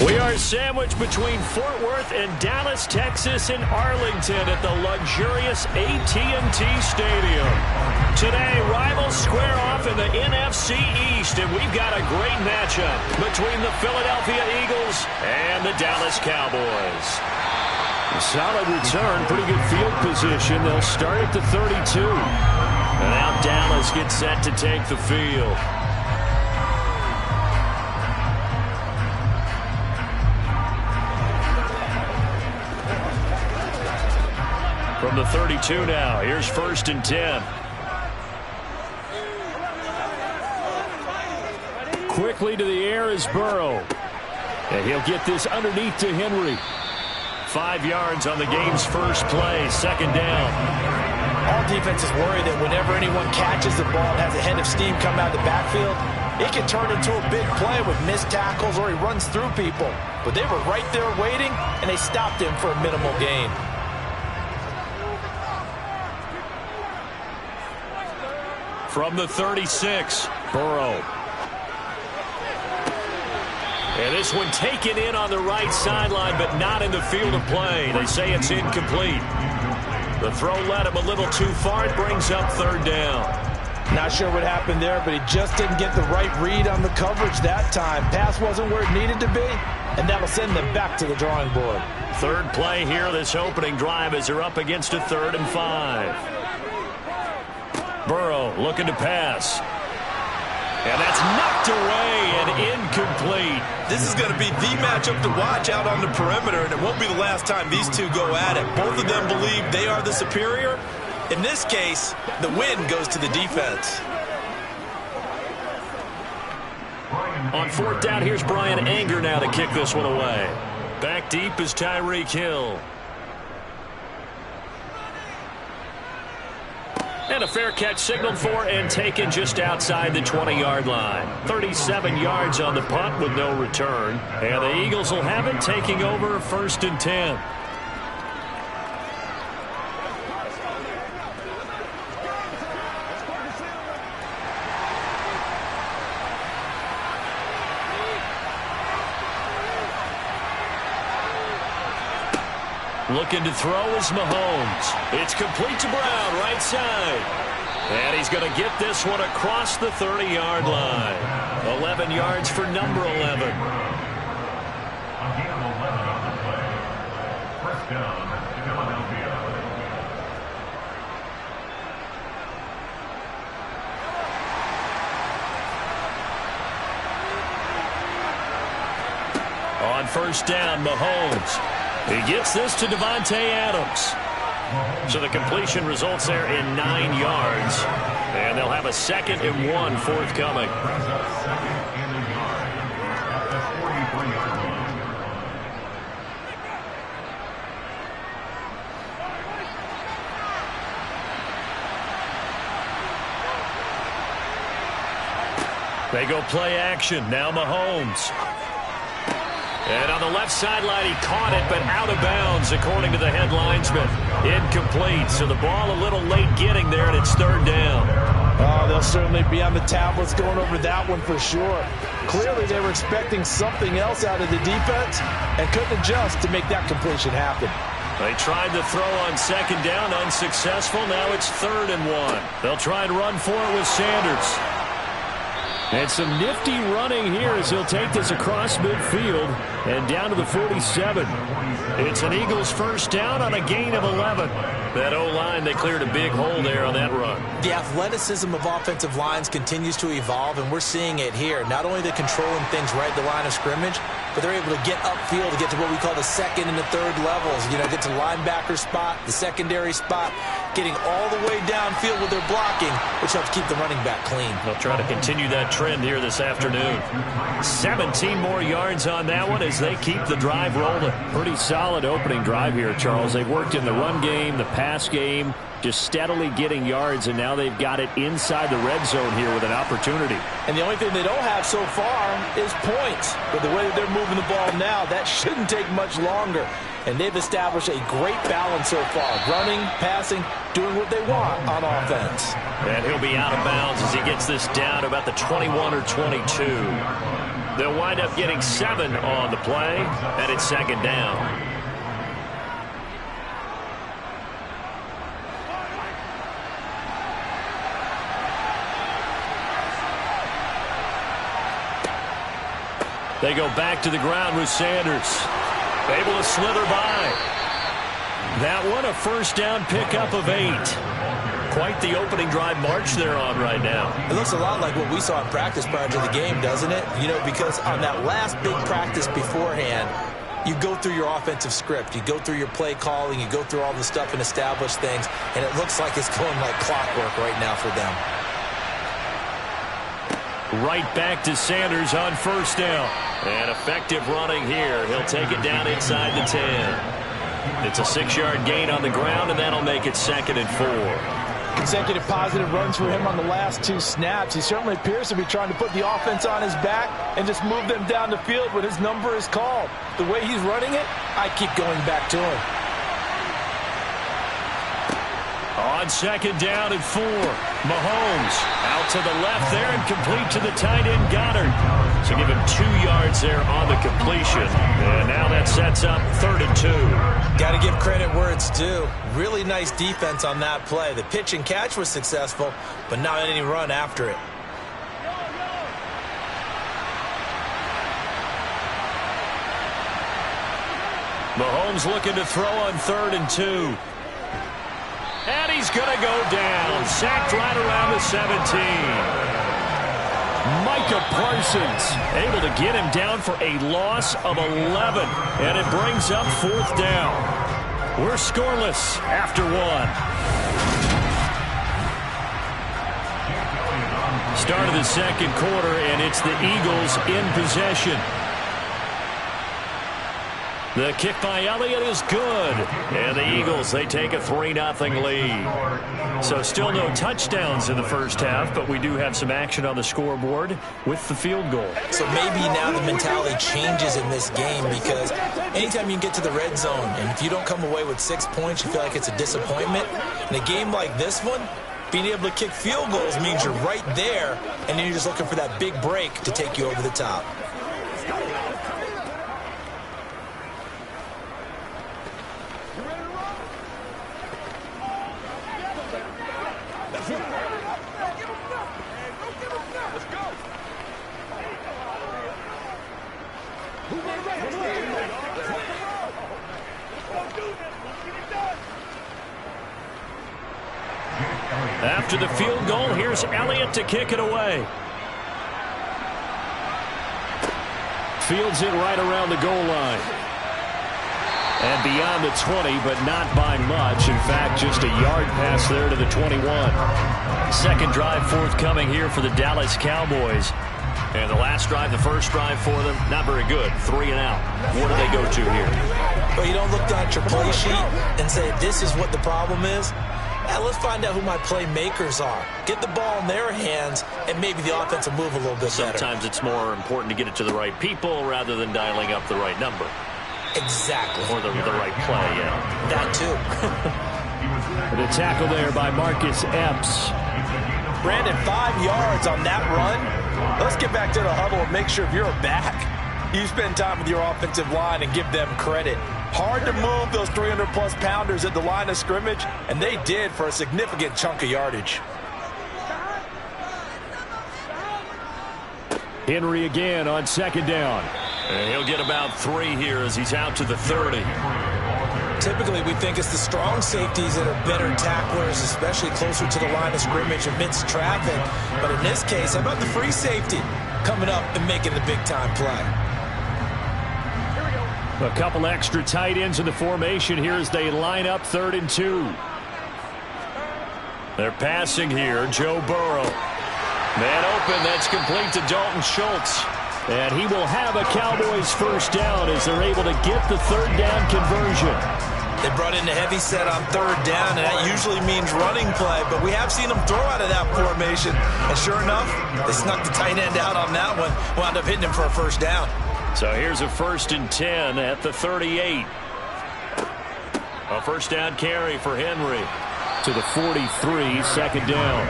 We are sandwiched between Fort Worth and Dallas, Texas, and Arlington at the luxurious AT&T Stadium. Today, rivals square off in the NFC East, and we've got a great matchup between the Philadelphia Eagles and the Dallas Cowboys. A solid return, pretty good field position. They'll start at the 32. And now Dallas gets set to take the field. From the 32 now, here's 1st and 10. Quickly to the air is Burrow. And he'll get this underneath to Henry. 5 yards on the game's first play, 2nd down. All defenses worry that whenever anyone catches the ball and has a head of steam come out of the backfield, it can turn into a big play with missed tackles or he runs through people. But they were right there waiting, and they stopped him for a minimal gain. From the 36, Burrow. And this one taken in on the right sideline, but not in the field of play. They say it's incomplete. The throw led him a little too far. It brings up 3rd down. Not sure what happened there, but he just didn't get the right read on the coverage that time. Pass wasn't where it needed to be, and that'll send them back to the drawing board. 3rd play here, this opening drive, as they're up against a 3rd and 5. Burrow looking to pass. And that's knocked away and incomplete. This is going to be the matchup to watch out on the perimeter, and it won't be the last time these two go at it. Both of them believe they are the superior. In this case, the win goes to the defense. On 4th down, here's Brian Anger now to kick this one away. Back deep is Tyreek Hill. And a fair catch signaled for and taken just outside the 20-yard line. 37 yards on the punt with no return. And the Eagles will have it, taking over 1st and 10. Looking to throw is Mahomes. It's complete to Brown, right side. And he's going to get this one across the 30-yard line. 11 yards for number 11. On 1st down, Mahomes. He gets this to Davante Adams. So the completion results there in 9 yards. And they'll have a 2nd and 1 forthcoming. They go play action. Now Mahomes. And on the left sideline, he caught it, but out of bounds, according to the head linesman. Incomplete, so the ball a little late getting there, and it's 3rd down. Oh, they'll certainly be on the tablets going over that one for sure. Clearly, they were expecting something else out of the defense and couldn't adjust to make that completion happen. They tried to throw on 2nd down, unsuccessful. Now it's 3rd and 1. They'll try and run for it with Sanders. And some nifty running here as he'll take this across midfield and down to the 47. It's an Eagles 1st down on a gain of 11. That O-line, they cleared a big hole there on that run. The athleticism of offensive lines continues to evolve, and we're seeing it here. Not only they're controlling things right at the line of scrimmage, but they're able to get upfield to get to what we call the 2nd and the 3rd levels. You know, get to linebacker spot, the secondary spot, getting all the way downfield with their blocking, which helps keep the running back clean. They'll try to continue that trend here this afternoon. 17 more yards on that one as they keep the drive rolling. Pretty solid opening drive here, Charles. They've worked in the run game, the pass game, just steadily getting yards, and now they've got it inside the red zone here with an opportunity. And the only thing they don't have so far is points. But the way that they're moving the ball now, that shouldn't take much longer. And they've established a great balance so far. Running, passing, doing what they want on offense. And he'll be out of bounds as he gets this down to about the 21 or 22. They'll wind up getting 7 on the play, and it's second down. They go back to the ground with Sanders. Able to slither by. That one a first down pickup of 8. Quite the opening drive march they're on right now. It looks a lot like what we saw in practice prior to the game, doesn't it? You know, because on that last big practice beforehand, you go through your offensive script. You go through your play calling. You go through all the stuff and establish things. And it looks like it's going like clockwork right now for them. Right back to Sanders on first down. And effective running here. He'll take it down inside the 10. It's a 6-yard gain on the ground, and that'll make it 2nd and 4. Consecutive positive runs for him on the last 2 snaps. He certainly appears to be trying to put the offense on his back and just move them down the field when his number is called. The way he's running it, I keep going back to him. On 2nd down and 4, Mahomes out to the left there and complete to the tight end Goddard. So give him 2 yards there on the completion. And now that sets up 3rd and 2. Got to give credit where it's due. Really nice defense on that play. The pitch and catch was successful, but not any run after it. Mahomes looking to throw on 3rd and 2. And he's going to go down. Sacked right around the 17. Micah Parsons able to get him down for a loss of 11. And it brings up 4th down. We're scoreless after 1. Start of the 2nd quarter, and it's the Eagles in possession. The kick by Elliott is good. And the Eagles, they take a 3-0 lead. So still no touchdowns in the first half, but we do have some action on the scoreboard with the field goal. So maybe now the mentality changes in this game, because anytime you get to the red zone, and if you don't come away with 6 points, you feel like it's a disappointment. In a game like this one, being able to kick field goals means you're right there, and then you're just looking for that big break to take you over the top. After the field goal, here's Elliott to kick it away. Fields it right around the goal line. And beyond the 20, but not by much. In fact, just a yard pass there to the 21. Second drive forthcoming here for the Dallas Cowboys. And the last drive, the first drive for them, not very good. 3 and out. What do they go to here? Well, you don't look down at your play sheet and say, this is what the problem is. Let's find out who my playmakers are. Get the ball in their hands, and maybe the offense will move a little bit better. Sometimes it's more important to get it to the right people rather than dialing up the right number. Exactly. Or the right play, yeah. That too. The tackle there by Marcus Epps. Brandon, 5 yards on that run. Let's get back to the huddle and make sure if you're a back, you spend time with your offensive line and give them credit. Hard to move those 300-plus pounders at the line of scrimmage, and they did for a significant chunk of yardage. Henry again on 2nd down. And he'll get about 3 here as he's out to the 30. Typically, we think it's the strong safeties that are better tacklers, especially closer to the line of scrimmage amidst traffic. But in this case, how about the free safety coming up and making the big-time play? A couple extra tight ends in the formation here as they line up 3rd and 2. They're passing here. Joe Burrow. Man open. That's complete to Dalton Schultz. And he will have a Cowboys first down as they're able to get the 3rd down conversion. They brought in a heavy set on 3rd down, and that usually means running play. But we have seen them throw out of that formation. And sure enough, they snuck the tight end out on that one. Wound up hitting him for a first down. So here's a 1st and 10 at the 38. A first down carry for Henry. To the 43, 2nd down.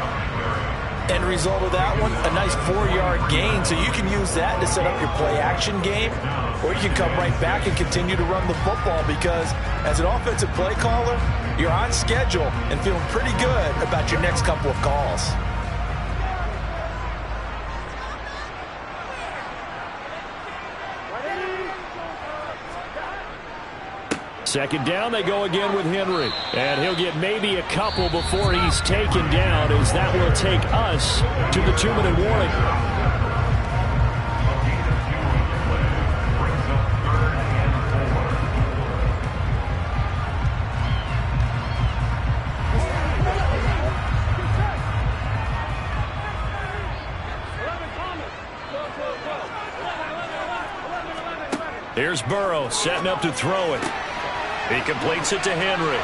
End result of that one, a nice 4-yard gain. So you can use that to set up your play-action game, or you can come right back and continue to run the football because as an offensive play caller, you're on schedule and feeling pretty good about your next couple of calls. Second down, they go again with Henry. And he'll get maybe a couple before he's taken down, as that will take us to the 2-minute warning. Here's Burrow setting up to throw it. He completes it to Henry.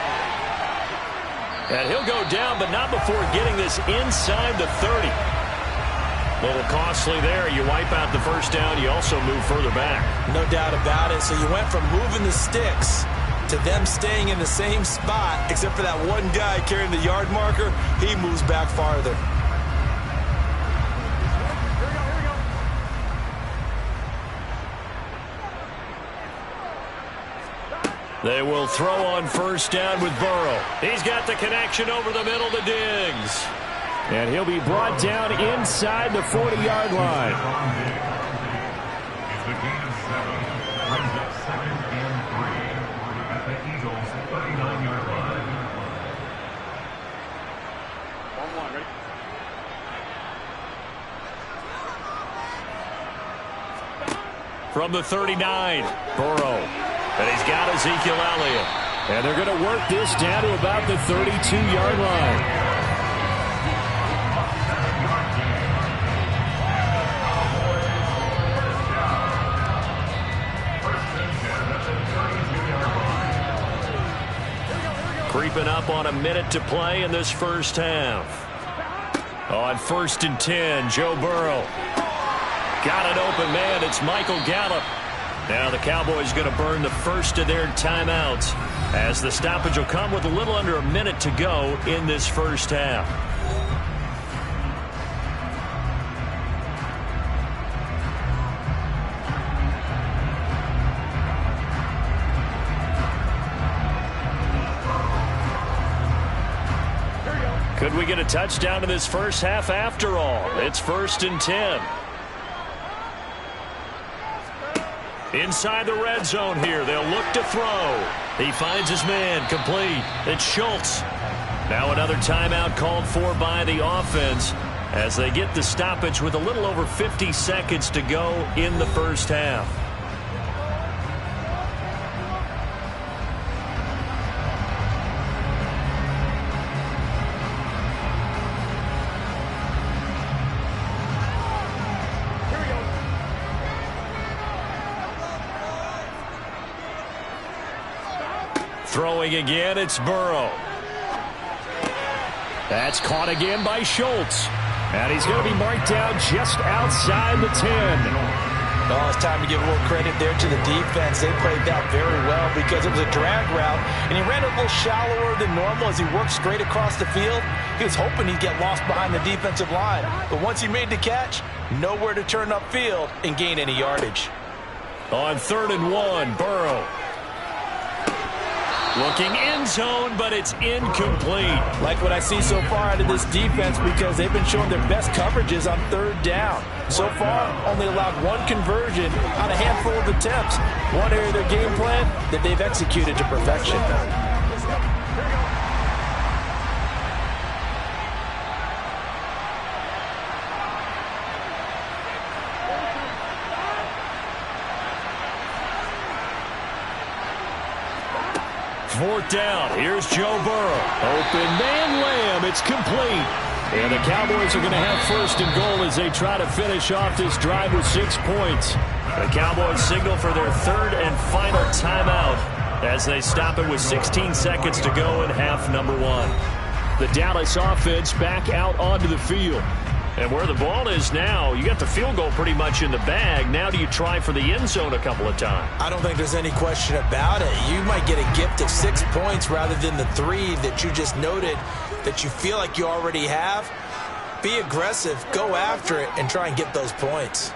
And he'll go down, but not before getting this inside the 30. A little costly there. You wipe out the first down. You also move further back. No doubt about it. So you went from moving the sticks to them staying in the same spot, except for that one guy carrying the yard marker. He moves back farther. They will throw on first down with Burrow. He's got the connection over the middle to Diggs. And he'll be brought down inside the 40-yard line. From the 39, Burrow. And he's got Ezekiel Elliott. And they're going to work this down to about the 32-yard line. Creeping up on a minute to play in this first half. On 1st and 10, Joe Burrow. Got an open man. It's Michael Gallup. Now the Cowboys going to burn the first of their timeouts as the stoppage will come with a little under a minute to go in this first half. Could we get a touchdown in this first half after all? It's 1st and 10. Inside the red zone here. They'll look to throw. He finds his man. Complete. It's Schultz. Now another timeout called for by the offense as they get the stoppage with a little over 50 seconds to go in the first half. Throwing again, it's Burrow. That's caught again by Schultz. And he's going to be marked down just outside the 10. Oh, it's time to give a little credit there to the defense. They played that very well because it was a drag route, and he ran a little shallower than normal as he worked straight across the field. He was hoping he'd get lost behind the defensive line. But once he made the catch, nowhere to turn upfield and gain any yardage. On 3rd and 1, Burrow. Looking end zone, but it's incomplete. Like what I see so far out of this defense because they've been showing their best coverages on 3rd down. So far, only allowed one conversion on a handful of attempts. One area of their game plan that they've executed to perfection. 4th down. Here's Joe Burrow. Open man Lamb. It's complete. And the Cowboys are going to have 1st and goal as they try to finish off this drive with 6 points. The Cowboys signal for their 3rd and final timeout as they stop it with 16 seconds to go in half number 1. The Dallas offense back out onto the field. And where the ball is now, you got the field goal pretty much in the bag. Now do you try for the end zone a couple of times? I don't think there's any question about it. You might get a gift of 6 points rather than the 3 that you just noted that you feel like you already have. Be aggressive, go after it, and try and get those points.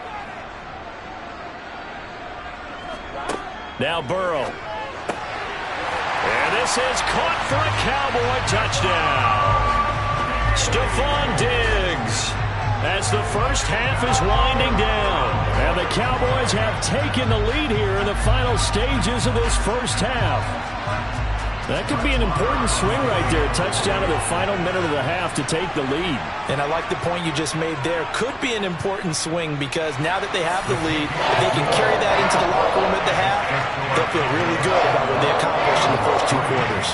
Now Burrow. And this is caught for a Cowboy touchdown. Stephon Diggs, as the first half is winding down. And the Cowboys have taken the lead here in the final stages of this first half. That could be an important swing right there. Touchdown in the final minute of the half to take the lead. And I like the point you just made there. Could be an important swing because now that they have the lead, they can carry that into the locker room at the half. They'll feel really good about what they accomplished in the first 2 quarters.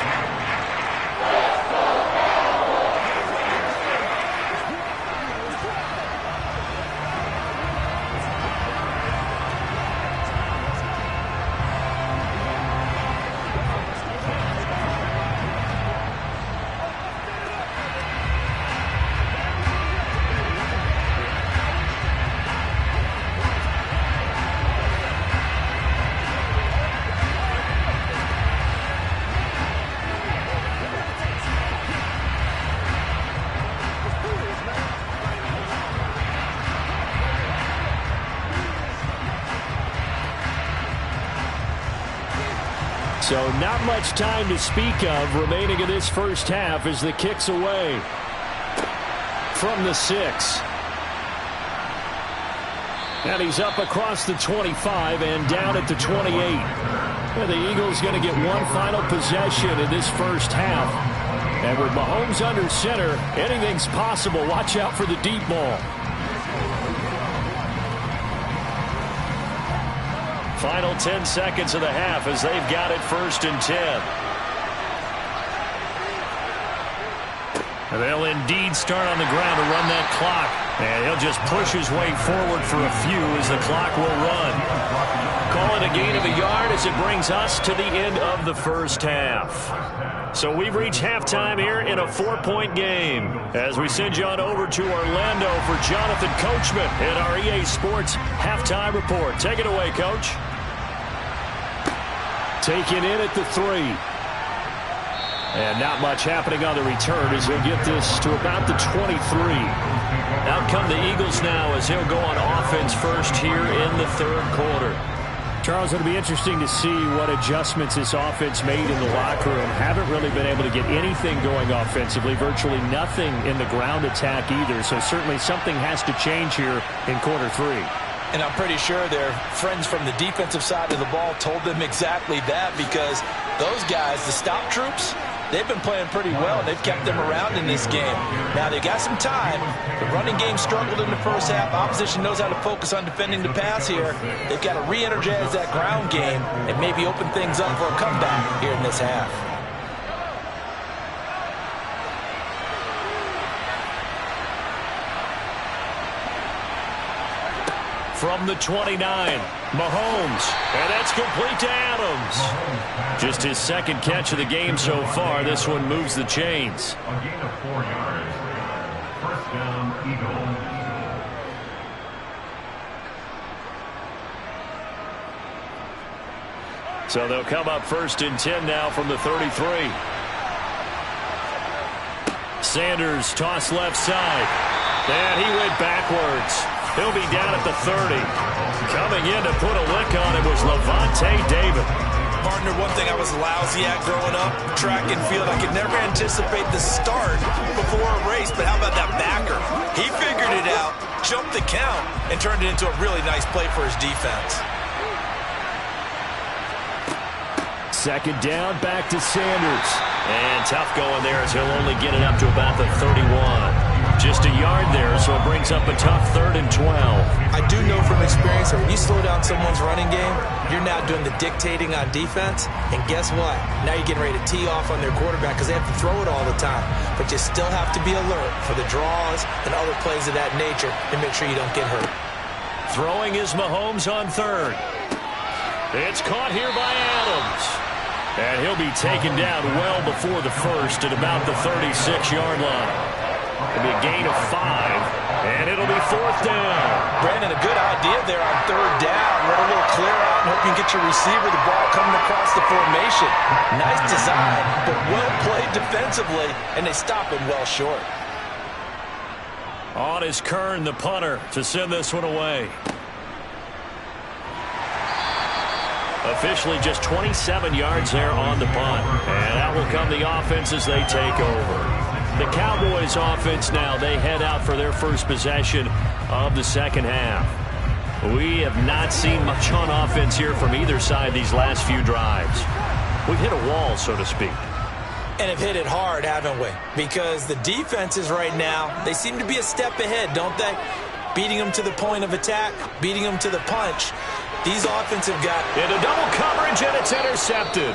So not much time to speak of remaining in this first half as the kick's away from the 6. And he's up across the 25 and down at the 28. And the Eagles going to get one final possession in this first half. And with Mahomes under center, anything's possible. Watch out for the deep ball. Final 10 seconds of the half as they've got it 1st and 10. And they'll indeed start on the ground to run that clock. And he'll just push his way forward for a few as the clock will run. Call it a gain of a yard as it brings us to the end of the first half. So we've reached halftime here in a 4-point game as we send you on over to Orlando for Jonathan Coachman in our EA Sports Halftime Report. Take it away, Coach. Taken in at the 3. And not much happening on the return as he'll get this to about the 23. Out come the Eagles now as he'll go on offense first here in the 3rd quarter. Charles, it'll be interesting to see what adjustments this offense made in the locker room. Haven't really been able to get anything going offensively, virtually nothing in the ground attack either. So certainly something has to change here in quarter 3. And I'm pretty sure their friends from the defensive side of the ball told them exactly that because those guys, the stop troops, they've been playing pretty well, and they've kept them around in this game. Now, they got some time. The running game struggled in the first half. Opposition knows how to focus on defending the pass here. They've got to re-energize that ground game and maybe open things up for a comeback here in this half. From the 29, Mahomes, and that's complete to Adams. Just his 2nd catch of the game so far. This one moves the chains. A gain of 4 yards. 1st down, Eagles. So they'll come up 1st and 10 now from the 33. Sanders toss left side. And he went backwards. He'll be down at the 30. Coming in to put a lick on it was Lavonte David. Partner, one thing I was lousy at growing up, track and field, I could never anticipate the start before a race, but how about that backer? He figured it out, jumped the count, and turned it into a really nice play for his defense. 2nd down, back to Sanders. And tough going there as he'll only get it up to about the 31. Just a yard there, so it brings up a tough 3rd and 12. I do know from experience that when you slow down someone's running game, you're now doing the dictating on defense. And guess what? Now you're getting ready to tee off on their quarterback because they have to throw it all the time. But you still have to be alert for the draws and other plays of that nature and make sure you don't get hurt. Throwing is Mahomes on 3rd. It's caught here by Adams. And he'll be taken down well before the 1st at about the 36-yard line. It'll be a gain of 5, and it'll be 4th down. Brandon, a good idea there on 3rd down. Let a little clear out and hope you can get your receiver the ball coming across the formation. Nice design, but well played defensively, and they stop him well short. On is Kern, the punter, to send this one away. Officially just 27 yards there on the punt. And out will come the offense as they take over. The Cowboys offense now, they head out for their first possession of the second half. We have not seen much on offense here from either side these last few drives. We've hit a wall, so to speak. And have hit it hard, haven't we? Because the defenses right now, they seem to be a step ahead, don't they? Beating them to the point of attack, beating them to the punch. These offensive guys. Into double coverage, and it's intercepted.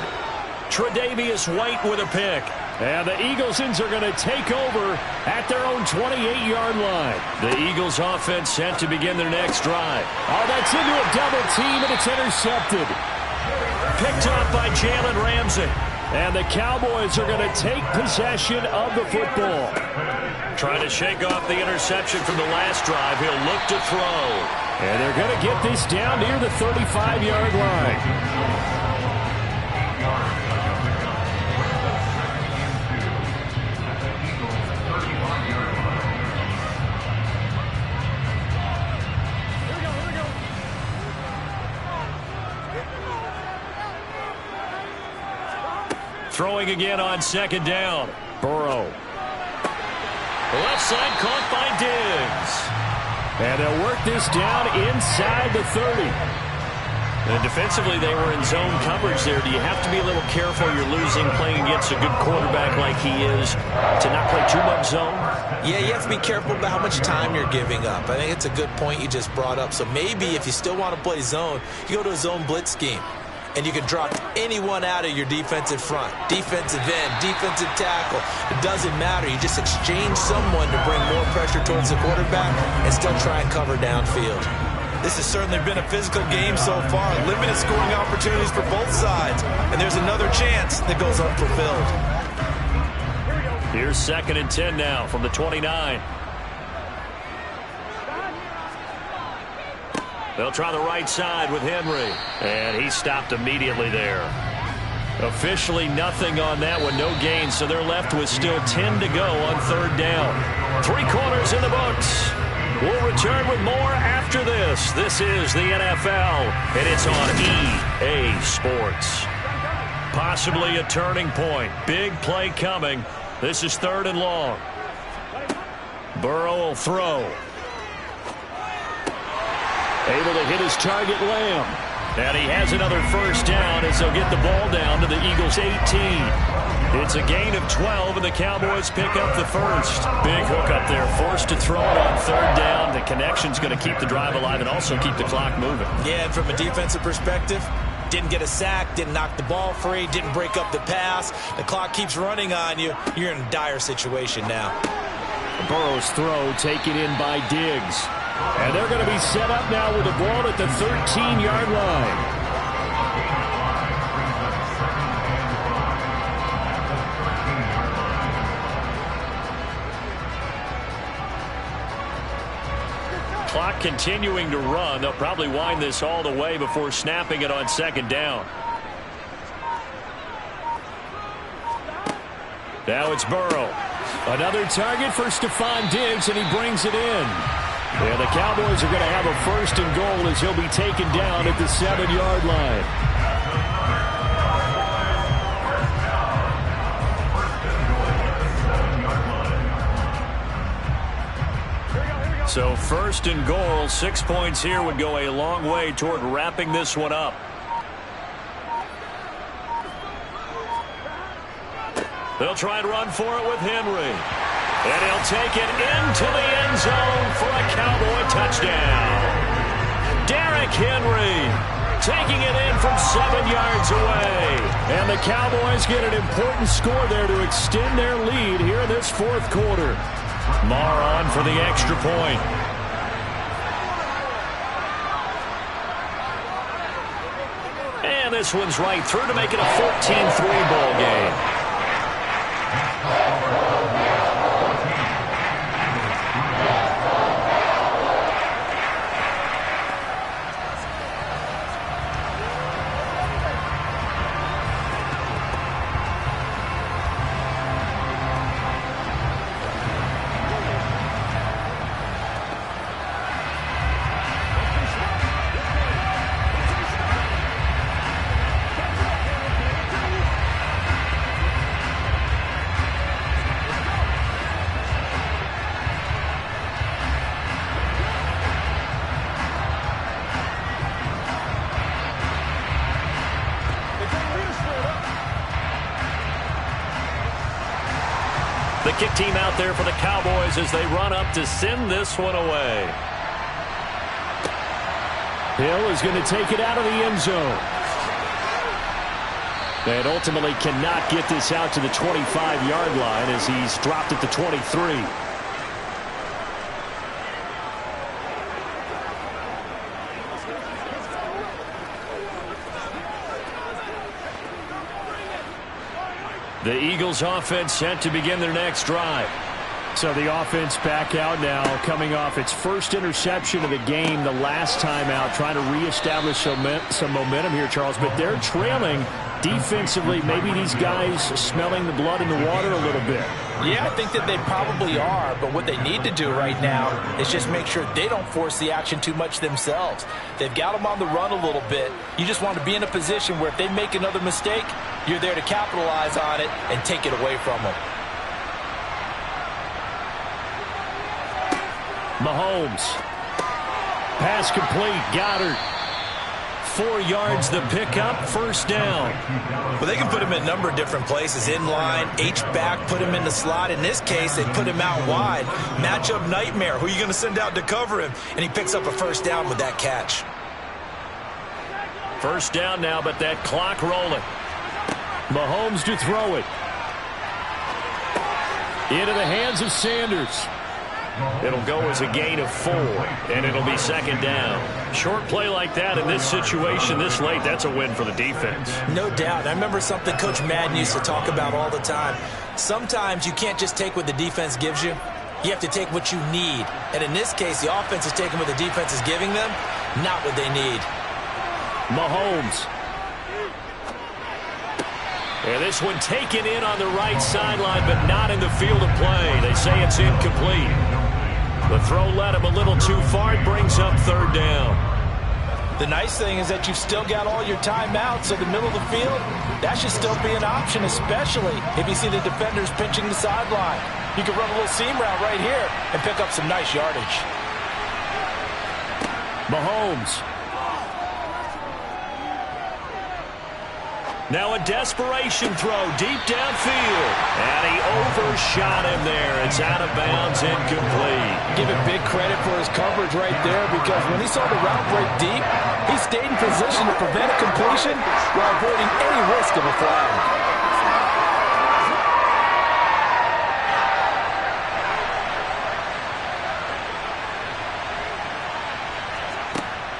Tre'Davious White with a pick. And the Eaglesons are going to take over at their own 28-yard line. The Eagles offense set to begin their next drive. Oh, that's into a double team, and it's intercepted. Picked up by Jalen Ramsey. And the Cowboys are going to take possession of the football. Trying to shake off the interception from the last drive. He'll look to throw. And they're going to get this down near the 35-yard line. Throwing again on second down. Burrow. Left side caught by Diggs. And they'll work this down inside the 30. And defensively, they were in zone coverage there. Do you have to be a little careful? You're losing playing against a good quarterback like he is to not play too much zone? Yeah, you have to be careful about how much time you're giving up. I think it's a good point you just brought up. So maybe if you still want to play zone, you go to a zone blitz scheme. And you can drop anyone out of your defensive front. Defensive end, defensive tackle. It doesn't matter. You just exchange someone to bring more pressure towards the quarterback and still try and cover downfield. This has certainly been a physical game so far. Limited scoring opportunities for both sides. And there's another chance that goes unfulfilled. Here's 2nd and 10 now from the 29. They'll try the right side with Henry. And he stopped immediately there. Officially nothing on that one, no gain. So they're left with still 10 to go on 3rd down. 3 quarters in the books. We'll return with more after this. This is the NFL, and it's on EA Sports. Possibly a turning point. Big play coming. This is 3rd and long. Burrow will throw. Able to hit his target, Lamb. And he has another first down as they'll get the ball down to the Eagles' 18. It's a gain of 12, and the Cowboys pick up the first. Big hook up there, forced to throw it on 3rd down. The connection's going to keep the drive alive and also keep the clock moving. Yeah, and from a defensive perspective, didn't get a sack, didn't knock the ball free, didn't break up the pass. The clock keeps running on you. You're in a dire situation now. Burrow's throw taken in by Diggs. And they're going to be set up now with the ball at the 13-yard line. Clock continuing to run. They'll probably wind this all the way before snapping it on 2nd down. Now it's Burrow. Another target for Stephon Diggs, and he brings it in. And the Cowboys are going to have a 1st and goal as he'll be taken down at the 7-yard line. So 1st and goal, 6 points here would go a long way toward wrapping this one up. They'll try and run for it with Henry. And he'll take it into the end zone for a Cowboy touchdown. Derrick Henry taking it in from 7 yards away. And the Cowboys get an important score there to extend their lead here in this 4th quarter. Marr on for the extra point. And this one's right through to make it a 14-3 ball game. The kick team out there for the Cowboys as they run up to send this one away. Hill is going to take it out of the end zone. And ultimately cannot get this out to the 25-yard line as he's dropped at the 23. The Eagles offense set to begin their next drive. So the offense back out now, coming off its first interception of the game the last time out, trying to reestablish some momentum here, Charles. But they're trailing defensively. Maybe these guys smelling the blood in the water a little bit. Yeah, I think that they probably are, but what they need to do right now is just make sure they don't force the action too much themselves. They've got them on the run a little bit. You just want to be in a position where if they make another mistake, you're there to capitalize on it and take it away from them. Mahomes. Pass complete. Goddard. 4 yards the pickup. First down. Well, they can put him in a number of different places. In line, H-back, put him in the slot. In this case, they put him out wide. Matchup nightmare. Who are you going to send out to cover him? And he picks up a first down with that catch. First down now, but that clock rolling. Mahomes to throw it. Into the hands of Sanders. It'll go as a gain of 4, and it'll be second down. Short play like that in this situation this late, that's a win for the defense. No doubt. I remember something Coach Madden used to talk about all the time. Sometimes you can't just take what the defense gives you. You have to take what you need. And in this case, the offense is taking what the defense is giving them, not what they need. Mahomes. And this one taken in on the right sideline, but not in the field of play. They say it's incomplete. The throw led him a little too far. It brings up third down. The nice thing is that you've still got all your timeouts, so the middle of the field, that should still be an option, especially if you see the defenders pinching the sideline. You can run a little seam route right here and pick up some nice yardage. Mahomes. Now a desperation throw deep downfield. And he overshot him there. It's out of bounds, incomplete. Give him big credit for his coverage right there, because when he saw the route break deep, he stayed in position to prevent a completion while avoiding any risk of a flag.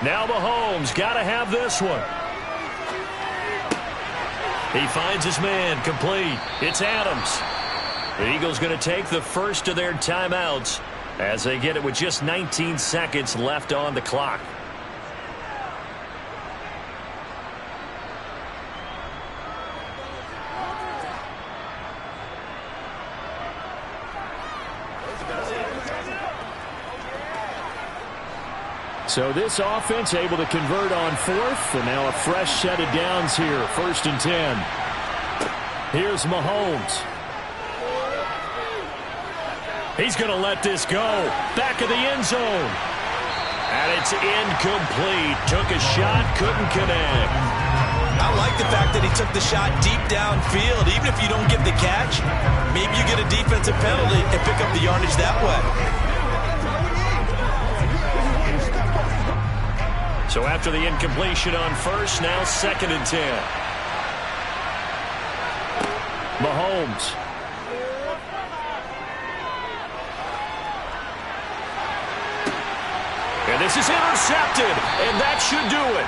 Now Mahomes got to have this one. He finds his man, complete. It's Adams. The Eagles going to take the first of their timeouts as they get it with just 19 seconds left on the clock. So this offense able to convert on fourth, and now a fresh set of downs here, 1st and 10. Here's Mahomes. He's going to let this go. Back of the end zone. And it's incomplete. Took a shot, couldn't connect. I like the fact that he took the shot deep downfield. Even if you don't get the catch, maybe you get a defensive penalty and pick up the yardage that way. So after the incompletion on first, now 2nd and 10. Mahomes. And this is intercepted, and that should do it.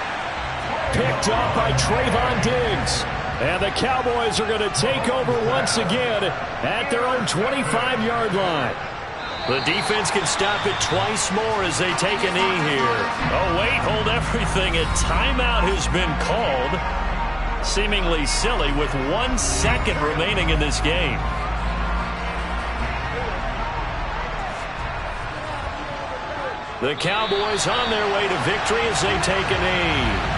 Picked up by Trayvon Diggs. And the Cowboys are going to take over once again at their own 25-yard line. The defense can stop it twice more as they take a knee here. Oh, wait, hold everything. A timeout has been called. Seemingly silly with 1 second remaining in this game. The Cowboys on their way to victory as they take a knee.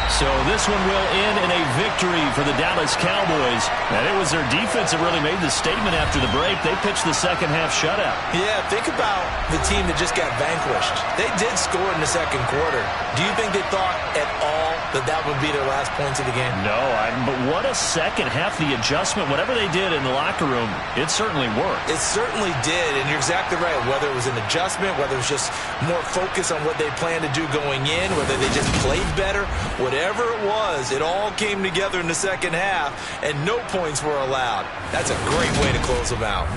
So this one will end in a victory for the Dallas Cowboys. And it was their defense that really made the statement after the break. They pitched the second half shutout. Yeah, think about the team that just got vanquished. They did score in the second quarter. Do you think they thought at all that would be their last points of the game. No, but what a second half. The adjustment, whatever they did in the locker room, it certainly worked. It certainly did, and you're exactly right. Whether it was an adjustment, whether it was just more focus on what they planned to do going in, whether they just played better, whatever it was, it all came together in the second half, and no points were allowed. That's a great way to close them out.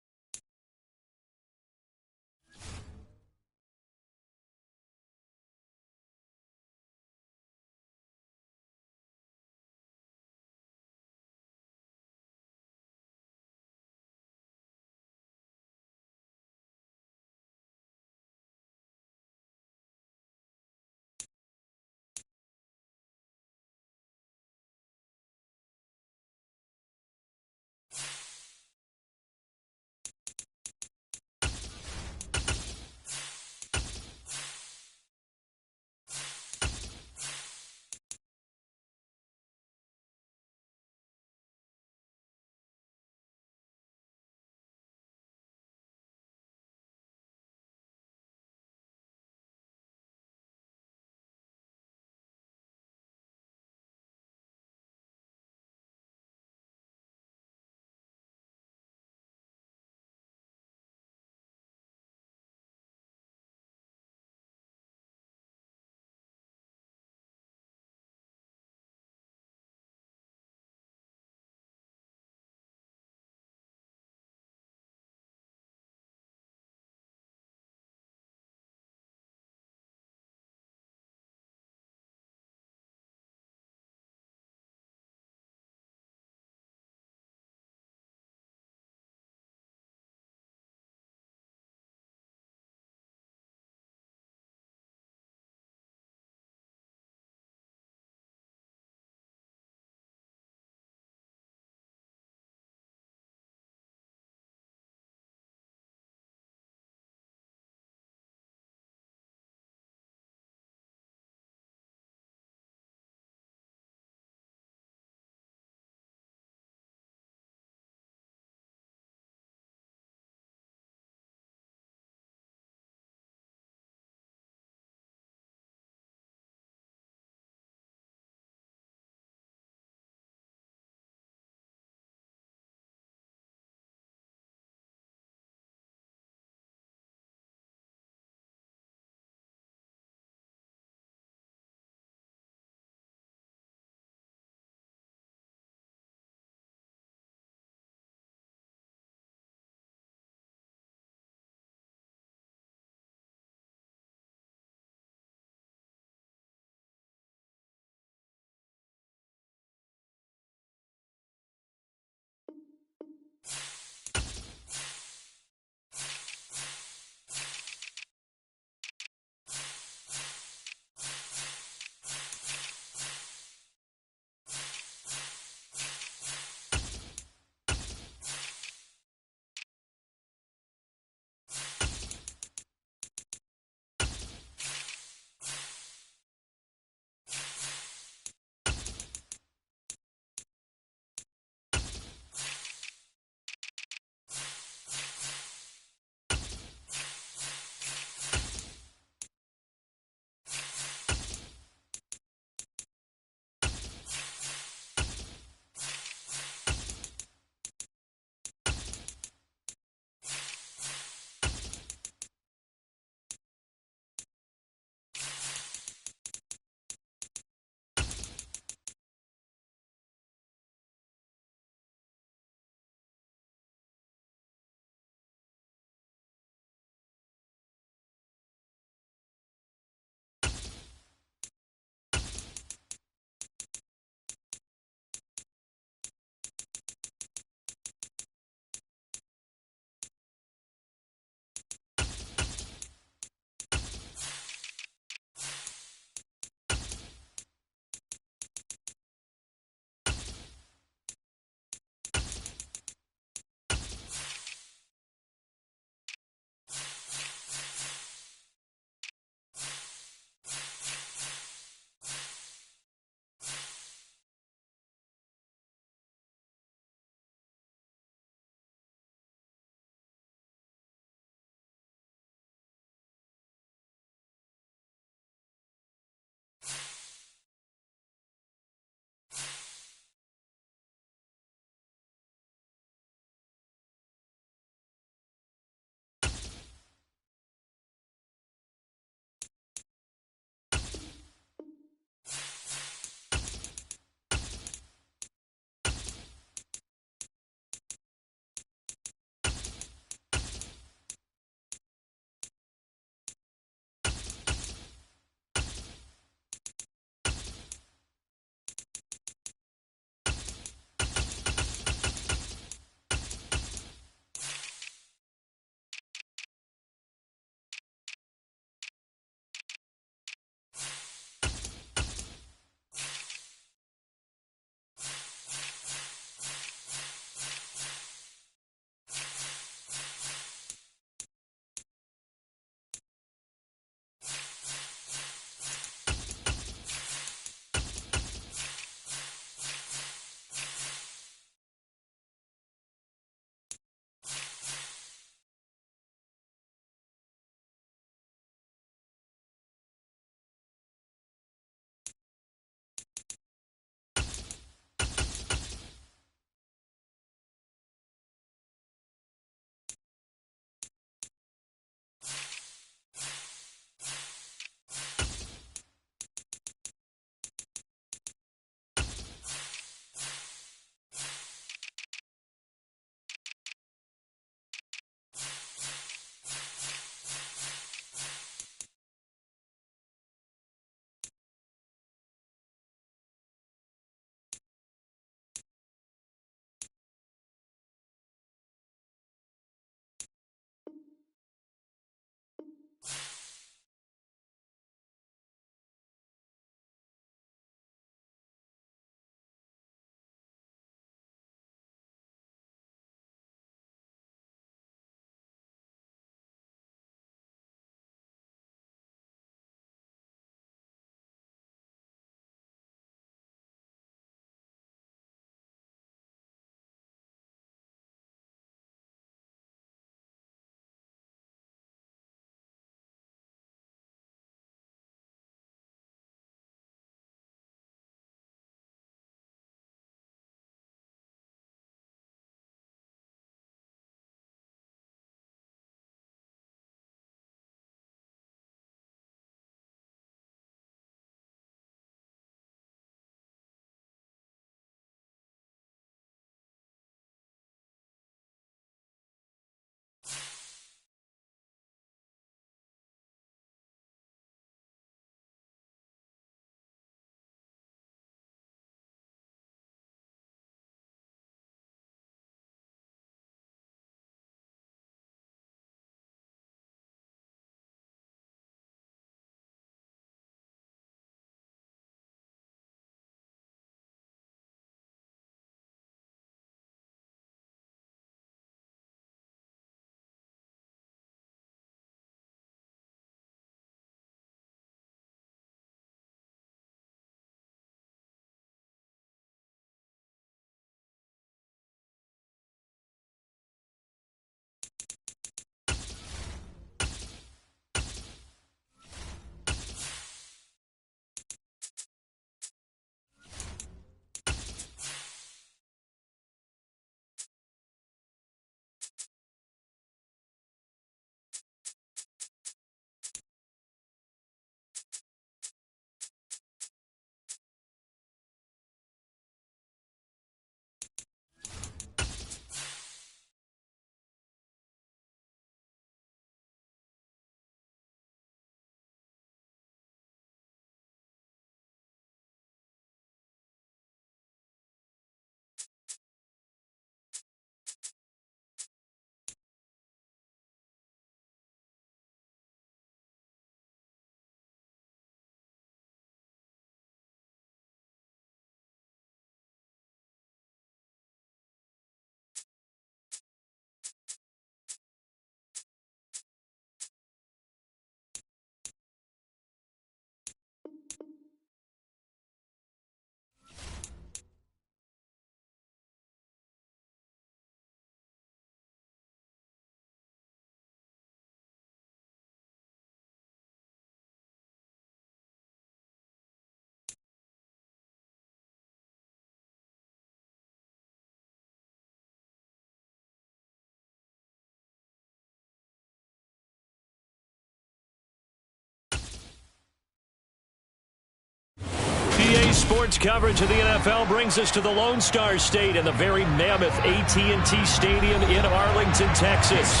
Today's sports coverage of the NFL brings us to the Lone Star State and the very mammoth AT&T Stadium in Arlington, Texas.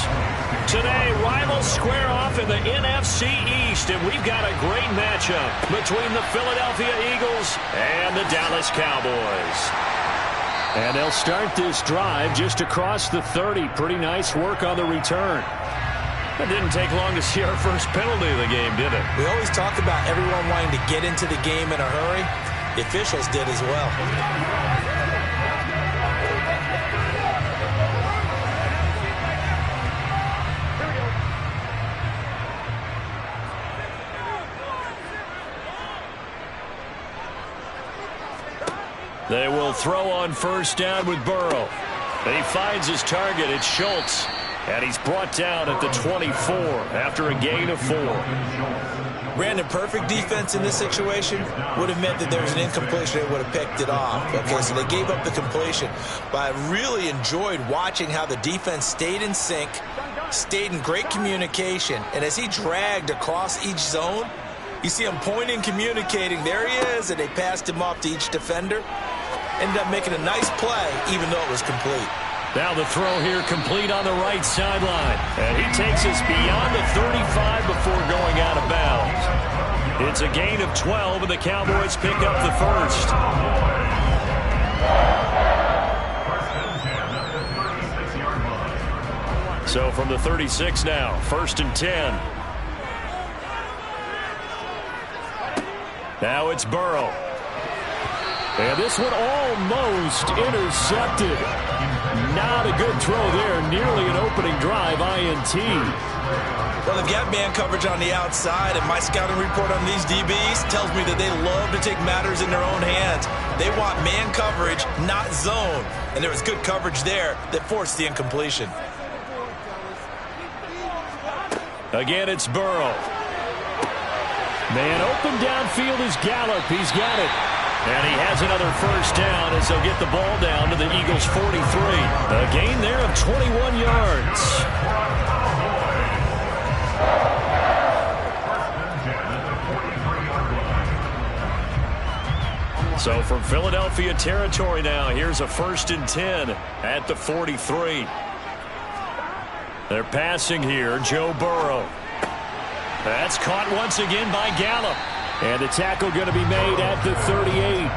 Today, rivals square off in the NFC East, and we've got a great matchup between the Philadelphia Eagles and the Dallas Cowboys. And they'll start this drive just across the 30. Pretty nice work on the return. It didn't take long to see our first penalty of the game, did it? We always talk about everyone wanting to get into the game in a hurry. The officials did as well. They will throw on first down with Burrow. And he finds his target. It's Schultz. And he's brought down at the 24 after a gain of 4. Brandon, perfect defense in this situation would have meant that there was an incompletion. They would have picked it off. Okay, so they gave up the completion. But I really enjoyed watching how the defense stayed in sync, stayed in great communication. And as he dragged across each zone, you see him pointing, communicating. There he is, and they passed him off to each defender. Ended up making a nice play, even though it was complete. Now the throw here complete on the right sideline. And he takes us beyond the 35 before going out of bounds. It's a gain of 12, and the Cowboys pick up the first. So from the 36 now, 1st and 10. Now it's Burrow. And this one almost intercepted. Not a good throw there. Nearly an opening drive INT. Well, they've got man coverage on the outside, and my scouting report on these DBs tells me that they love to take matters in their own hands. They want man coverage, not zone. And there was good coverage there that forced the incompletion. Again, it's Burrow. Man open downfield is Gallup. He's got it. And he has another first down as they'll get the ball down to the Eagles' 43. A gain there of 21 yards. So from Philadelphia territory now, here's a 1st and 10 at the 43. They're passing here, Joe Burrow. That's caught once again by Gallup. And the tackle going to be made at the 38.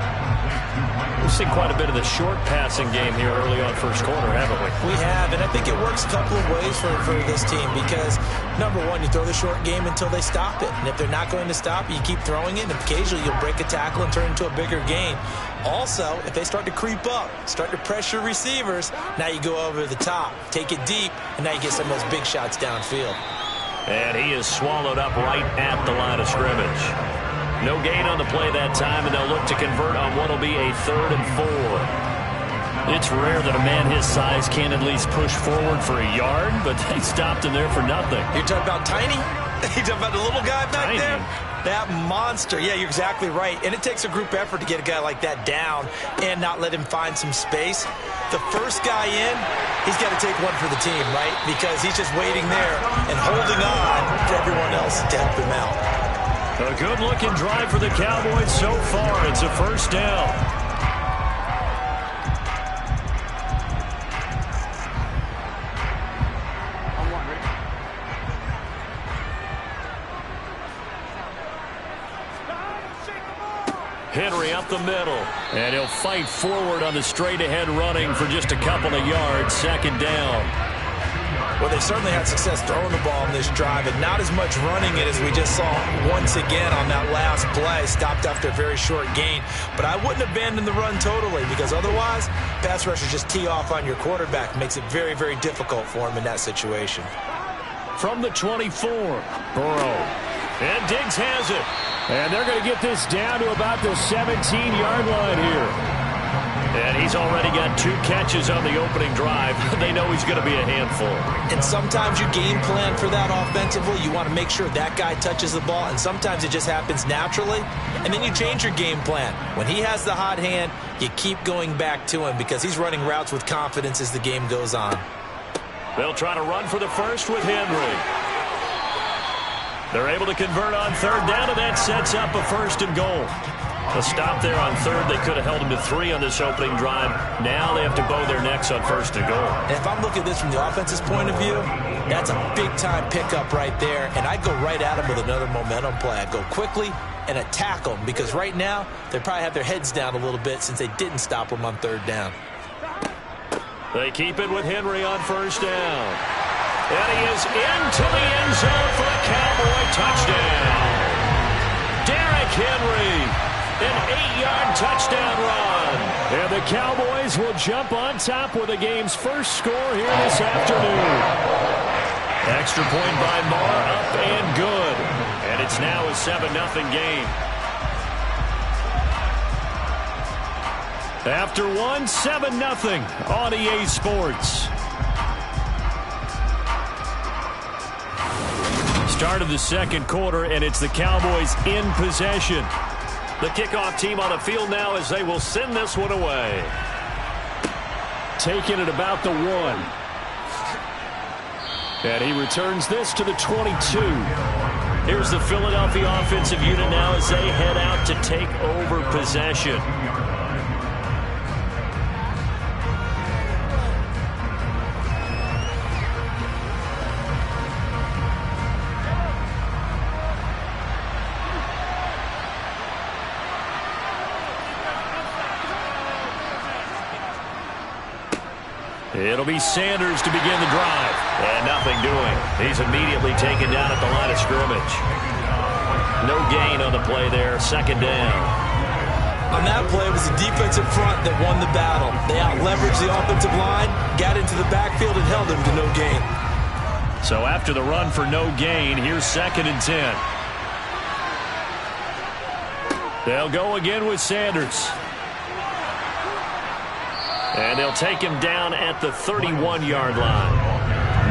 We've seen quite a bit of the short passing game here early on first quarter, haven't we? We have, and I think it works a couple of ways for this team because, number one, you throw the short game until they stop it. And if they're not going to stop it, you keep throwing it, and occasionally you'll break a tackle and turn it into a bigger gain. Also, if they start to creep up, start to pressure receivers, now you go over the top, take it deep, and now you get some of those big shots downfield. And he is swallowed up right at the line of scrimmage. No gain on the play that time, and they'll look to convert on what will be a 3rd and 4. It's rare that a man his size can at least push forward for a yard, but they stopped him there for nothing. You're talking about Tiny? You talking about the little guy back Tiny. there? That monster. Yeah, you're exactly right. And it takes a group effort to get a guy like that down and not let him find some space. The first guy in, he's got to take one for the team, right? Because he's just waiting there and holding on for everyone else to help him out. A good-looking drive for the Cowboys so far. It's a first down. Henry up the middle. And he'll fight forward on the straight-ahead running for just a couple of yards. 2nd down. Well, they certainly had success throwing the ball in this drive, and not as much running it as we just saw once again on that last play. Stopped after a very short gain. But I wouldn't abandon the run totally, because otherwise, pass rushers just tee off on your quarterback. Makes it very, very difficult for him in that situation. From the 24, Burrow. And Diggs has it. And they're going to get this down to about the 17-yard line here. And he's already got 2 catches on the opening drive. They know he's going to be a handful. And sometimes you game plan for that offensively. You want to make sure that guy touches the ball, and sometimes it just happens naturally. And then you change your game plan. When he has the hot hand, you keep going back to him because he's running routes with confidence as the game goes on. They'll try to run for the first with Henry. They're able to convert on 3rd down, and that sets up a 1st and goal. A stop there on third. They could have held him to 3 on this opening drive. Now they have to bow their necks on first and goal. And if I'm looking at this from the offense's point of view, that's a big-time pickup right there. And I'd go right at him with another momentum play. I'd go quickly and attack them, because right now they probably have their heads down a little bit since they didn't stop them on third down. They keep it with Henry on first down. And he is into the end zone for a Cowboy touchdown. Derrick Henry, an 8-yard touchdown run. And the Cowboys will jump on top with the game's first score here this afternoon. Extra point by Marr, up and good. And it's now a 7-0 game. After one, 7-0 on EA Sports. Start of the second quarter, and it's the Cowboys in possession. The kickoff team on the field now as they will send this one away. Taking it about the 1. And he returns this to the 22. Here's the Philadelphia offensive unit now as they head out to take over possession. It'll be Sanders to begin the drive. And nothing doing. He's immediately taken down at the line of scrimmage. No gain on the play there. Second down. On that play, it was the defensive front that won the battle. They out-leveraged the offensive line, got into the backfield, and held him to no gain. So after the run for no gain, here's 2nd and 10. They'll go again with Sanders. And they'll take him down at the 31-yard line.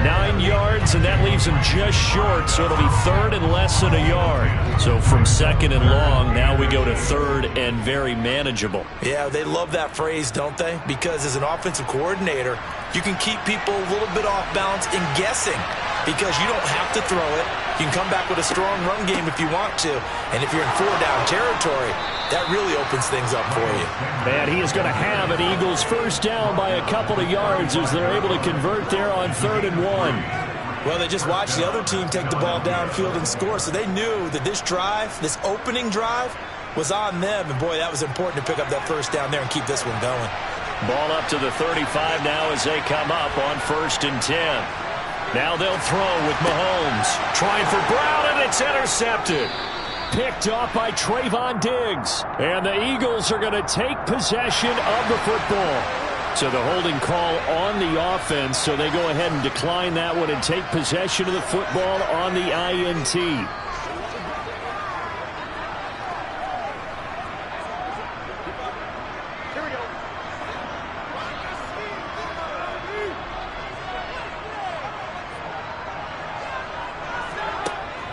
9 yards, and that leaves him just short, so it'll be 3rd and less than a yard. So from 2nd and long, now we go to 3rd and very manageable. Yeah, they love that phrase, don't they? Because as an offensive coordinator, you can keep people a little bit off balance and guessing, because you don't have to throw it. You can come back with a strong run game if you want to. And if you're in 4-down territory, that really opens things up for you. And he is going to have an Eagles first down by a couple of yards as they're able to convert there on 3rd and 1. Well, they just watched the other team take the ball downfield and score, so they knew that this drive, this opening drive, was on them. And, boy, that was important to pick up that first down there and keep this one going. Ball up to the 35 now as they come up on 1st and 10. Now they'll throw with Mahomes. Trying for Brown, and it's intercepted. Picked off by Trayvon Diggs. And the Eagles are going to take possession of the football. So the holding call on the offense, so they go ahead and decline that one and take possession of the football on the INT.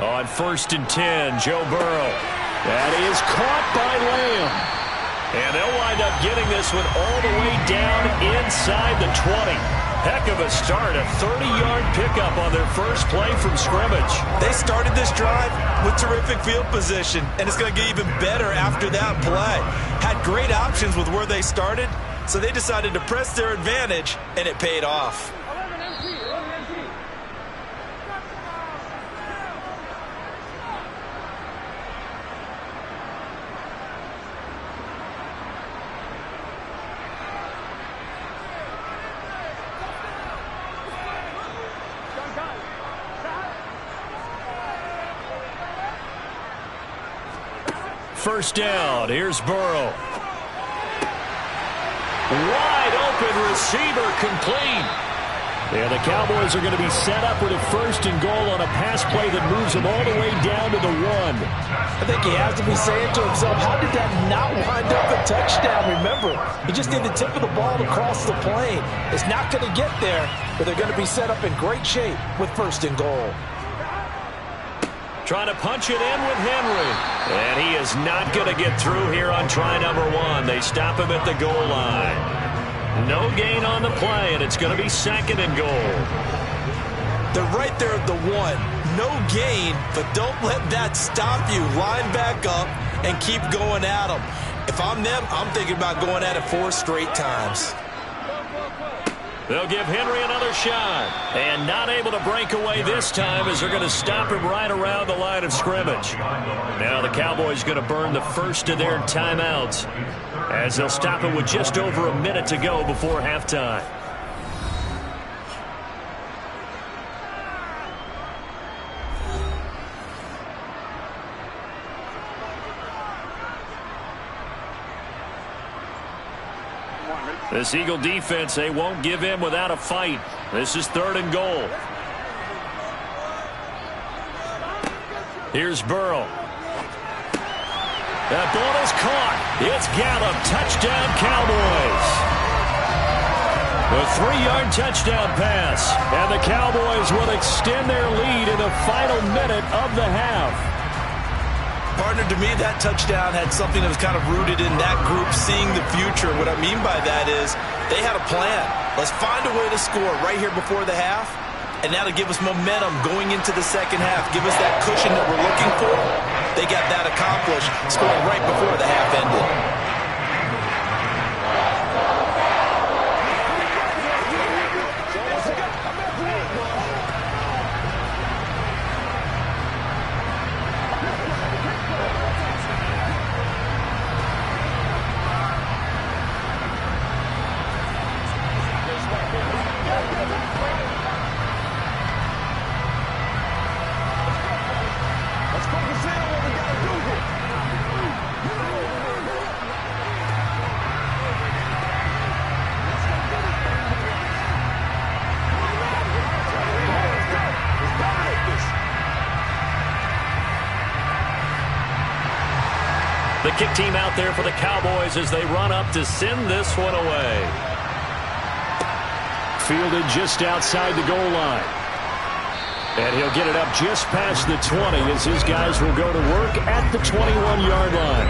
On 1st and 10, Joe Burrow. That is caught by Lamb. And they'll wind up getting this one all the way down inside the 20. Heck of a start, a 30-yard pickup on their first play from scrimmage. They started this drive with terrific field position, and it's going to get even better after that play. Had great options with where they started, so they decided to press their advantage, and it paid off. First down, here's Burrow. Wide open receiver, complete. And the Cowboys are going to be set up with a 1st and goal on a pass play that moves them all the way down to the 1. I think he has to be saying to himself, how did that not wind up a touchdown? Remember, he just did the tip of the ball across the plane. It's not going to get there, but they're going to be set up in great shape with 1st and goal. Trying to punch it in with Henry. And he is not going to get through here on try number 1. They stop him at the goal line. No gain on the play, and it's going to be 2nd and goal. They're right there at the 1. no gain, but don't let that stop you. Line back up and keep going at them. If I'm them, I'm thinking about going at it 4 straight times. They'll give Henry another shot. And not able to break away this time as they're going to stop him right around the line of scrimmage. Now the Cowboys going to burn the first of their timeouts as they'll stop it with just over a minute to go before halftime. This Eagle defense, they won't give in without a fight. This is 3rd and goal. Here's Burrow. That ball is caught. It's Gallup. Touchdown, Cowboys. The 3-yard touchdown pass. And the Cowboys will extend their lead in the final minute of the half. Partner, to me, that touchdown had something that was kind of rooted in that group seeing the future. What I mean by that is they had a plan. Let's find a way to score right here before the half, and that'll give us momentum going into the second half. Give us that cushion that we're looking for. They got that accomplished, scoring right before the half ended. The kick team out there for the Cowboys as they run up to send this one away. Fielded just outside the goal line. And he'll get it up just past the 20 as his guys will go to work at the 21-yard line.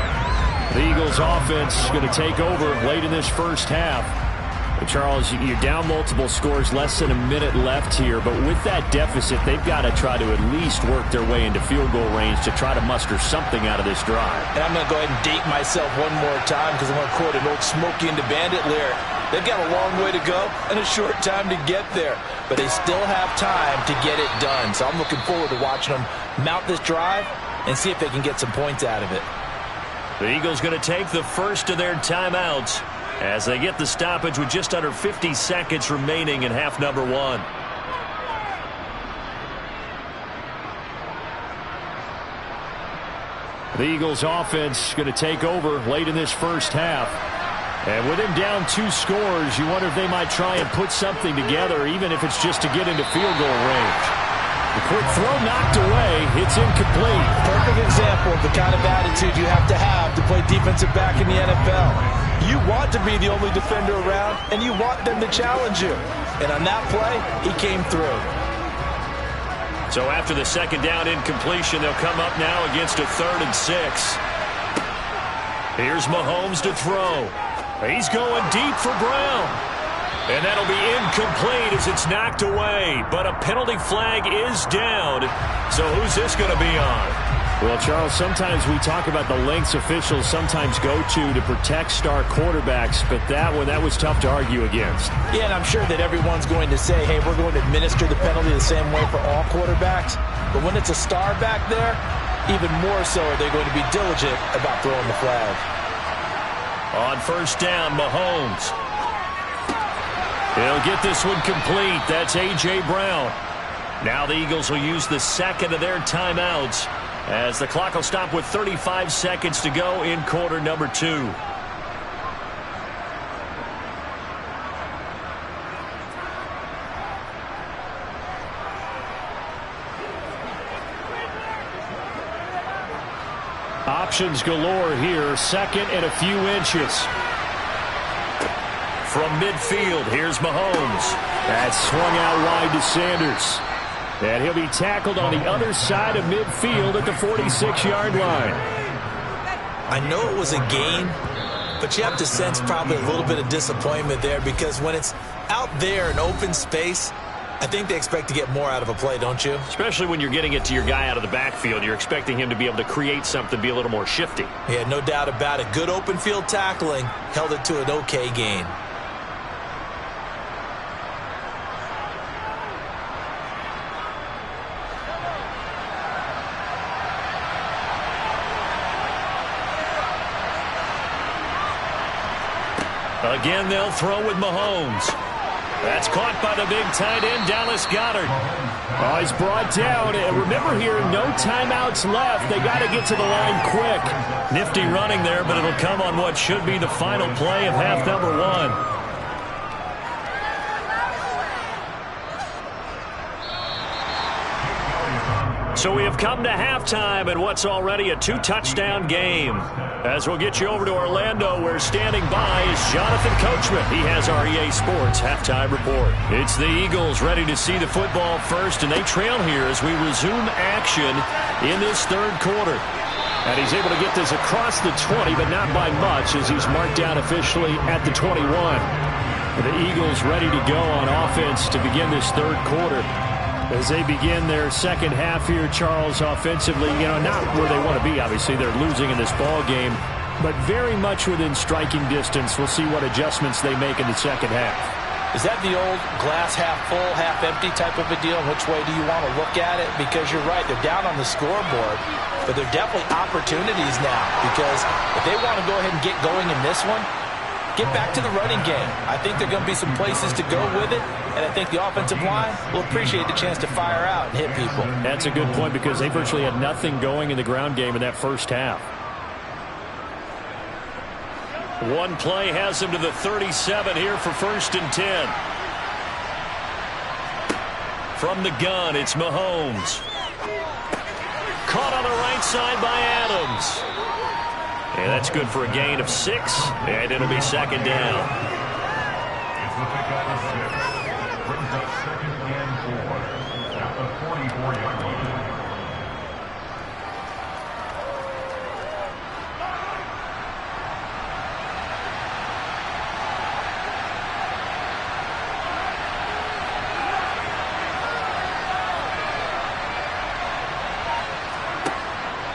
The Eagles offense going to take over late in this first half. Charles, you're down multiple scores, less than a minute left here, but with that deficit, they've got to try to at least work their way into field goal range to try to muster something out of this drive. And I'm going to go ahead and date myself one more time because I'm going to quote an old Smokey and the Bandit lyric. They've got a long way to go and a short time to get there, but they still have time to get it done. So I'm looking forward to watching them mount this drive and see if they can get some points out of it. The Eagles going to take the first of their timeouts as they get the stoppage with just under 50 seconds remaining in half number 1. The Eagles offense going to take over late in this first half. And with him down 2 scores, you wonder if they might try and put something together, even if it's just to get into field goal range. The quick throw knocked away. It's incomplete. Perfect example of the kind of attitude you have to play defensive back in the NFL. You want to be the only defender around, and you want them to challenge you. And on that play, he came through. So after the second down incompletion, they'll come up now against a 3rd and 6. Here's Mahomes to throw. He's going deep for Brown. And that'll be incomplete as it's knocked away. But a penalty flag is down. So who's this going to be on? Well, Charles, sometimes we talk about the lengths officials sometimes go to protect star quarterbacks, but that was tough to argue against. Yeah, and I'm sure that everyone's going to say, hey, we're going to administer the penalty the same way for all quarterbacks. But when it's a star back there, even more so are they going to be diligent about throwing the flag. On first down, Mahomes. He'll get this one complete. That's A.J. Brown. Now the Eagles will use the second of their timeouts as the clock will stop with 35 seconds to go in quarter number 2. Options galore here. 2nd and a few inches. From midfield, here's Mahomes. That's swung out wide to Sanders. And he'll be tackled on the other side of midfield at the 46-yard line. I know it was a gain, but you have to sense probably a little bit of disappointment there because when it's out there in open space, I think they expect to get more out of a play, don't you? Especially when you're getting it to your guy out of the backfield. You're expecting him to be able to create something, be a little more shifty. Yeah, no doubt about it. Good open field tackling. Held it to an okay gain. Again, they'll throw with Mahomes. That's caught by the big tight end, Dallas Goedert. Oh, he's brought down. And remember here, no timeouts left. They got to get to the line quick. Nifty running there, but it'll come on what should be the final play of half number 1. So we have come to halftime in what's already a 2-touchdown game. As we'll get you over to Orlando, where standing by is Jonathan Coachman. He has our EA Sports halftime report. It's the Eagles ready to see the football first, and they trail here as we resume action in this third quarter. And he's able to get this across the 20, but not by much, as he's marked down officially at the 21. The Eagles ready to go on offense to begin this third quarter. As they begin their second half here, Charles, offensively, not where they want to be, obviously. They're losing in this ball game, but very much within striking distance. We'll see what adjustments they make in the second half. Is that the old glass half full, half empty type of a deal? Which way do you want to look at it? Because you're right, they're down on the scoreboard, but they're definitely opportunities now. Because if they want to go ahead and get going in this one, get back to the running game. I think there are going to be some places to go with it, and I think the offensive line will appreciate the chance to fire out and hit people. That's a good point, because they virtually had nothing going in the ground game in that first half. One play has him to the 37 here for 1st and 10. From the gun, it's Mahomes. Caught on the right side by Adams. And that's good for a gain of 6, and it'll be second down. It's the pickup of 6. Brings up 2nd and 4 at the 44-yard line.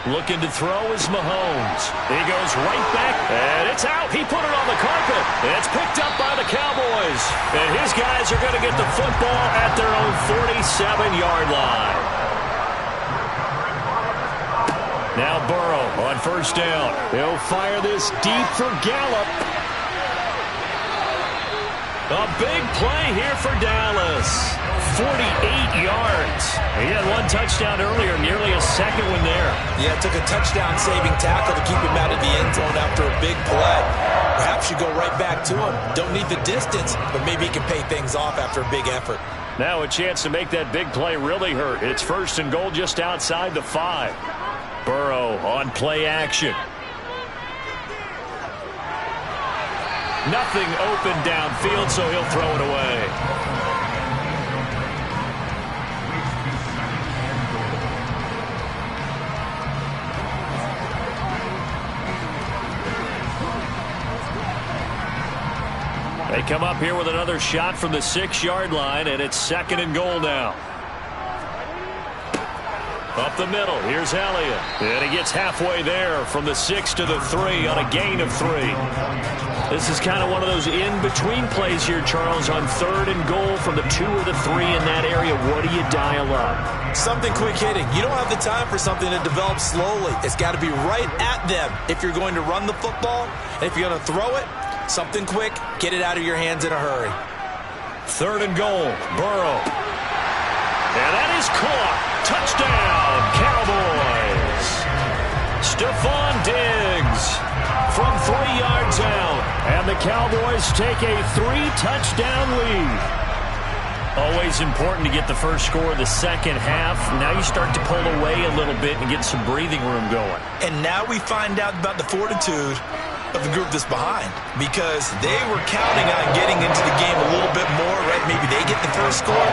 Looking to throw is Mahomes. He goes right back, and it's out. He put it on the carpet. It's picked up by the Cowboys. And his guys are going to get the football at their own 47-yard line. Now Burrow on 1st down. They'll fire this deep for Gallup. A big play here for Dallas. 48 yards. He had 1 touchdown earlier, nearly a second one there. Yeah, it took a touchdown-saving tackle to keep him out of the end zone after a big play. Perhaps you go right back to him. Don't need the distance, but maybe he can pay things off after a big effort. Now a chance to make that big play really hurt. It's 1st and goal just outside the 5. Burrow on play action. Nothing open downfield, so he'll throw it away. They come up here with another shot from the 6-yard line, and it's 2nd and goal now. Up the middle, here's Elliott. And he gets halfway there from the 6 to the 3 on a gain of 3. This is kind of one of those in-between plays here, Charles, on 3rd and goal from the 2 or the 3 in that area. What do you dial up? Something quick hitting. You don't have the time for something to develop slowly. It's got to be right at them if you're going to run the football. And if you're going to throw it, something quick, get it out of your hands in a hurry. 3rd and goal, Burrow. And that is caught. Touchdown, Cowboys. Stephon Diggs from 3 yards out. And the Cowboys take a 3-touchdown lead. Always important to get the first score of the second half. Now you start to pull away a little bit and get some breathing room going. And now we find out about the fortitude of the group that's behind, because they were counting on getting into the game a little bit more, right? Maybe they get the first score.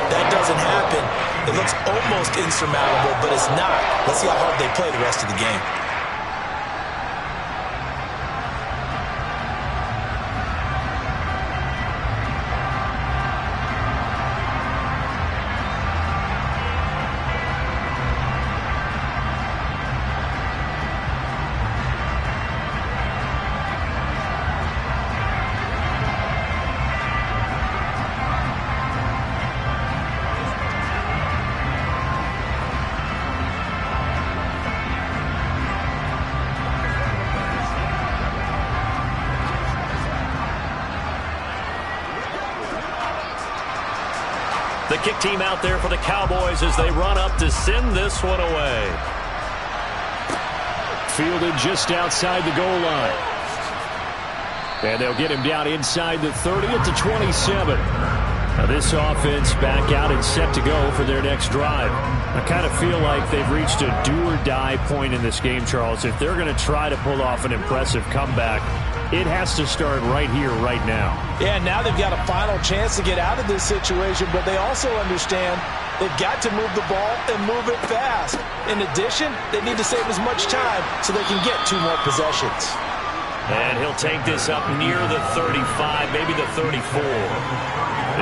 That doesn't happen. It looks almost insurmountable, but it's not. Let's see how hard they play the rest of the game. The kick team out there for the Cowboys as they run up to send this one away. Fielded just outside the goal line. And they'll get him down inside the 30 at the 27. Now this offense back out and set to go for their next drive. I kind of feel like they've reached a do-or-die point in this game, Charles. If they're going to try to pull off an impressive comeback, it has to start right here, right now. Yeah, now they've got a final chance to get out of this situation, but they also understand they've got to move the ball and move it fast. In addition, they need to save as much time so they can get 2 more possessions. And he'll take this up near the 35, maybe the 34.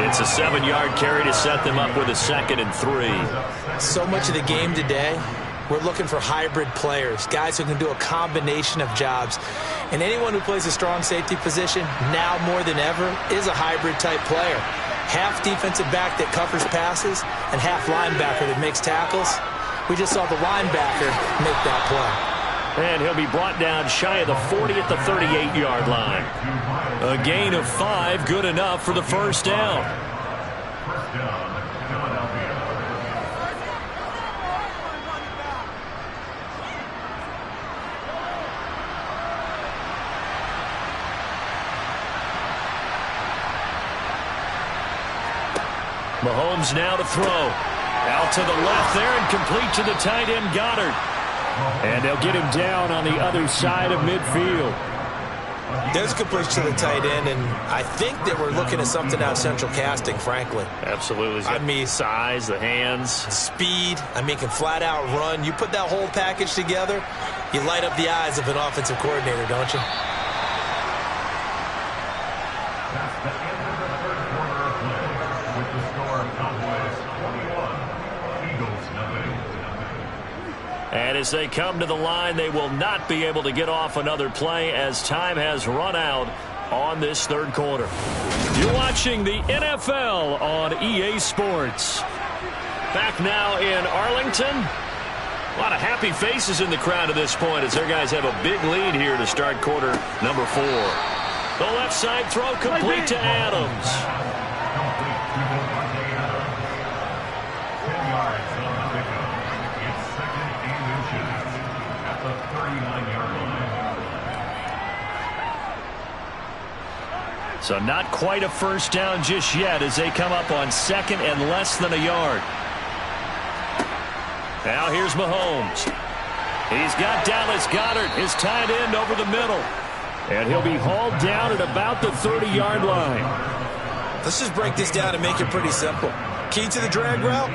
It's a 7-yard carry to set them up with a 2nd and 3. So much of the game today, we're looking for hybrid players, guys who can do a combination of jobs. And anyone who plays a strong safety position, now more than ever, is a hybrid-type player. Half defensive back that covers passes and half linebacker that makes tackles. We just saw the linebacker make that play. And he'll be brought down shy of the 40 at the 38-yard line. A gain of 5, good enough for the first down. First down, Philadelphia. Mahomes now to throw. Out to the left there and complete to the tight end, Goddard. And they'll get him down on the other side of midfield. There's a completion to the tight end, and I think that we're looking at something out of central casting, frankly. Absolutely. I mean, size, the hands. Speed, can flat out run. You put that whole package together, you light up the eyes of an offensive coordinator, don't you? That's the end of the third quarter of play with the score Cowboys 21, Eagles nothing. And as they come to the line, they will not be able to get off another play as time has run out on this third quarter. You're watching the NFL on EA Sports. Back now in Arlington. A lot of happy faces in the crowd at this point as their guys have a big lead here to start quarter number 4. The left side throw complete to Adams. Complete to Devontae Adams. 10 yards on the pickup. It's 2nd and inches at the 39-yard line. So not quite a first down just yet as they come up on 2nd and less than a yard. Now here's Mahomes. He's got Dallas Goedert, his tight end, over the middle. And he'll be hauled down at about the 30-yard line. Let's just break this down and make it pretty simple. Key to the drag route,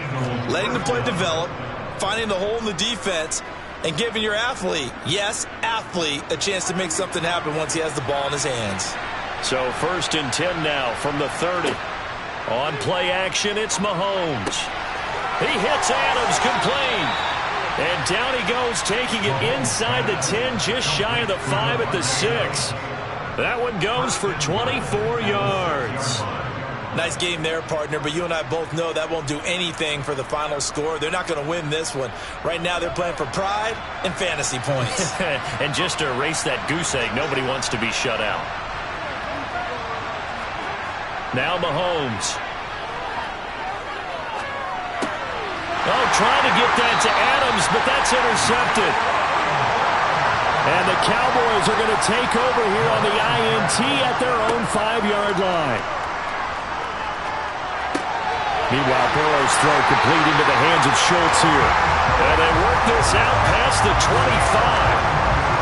letting the play develop, finding the hole in the defense, and giving your athlete, yes, athlete, a chance to make something happen once he has the ball in his hands. So 1st and 10 now from the 30. On play action, it's Mahomes. He hits Adams, complete. And down he goes, taking it inside the 10, just shy of the 5 at the 6. That one goes for 24 yards. Nice game there, partner, but you and I both know that won't do anything for the final score. They're not going to win this one. Right now they're playing for pride and fantasy points. And just to erase that goose egg, nobody wants to be shut out. Now Mahomes. Oh, trying to get that to Adams, but that's intercepted. And the Cowboys are going to take over here on the INT at their own 5-yard line. Meanwhile, Burrow's throw complete into the hands of Schultz here. And they work this out past the 25.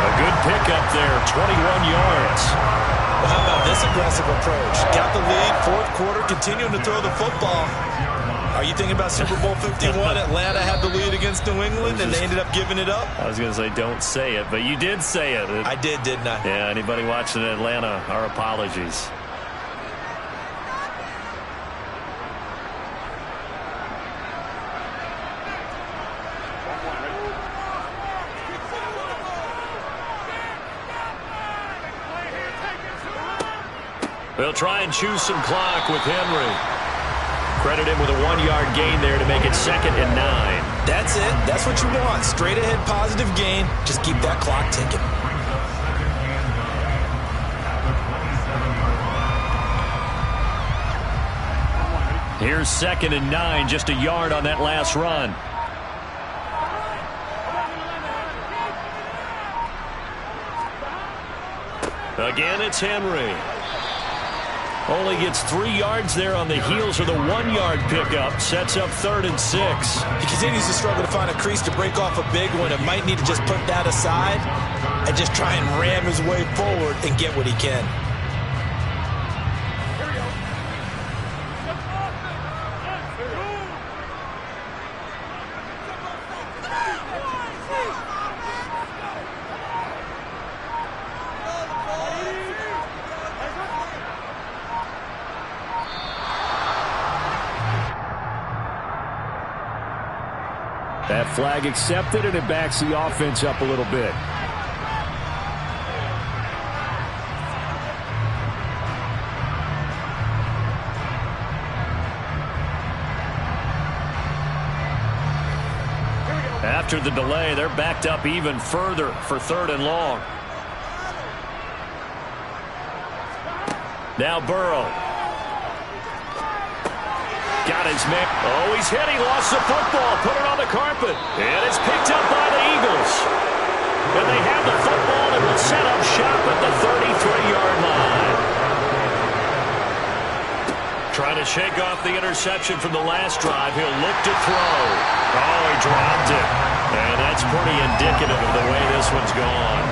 A good pickup there, 21 yards. Well, how about this aggressive approach? Got the lead, 4th quarter, continuing to throw the football. Are you thinking about Super Bowl 51? Atlanta had the lead against New England, and they ended up giving it up? I was going to say don't say it, but you did say it. I did, didn't I? Yeah, anybody watching in Atlanta, our apologies. They'll try and choose some clock with Henry. Credit him with a 1-yard gain there to make it 2nd and 9. That's it. That's what you want. Straight ahead positive gain. Just keep that clock ticking. Here's 2nd and 9, just a yard on that last run. Again, it's Henry. Only gets 3 yards there on the heels of the 1-yard pickup. Sets up 3rd and 6. He continues to struggle to find a crease to break off a big one. It might need to just put that aside and just try and ram his way forward and get what he can. That flag accepted, and it backs the offense up a little bit. After the delay, they're backed up even further for 3rd and long. Now Burrow. Got his man. Oh, he's hit. He lost the football. Put it on the carpet. And it's picked up by the Eagles. And they have the football and will set up shop at the 33-yard line. Trying to shake off the interception from the last drive. He'll look to throw. Oh, he dropped it. And that's pretty indicative of the way this one's gone.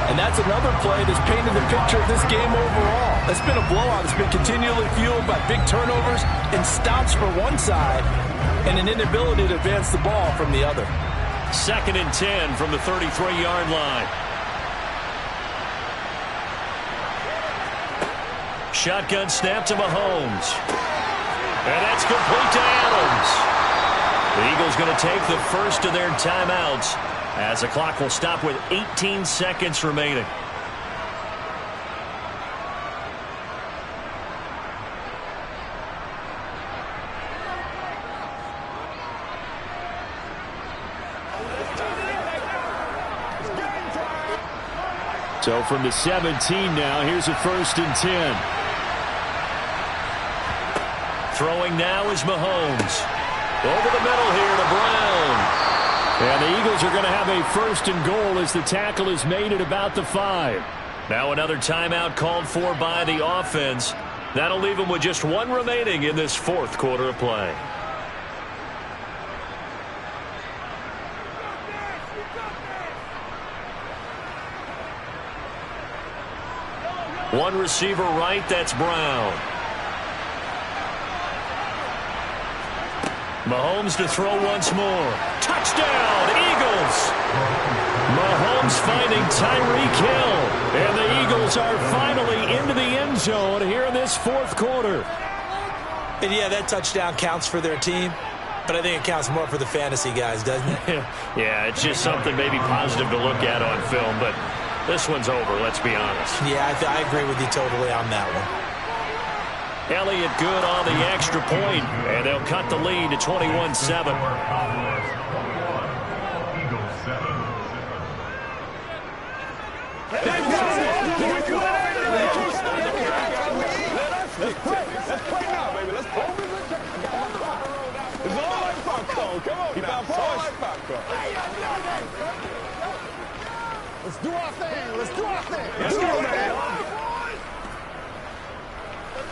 And that's another play that's painted the picture of this game overall. It's been a blowout. It's been continually fueled by big turnovers and stops for one side and an inability to advance the ball from the other. 2nd and 10 from the 33-yard line. Shotgun snap to Mahomes. And that's complete to Adams. The Eagles going to take the first of their timeouts as the clock will stop with 18 seconds remaining. So from the 17 now, here's a 1st and 10. Throwing now is Mahomes. Over the middle here to Brown. And the Eagles are going to have a 1st and goal as the tackle is made at about the 5. Now another timeout called for by the offense. That'll leave them with just 1 remaining in this 4th quarter of play. One receiver right, that's Brown. Mahomes to throw once more. Touchdown, Eagles! Mahomes finding Tyreek Hill. And the Eagles are finally into the end zone here in this 4th quarter. And yeah, that touchdown counts for their team, but I think it counts more for the fantasy guys, doesn't it? Yeah, it's just something maybe positive to look at on film, but this one's over, let's be honest. Yeah, I agree with you totally on that one. Elliott good on the extra point, and they'll cut the lead to 21-7. Let's do our thing. Let's do our thing. Let's go, man.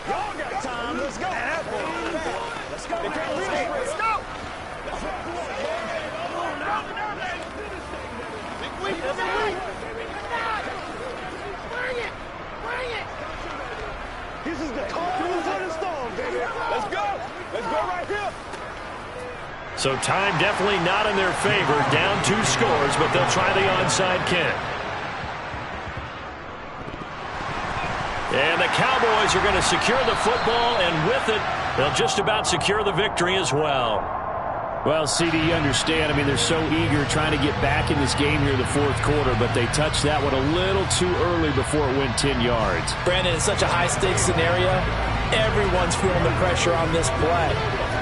Y'all got time. Let's go. Let's go. Let's go. Big week. Bring it. Bring it. This is the calm of the storm, baby. Let's go. Let's go right here. So time definitely not in their favor. Down 2 scores, but they'll try the onside kick. And the Cowboys are going to secure the football, and with it, they'll just about secure the victory as well. Well, CD, you understand. I mean, they're so eager trying to get back in this game here in the 4th quarter, but they touched that one a little too early before it went 10 yards. Brandon, it's such a high-stakes scenario. Everyone's feeling the pressure on this play.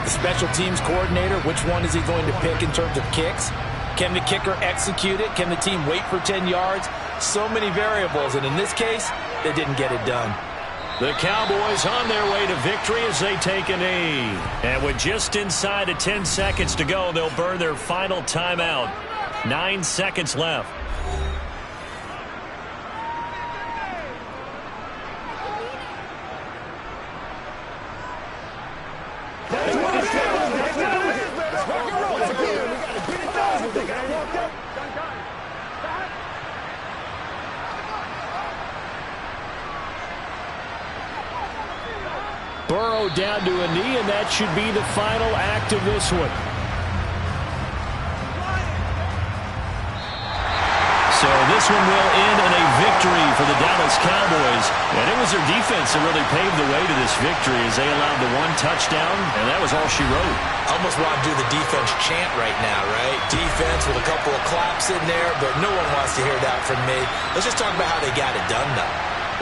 The special teams coordinator, which one is he going to pick in terms of kicks? Can the kicker execute it? Can the team wait for 10 yards? So many variables, and in this case, they didn't get it done. The Cowboys on their way to victory as they take a knee. And with just inside of 10 seconds to go, they'll burn their final timeout. 9 seconds left. Burrow down to a knee, and that should be the final act of this one. So this one will end in a victory for the Dallas Cowboys. And it was their defense that really paved the way to this victory as they allowed the 1 touchdown, and that was all she wrote. Almost want to do the defense chant right now, right? Defense with a couple of claps in there, but no one wants to hear that from me. Let's just talk about how they got it done, though.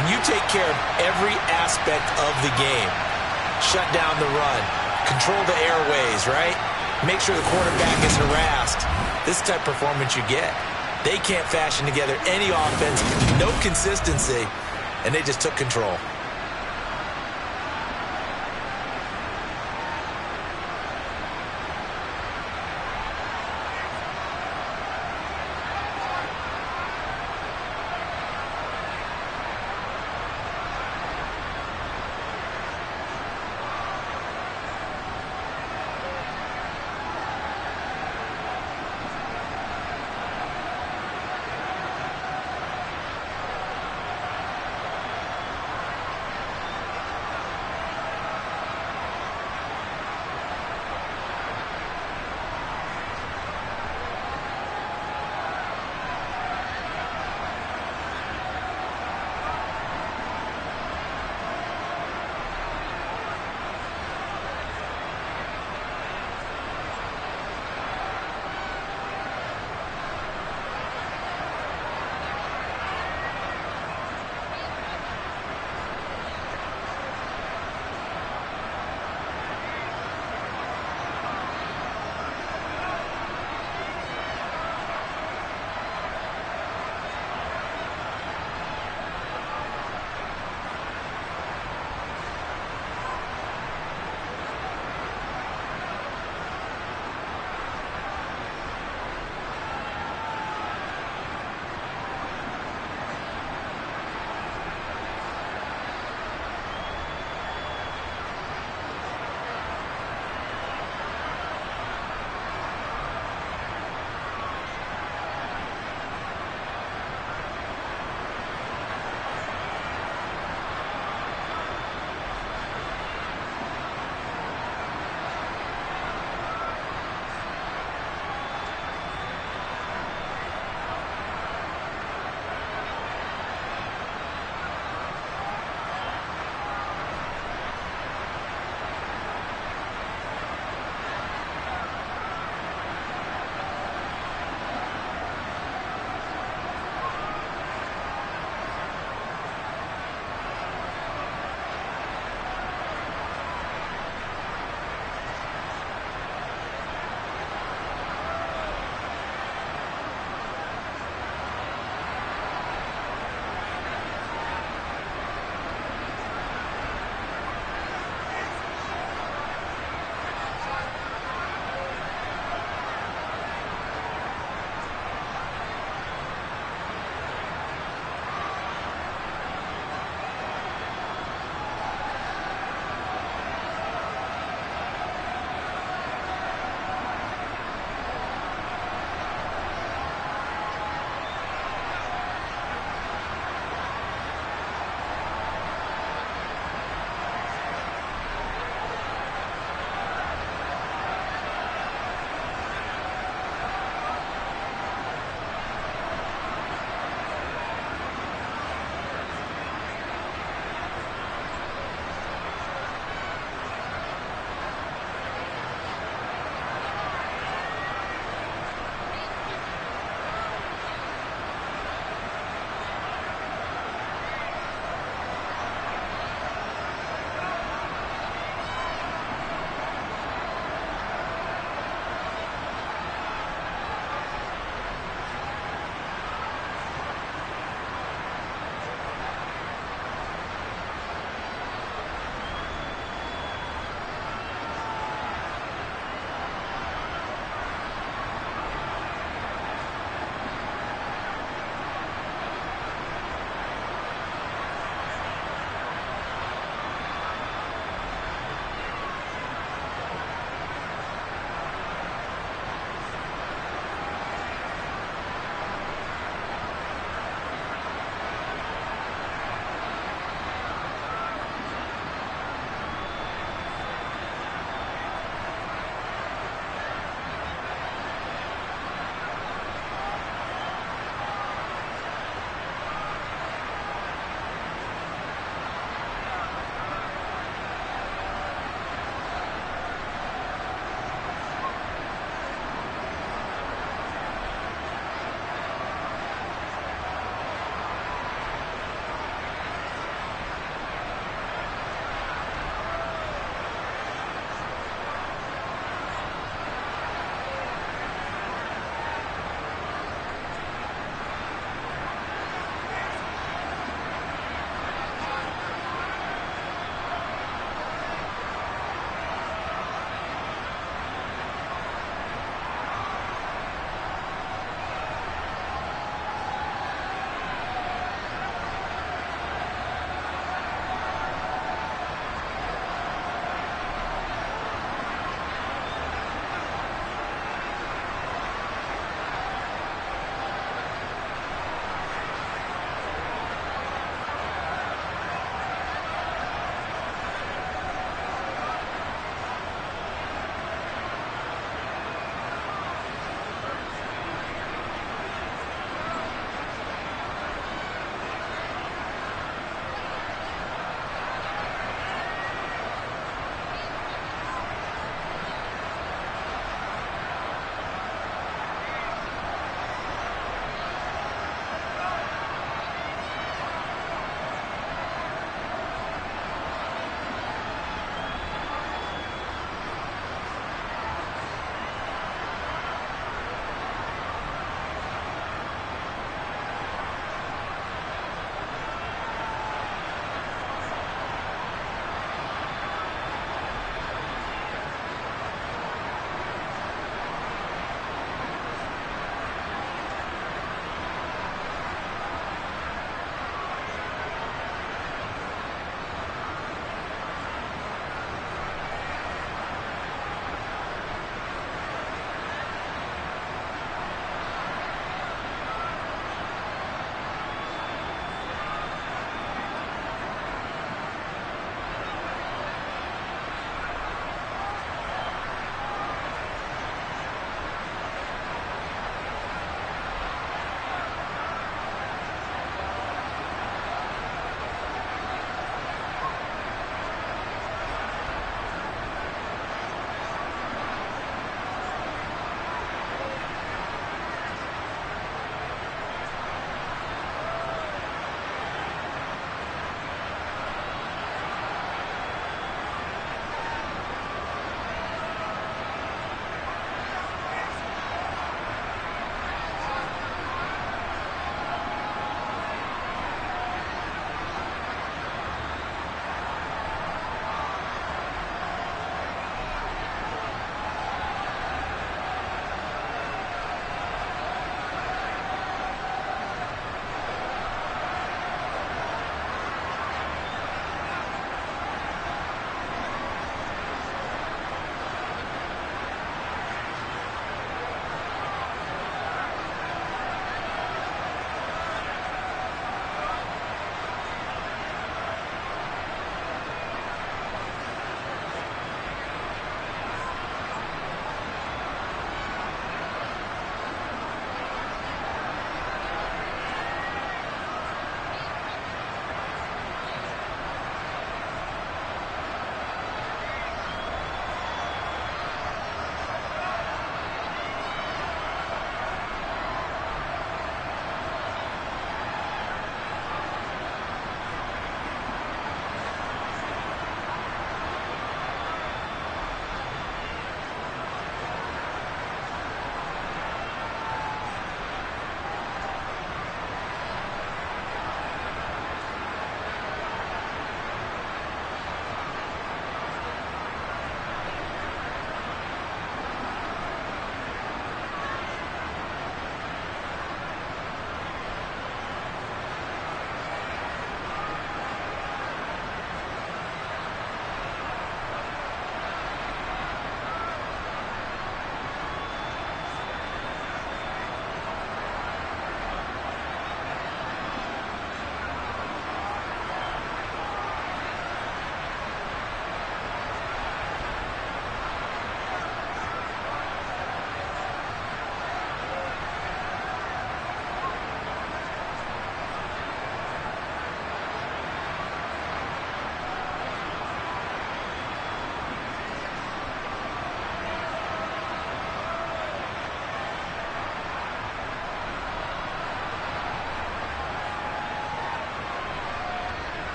When you take care of every aspect of the game, shut down the run, control the airways, right? Make sure the quarterback is harassed. This type of performance you get. They can't fashion together any offense, no consistency, and they just took control.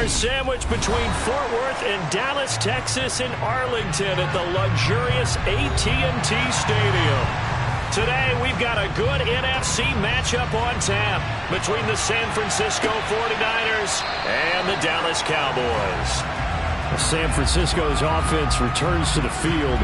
are sandwiched between Fort Worth and Dallas, Texas, and Arlington at the luxurious AT&T Stadium. Today, we've got a good NFC matchup on tap between the San Francisco 49ers and the Dallas Cowboys. San Francisco's offense returns to the field.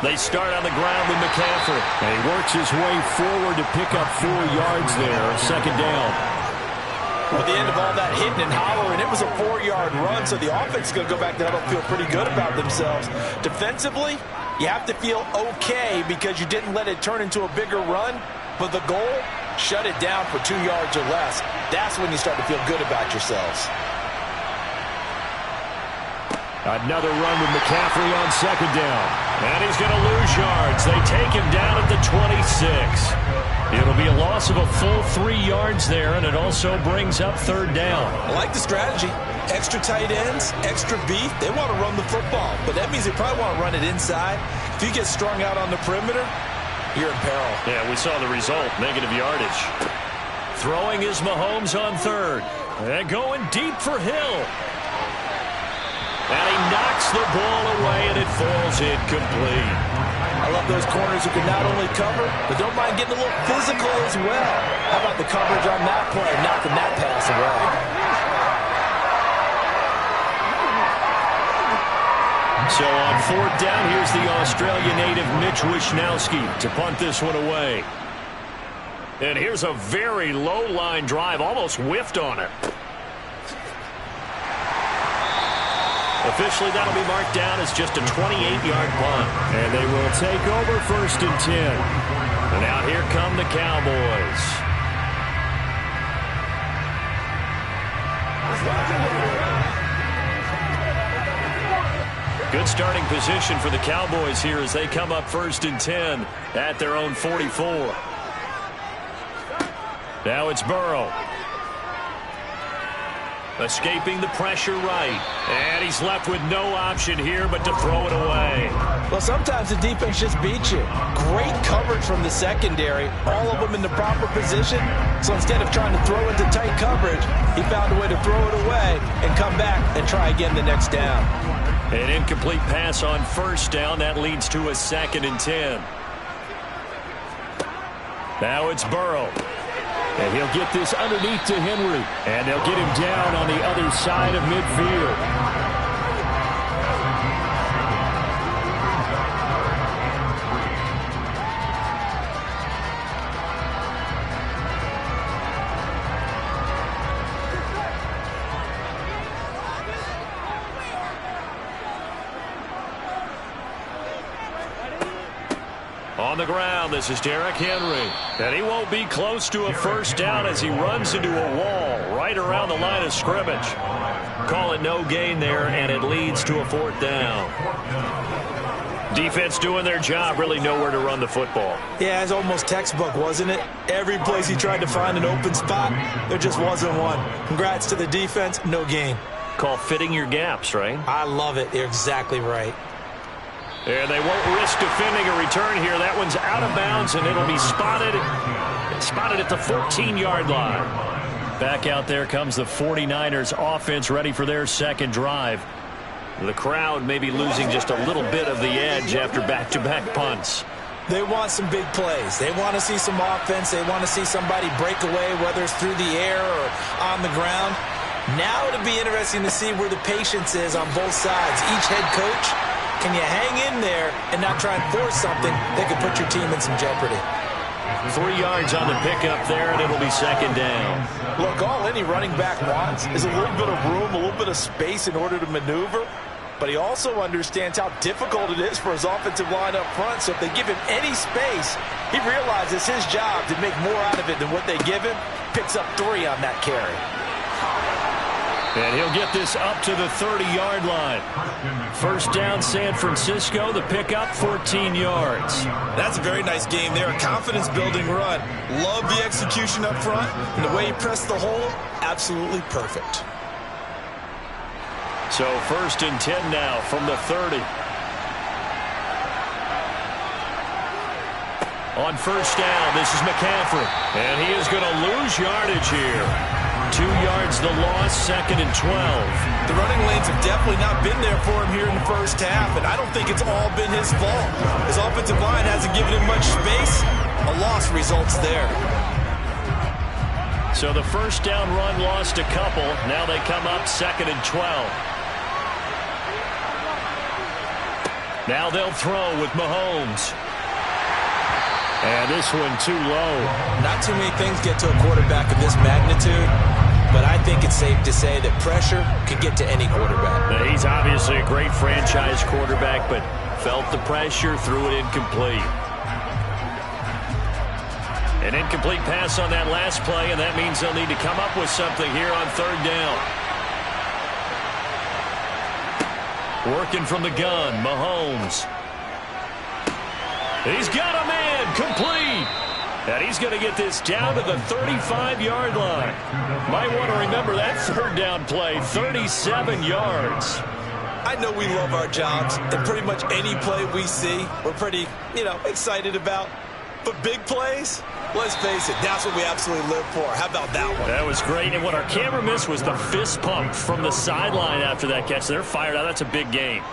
They start on the ground with McCaffrey. And he works his way forward to pick up 4 yards there, second down. At the end of all that hitting and hollering, it was a 4-yard run, so the offense is going to go back there and feel pretty good about themselves. Defensively, you have to feel okay because you didn't let it turn into a bigger run, but the goal, shut it down for 2 yards or less. That's when you start to feel good about yourselves. Another run with McCaffrey on second down. And he's going to lose yards. They take him down at the 26. It'll be a loss of a full 3 yards there, and it also brings up third down. I like the strategy. Extra tight ends, extra beef. They want to run the football, but that means they probably want to run it inside. If you get strung out on the perimeter, you're in peril. Yeah, we saw the result, negative yardage. Throwing is Mahomes on third. And going deep for Hill. And he knocks the ball away, and it falls incomplete. I love those corners who can not only cover, but don't mind getting a little physical as well. How about the coverage on that play, knocking that pass away? So on fourth down, here's the Australian native Mitch Wishnowsky to punt this one away. And here's a very low line drive, almost whiffed on it. Officially, that'll be marked down as just a 28-yard punt. And they will take over first and 10. And out here come the Cowboys. Good starting position for the Cowboys here as they come up first and 10 at their own 44. Now it's Burrow. Escaping the pressure right. And he's left with no option here but to throw it away. Well, sometimes the defense just beats you. Great coverage from the secondary. All of them in the proper position. So instead of trying to throw into tight coverage, he found a way to throw it away and come back and try again the next down. An incomplete pass on first down. That leads to a 2nd and 10. Now it's Burrow. And he'll get this underneath to Henry. And they'll get him down on the other side of midfield. On the ground, this is Derrick Henry. And he won't be close to a first down as he runs into a wall right around the line of scrimmage. Call it no gain there, and it leads to a 4th down. Defense doing their job, really nowhere to run the football. Yeah, it's almost textbook, wasn't it? Every place he tried to find an open spot, there just wasn't one. Congrats to the defense, no gain. Call fitting your gaps, right? I love it. You're exactly right. And they won't risk defending a return here. That one's out of bounds, and it'll be spotted at the 14-yard line. Back out there comes the 49ers offense ready for their second drive. The crowd may be losing just a little bit of the edge after back-to-back punts. They want some big plays. They want to see some offense. They want to see somebody break away, whether it's through the air or on the ground. Now it'll be interesting to see where the patience is on both sides. Each head coach, can you hang in there and not try and force something that could put your team in some jeopardy? 3 yards on the pickup there, and it'll be 2nd down. Look, all any running back wants is a little bit of room, a little bit of space in order to maneuver. But he also understands how difficult it is for his offensive line up front. So if they give him any space, he realizes his job to make more out of it than what they give him. Picks up 3 on that carry. And he'll get this up to the 30-yard line. First down, San Francisco. The pickup, 14 yards. That's a very nice game there. A confidence-building run. Love the execution up front. And the way he pressed the hole, absolutely perfect. So 1st and 10 now from the 30. On first down, this is McCaffrey. And he is going to lose yardage here. 2 yards the loss, 2nd and 12. The running lanes have definitely not been there for him here in the first half, and I don't think it's all been his fault. His offensive line hasn't given him much space. A loss results there. So the first down run lost a couple. Now they come up 2nd and 12. Now they'll throw with Mahomes. And this one too low. Not too many things get to a quarterback of this magnitude, but I think it's safe to say that pressure could get to any quarterback. Now, he's obviously a great franchise quarterback, but felt the pressure, threw it incomplete. An incomplete pass on that last play, and that means they'll need to come up with something here on 3rd down. Working from the gun, Mahomes. He's got a man, complete. And he's going to get this down to the 35-yard line. Might want to remember that 3rd down play, 37 yards. I know we love our jobs, and pretty much any play we see, we're pretty, excited about. But big plays, let's face it, that's what we absolutely live for. How about that one? That was great, and what our camera missed was the fist pump from the sideline after that catch. They're fired out. That's a big game.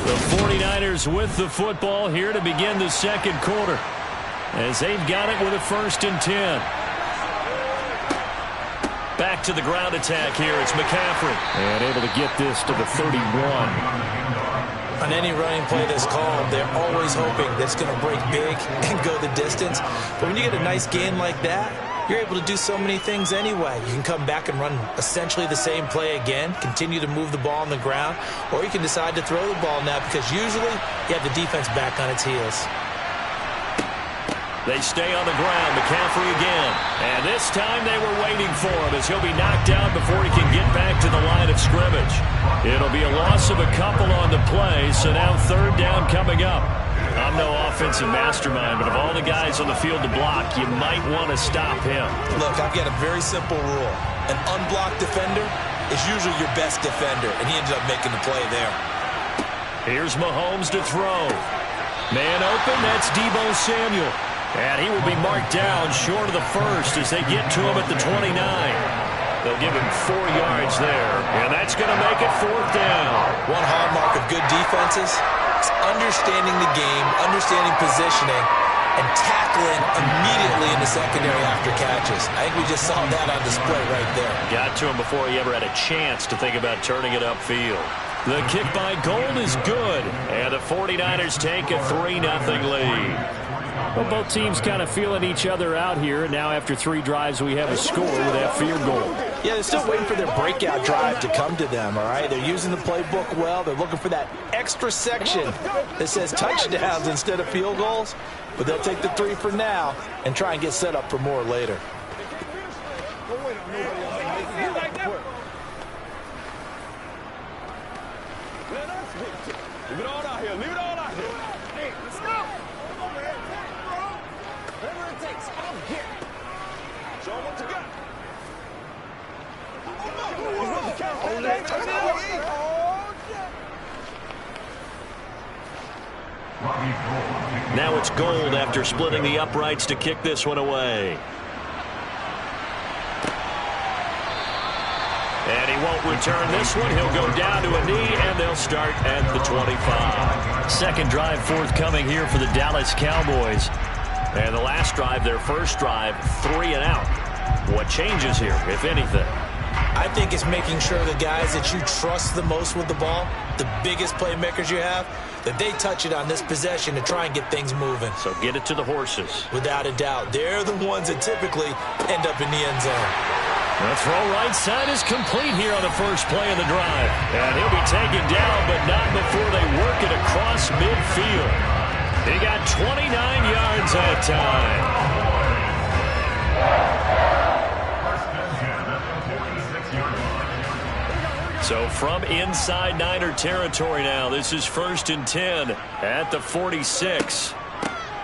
The 49ers with the football here to begin the 2nd quarter, as they've got it with a 1st and 10. Back to the ground attack here. It's McCaffrey. And able to get this to the 31. On any running play that's called, they're always hoping that it's going to break big and go the distance. But when you get a nice gain like that, you're able to do so many things anyway. You can come back and run essentially the same play again, continue to move the ball on the ground, or you can decide to throw the ball now because usually you have the defense back on its heels. They stay on the ground. McCaffrey again. And this time they were waiting for him as he'll be knocked down before he can get back to the line of scrimmage. It'll be a loss of a couple on the play, so now 3rd down coming up. I'm no offensive mastermind, but of all the guys on the field to block, you might want to stop him. Look, I've got a very simple rule. An unblocked defender is usually your best defender, and he ended up making the play there. Here's Mahomes to throw. Man open, that's Deebo Samuel. And he will be marked down short of the 1st as they get to him at the 29. They'll give him 4 yards there, and that's going to make it 4th down. One hallmark of good defenses is understanding the game, understanding positioning, and tackling immediately in the secondary after catches. I think we just saw that on display right there. Got to him before he ever had a chance to think about turning it upfield. The kick by Gold is good, and the 49ers take a 3-0 lead. Well, both teams kind of feeling each other out here, and now after 3 drives, we have a score with that field goal. Yeah, they're still waiting for their breakout drive to come to them, all right? They're using the playbook well. They're looking for that extra section that says touchdowns instead of field goals. But they'll take the 3 for now and try and get set up for more later. Leave it all out here. Leave it all out here. Hey, let's go. Whatever it takes, I'm here. Show them what you got. Now it's Gold after splitting the uprights to kick this one away. And he won't return this one. He'll go down to a knee, and they'll start at the 25. Second drive forthcoming here for the Dallas Cowboys. And the last drive, their first drive, 3 and out. What changes here, if anything? I think it's making sure the guys that you trust the most with the ball, the biggest playmakers you have, that they touch it on this possession to try and get things moving. So get it to the horses. Without a doubt. They're the ones that typically end up in the end zone. The throw right side is complete here on the first play of the drive. And he'll be taken down, but not before they work it across midfield. He got 29 yards that time. So from inside Niner territory now, this is 1st and 10 at the 46.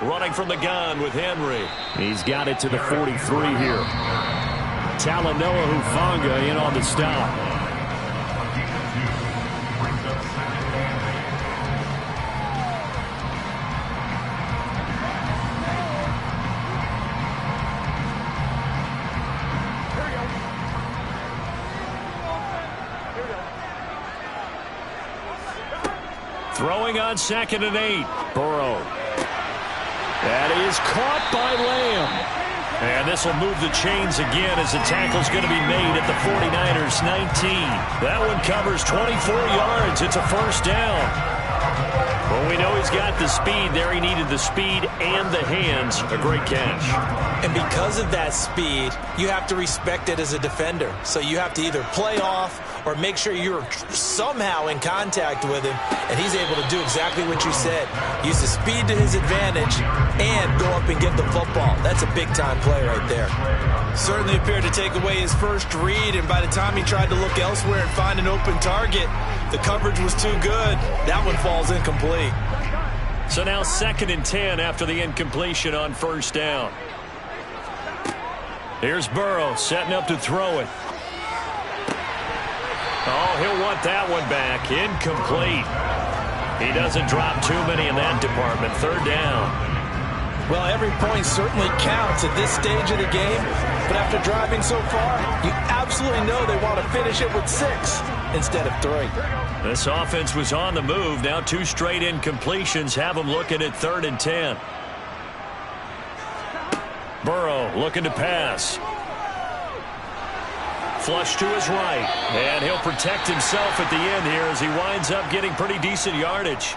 Running from the gun with Henry. He's got it to the 43 here. Talanoa Hufanga in on the stop. Throwing on 2nd and 8. Burrow. That is caught by Lamb. And this will move the chains again as the tackle's going to be made at the 49ers 19. That one covers 24 yards. It's a 1st down. Well, we know he's got the speed there. He needed the speed and the hands. A great catch. And because of that speed, you have to respect it as a defender. So you have to either play off or make sure you're somehow in contact with him, and he's able to do exactly what you said. Use the speed to his advantage and go up and get the football. That's a big-time play right there. Certainly appeared to take away his first read, and by the time he tried to look elsewhere and find an open target, the coverage was too good. That one falls incomplete. So now 2nd and 10 after the incompletion on 1st down. Here's Burrow setting up to throw it. Oh, he'll want that one back. Incomplete. He doesn't drop too many in that department. 3rd down. Well, every point certainly counts at this stage of the game, but after driving so far, you absolutely know they want to finish it with 6 instead of 3. This offense was on the move. Now 2 straight incompletions have them looking at 3rd and 10. Burrow looking to pass. Flush to his right, and he'll protect himself at the end here as he winds up getting pretty decent yardage.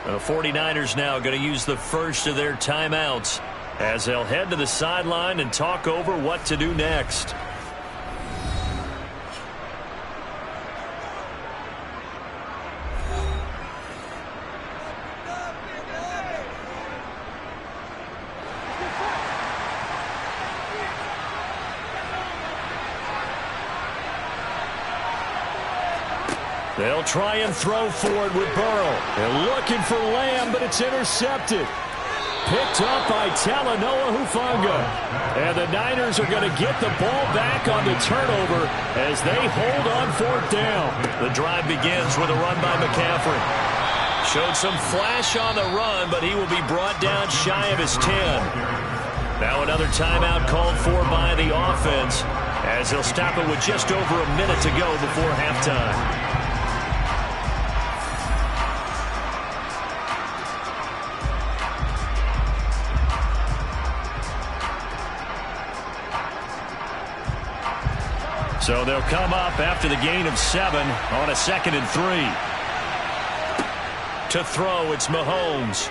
The 49ers now going to use the first of their timeouts as they'll head to the sideline and talk over what to do next. They'll try and throw for it with Burrow. They're looking for Lamb, but it's intercepted. Picked up by Talanoa Hufanga. And the Niners are going to get the ball back on the turnover as they hold on 4th down. The drive begins with a run by McCaffrey. Showed some flash on the run, but he will be brought down shy of his 10. Now another timeout called for by the offense as they'll stop it with just over a minute to go before halftime. So they'll come up after the gain of 7 on a 2nd and 3. To throw, it's Mahomes.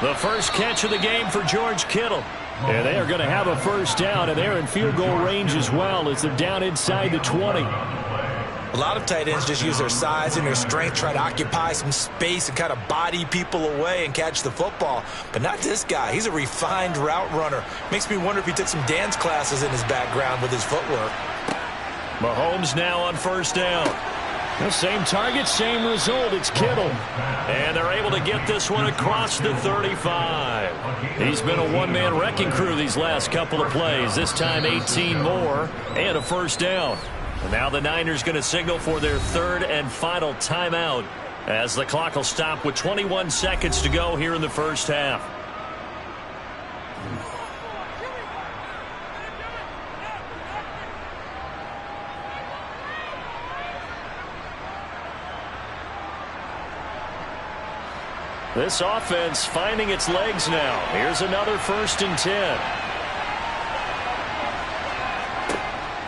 The first catch of the game for George Kittle. And they are going to have a 1st down, and they're in field goal range as well as they're down inside the 20. A lot of tight ends just use their size and their strength, try to occupy some space and kind of body people away and catch the football. But not this guy. He's a refined route runner. Makes me wonder if he took some dance classes in his background with his footwork. Mahomes now on 1st down. The same target, same result. It's Kittle. And they're able to get this one across the 35. He's been a one-man wrecking crew these last couple of plays. This time 18 more and a 1st down. And now the Niners going to signal for their 3rd and final timeout as the clock will stop with 21 seconds to go here in the 1st half. This offense finding its legs now. Here's another 1st and 10.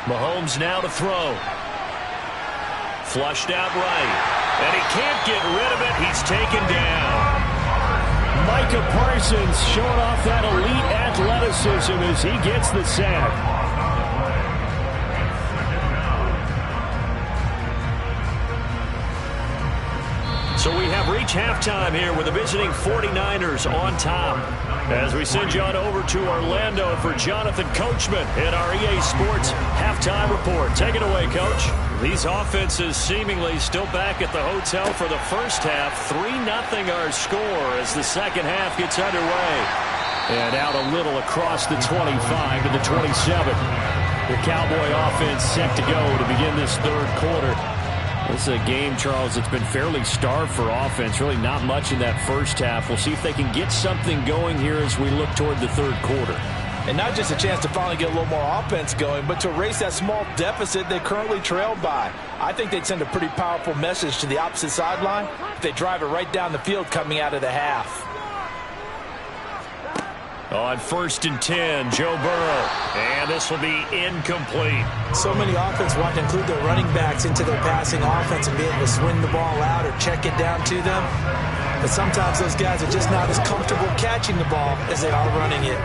Mahomes now to throw. Flushed out right. And he can't get rid of it. He's taken down. Micah Parsons showing off that elite athleticism as he gets the sack. So we have reached halftime here with the visiting 49ers on top. As we send you on over to Orlando for Jonathan Coachman in our EA Sports Halftime Report. Rappaport. Take it away, Coach. These offenses seemingly still back at the hotel for the first half. 3-0 our score as the second half gets underway. And out a little across the 25 to the 27. The Cowboy offense set to go to begin this third quarter. This is a game, Charles, that's been fairly starved for offense. Really not much in that first half. We'll see if they can get something going here as we look toward the third quarter. And not just a chance to finally get a little more offense going, but to erase that small deficit they currently trailed by. I think they'd send a pretty powerful message to the opposite sideline if they drive it right down the field coming out of the half. On 1st and 10, Joe Burrow. And this will be incomplete. So many offenses want to include their running backs into their passing offense and be able to swing the ball out or check it down to them. But sometimes those guys are just not as comfortable catching the ball as they are running it.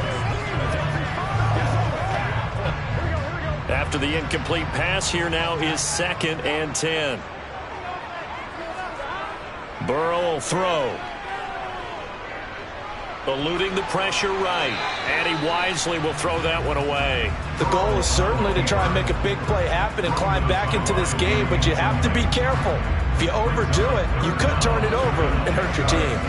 After the incomplete pass, here now is 2nd and 10. Burrow will throw. Eluding the pressure right. And he wisely will throw that one away. The goal is certainly to try and make a big play happen and climb back into this game, but you have to be careful. If you overdo it, you could turn it over and hurt your team.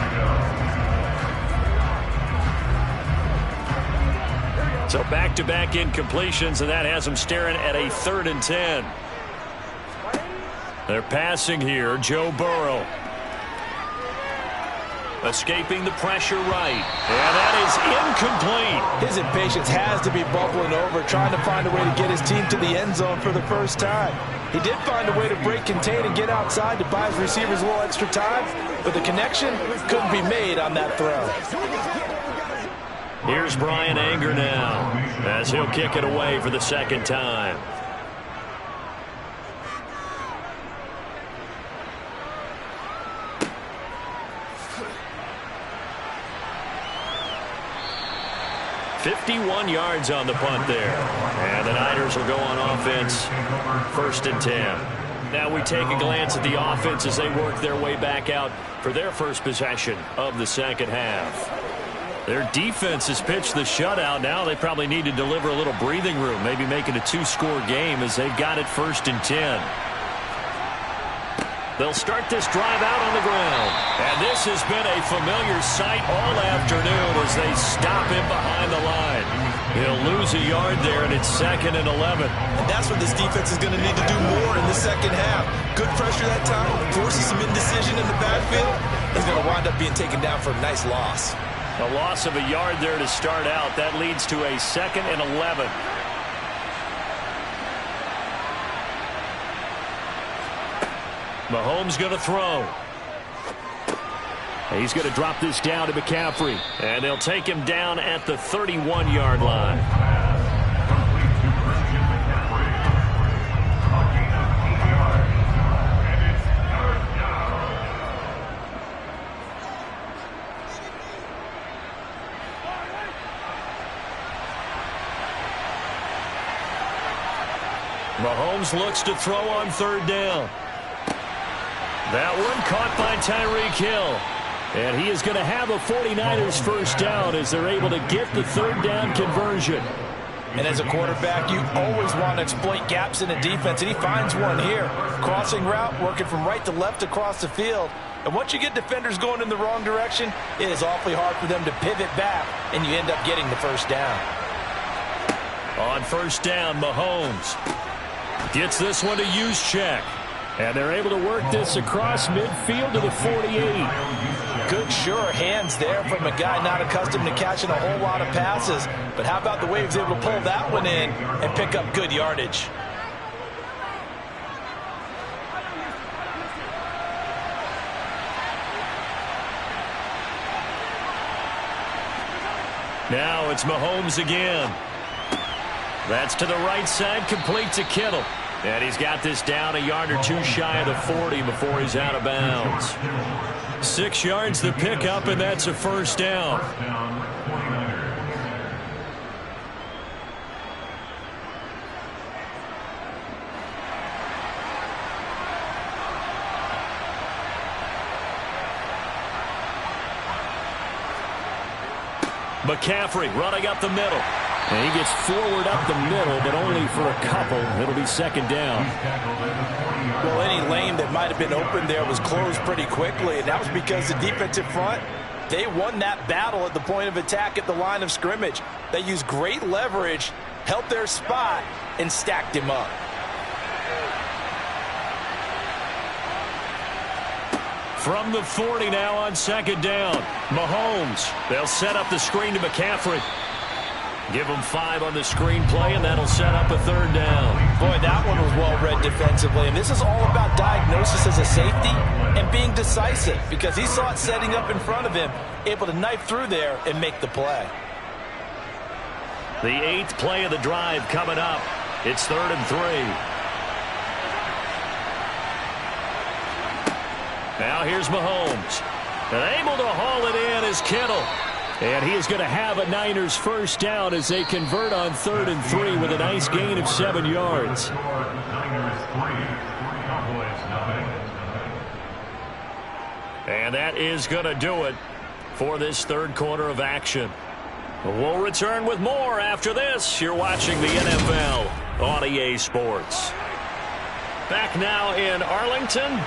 So back-to-back incompletions, and that has them staring at a 3rd and 10. They're passing here. Joe Burrow. Escaping the pressure right. And that is incomplete. His impatience has to be bubbling over, trying to find a way to get his team to the end zone for the first time. He did find a way to break contain and get outside to buy his receivers a little extra time, but the connection couldn't be made on that throw. Here's Brian Anger now as he'll kick it away for the second time. $51 yards on the punt there. And the Niners will go on offense. 1st and 10. Now we take a glance at the offense as they work their way back out for their first possession of the second half. Their defense has pitched the shutout. Now they probably need to deliver a little breathing room, maybe make it a 2-score game as they've got it 1st and 10. They'll start this drive out on the ground. And this has been a familiar sight all afternoon as they stop him behind the line. He'll lose a yard there, and it's 2nd and 11. And that's what this defense is going to need to do more in the second half. Good pressure that time, forces some indecision in the backfield. He's going to wind up being taken down for a nice loss. A loss of a yard there to start out. That leads to a 2nd and 11. Mahomes going to throw. He's going to drop this down to McCaffrey. And they'll take him down at the 31-yard line. Mahomes looks to throw on 3rd down. That one caught by Tyreek Hill. And he is going to have a 49ers first down as they're able to get the 3rd down conversion. And as a quarterback, you always want to exploit gaps in the defense, and he finds one here. Crossing route, working from right to left across the field. And once you get defenders going in the wrong direction, it is awfully hard for them to pivot back, and you end up getting the first down. On 1st down, Mahomes gets this one to Juszczyk. And they're able to work this across midfield to the 48. Good, sure hands there from a guy not accustomed to catching a whole lot of passes. But how about the way he was able to pull that one in and pick up good yardage? Now it's Mahomes again. That's to the right side, complete to Kittle. And he's got this down a yard or two shy of the 40 before he's out of bounds. 6 yards to pick up, and that's a first down. McCaffrey running up the middle. And he gets forward up the middle, but only for a couple. It'll be second down. Well, any lane that might have been open there was closed pretty quickly, and that was because the defensive front, they won that battle at the point of attack at the line of scrimmage. They used great leverage, held their spot, and stacked him up. From the 40 now on second down. Mahomes. They'll set up the screen to McCaffrey. Give him 5 on the screen play, and that'll set up a third down. Boy, that one was well read defensively. And this is all about diagnosis as a safety and being decisive, because he saw it setting up in front of him, able to knife through there and make the play. The 8th play of the drive coming up. It's 3rd and 3. Now here's Mahomes. And able to haul it in is Kittle. And he is going to have a Niners first down as they convert on 3rd and 3 with a nice gain of 7 yards. And that is going to do it for this third quarter of action. We'll return with more after this. You're watching the NFL on EA Sports. Back now in Arlington.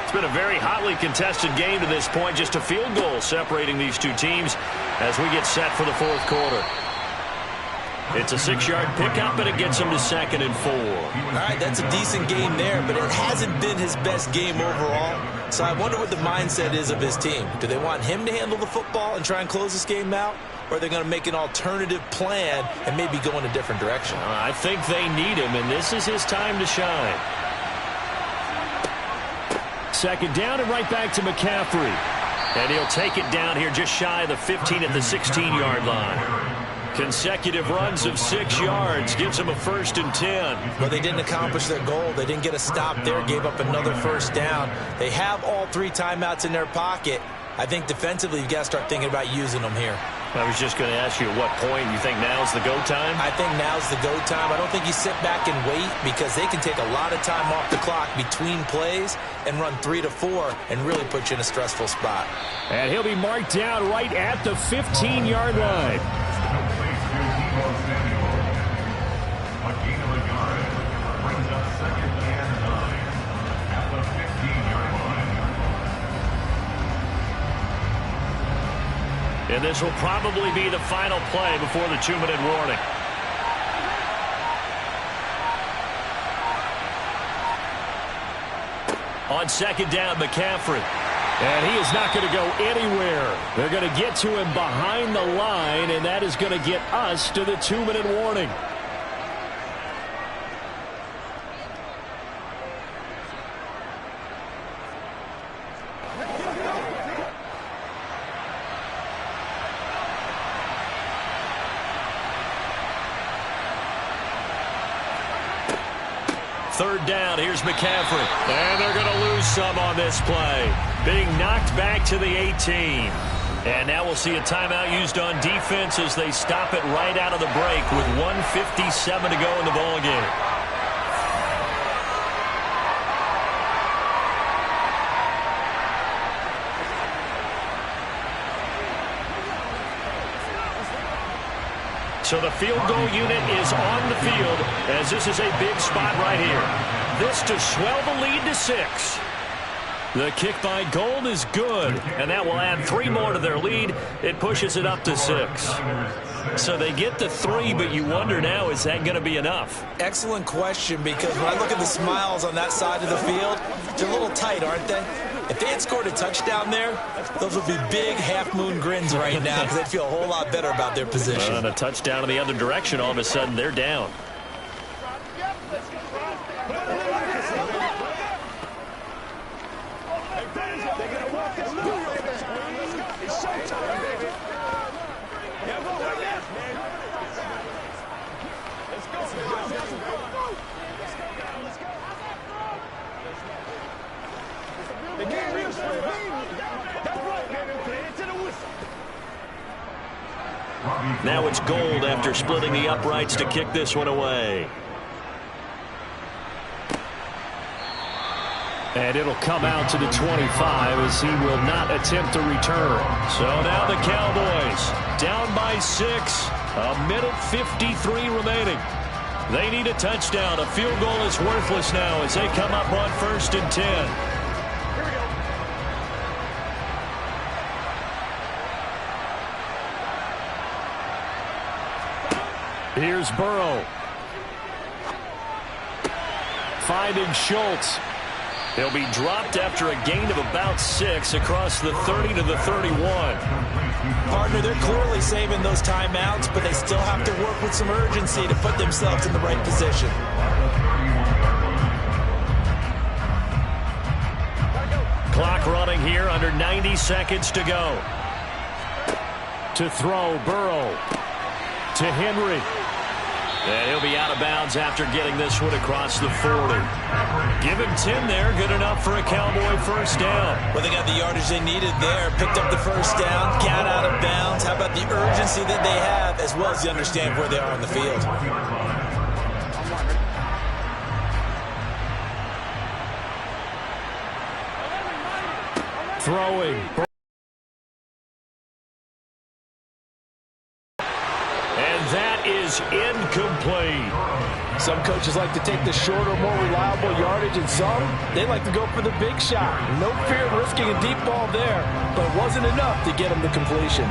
It's been a very hotly contested game to this point. Just a field goal separating these two teams as we get set for the fourth quarter. It's a 6-yard pickup, and it gets him to 2nd and 4. All right, that's a decent game there, but it hasn't been his best game overall. So I wonder what the mindset is of his team. Do they want him to handle the football and try and close this game out? Or are they going to make an alternative plan and maybe go in a different direction? I think they need him, and this is his time to shine. Second down and right back to McCaffrey. And he'll take it down here just shy of the 15 at the 16-yard line. Consecutive runs of 6 yards gives them a 1st and 10. But they didn't accomplish their goal. They didn't get a stop there, gave up another first down. They have all 3 timeouts in their pocket. I think defensively you've got to start thinking about using them here. I was just going to ask you at what point you think now's the go time? I think now's the go time. I don't think you sit back and wait, because they can take a lot of time off the clock between plays and run 3 to 4 and really put you in a stressful spot. And he'll be marked down right at the 15-yard line. A gain of a yard brings up 2nd and 9 at the 15-yard line. And this will probably be the final play before the 2-minute warning. On second down, McCaffrey. And he is not going to go anywhere. They're going to get to him behind the line, and that is going to get us to the 2-minute warning. Third down, here's McCaffrey. And they're going to lose some on this play. Being knocked back to the 18. And now we'll see a timeout used on defense as they stop it right out of the break with 1:57 to go in the ballgame. So the field goal unit is on the field as this is a big spot right here. This to swell the lead to 6. The kick by Gold is good, and that will add 3 more to their lead. It pushes it up to 6. So they get the 3, but you wonder now, is that going to be enough? Excellent question, because when I look at the smiles on that side of the field, they're a little tight, aren't they? If they had scored a touchdown there, those would be big half-moon grins right now, because they'd feel a whole lot better about their position. And a touchdown in the other direction, all of a sudden they're down. Now it's Gold after splitting the uprights to kick this one away. And it'll come out to the 25 as he will not attempt to return. So now the Cowboys down by 6 A minute 53 remaining. They need a touchdown. A field goal is worthless now as they come up on 1st and 10. Here's Burrow. Finding Schultz. He'll be dropped after a gain of about 6 across the 30 to the 31. Partner, they're clearly saving those timeouts, but they still have to work with some urgency to put themselves in the right position. Clock running here, under 90 seconds to go. To throw, Burrow. To Henry. And he'll be out of bounds after getting this one across the 40. Give him 10 there. Good enough for a Cowboy first down. Well, they got the yardage they needed there. Picked up the first down. Got out of bounds. How about the urgency that they have, as well as they understand where they are on the field. Throwing. That is incomplete. Some coaches like to take the shorter, more reliable yardage, and some, they like to go for the big shot. No fear of risking a deep ball there, but it wasn't enough to get him to completion.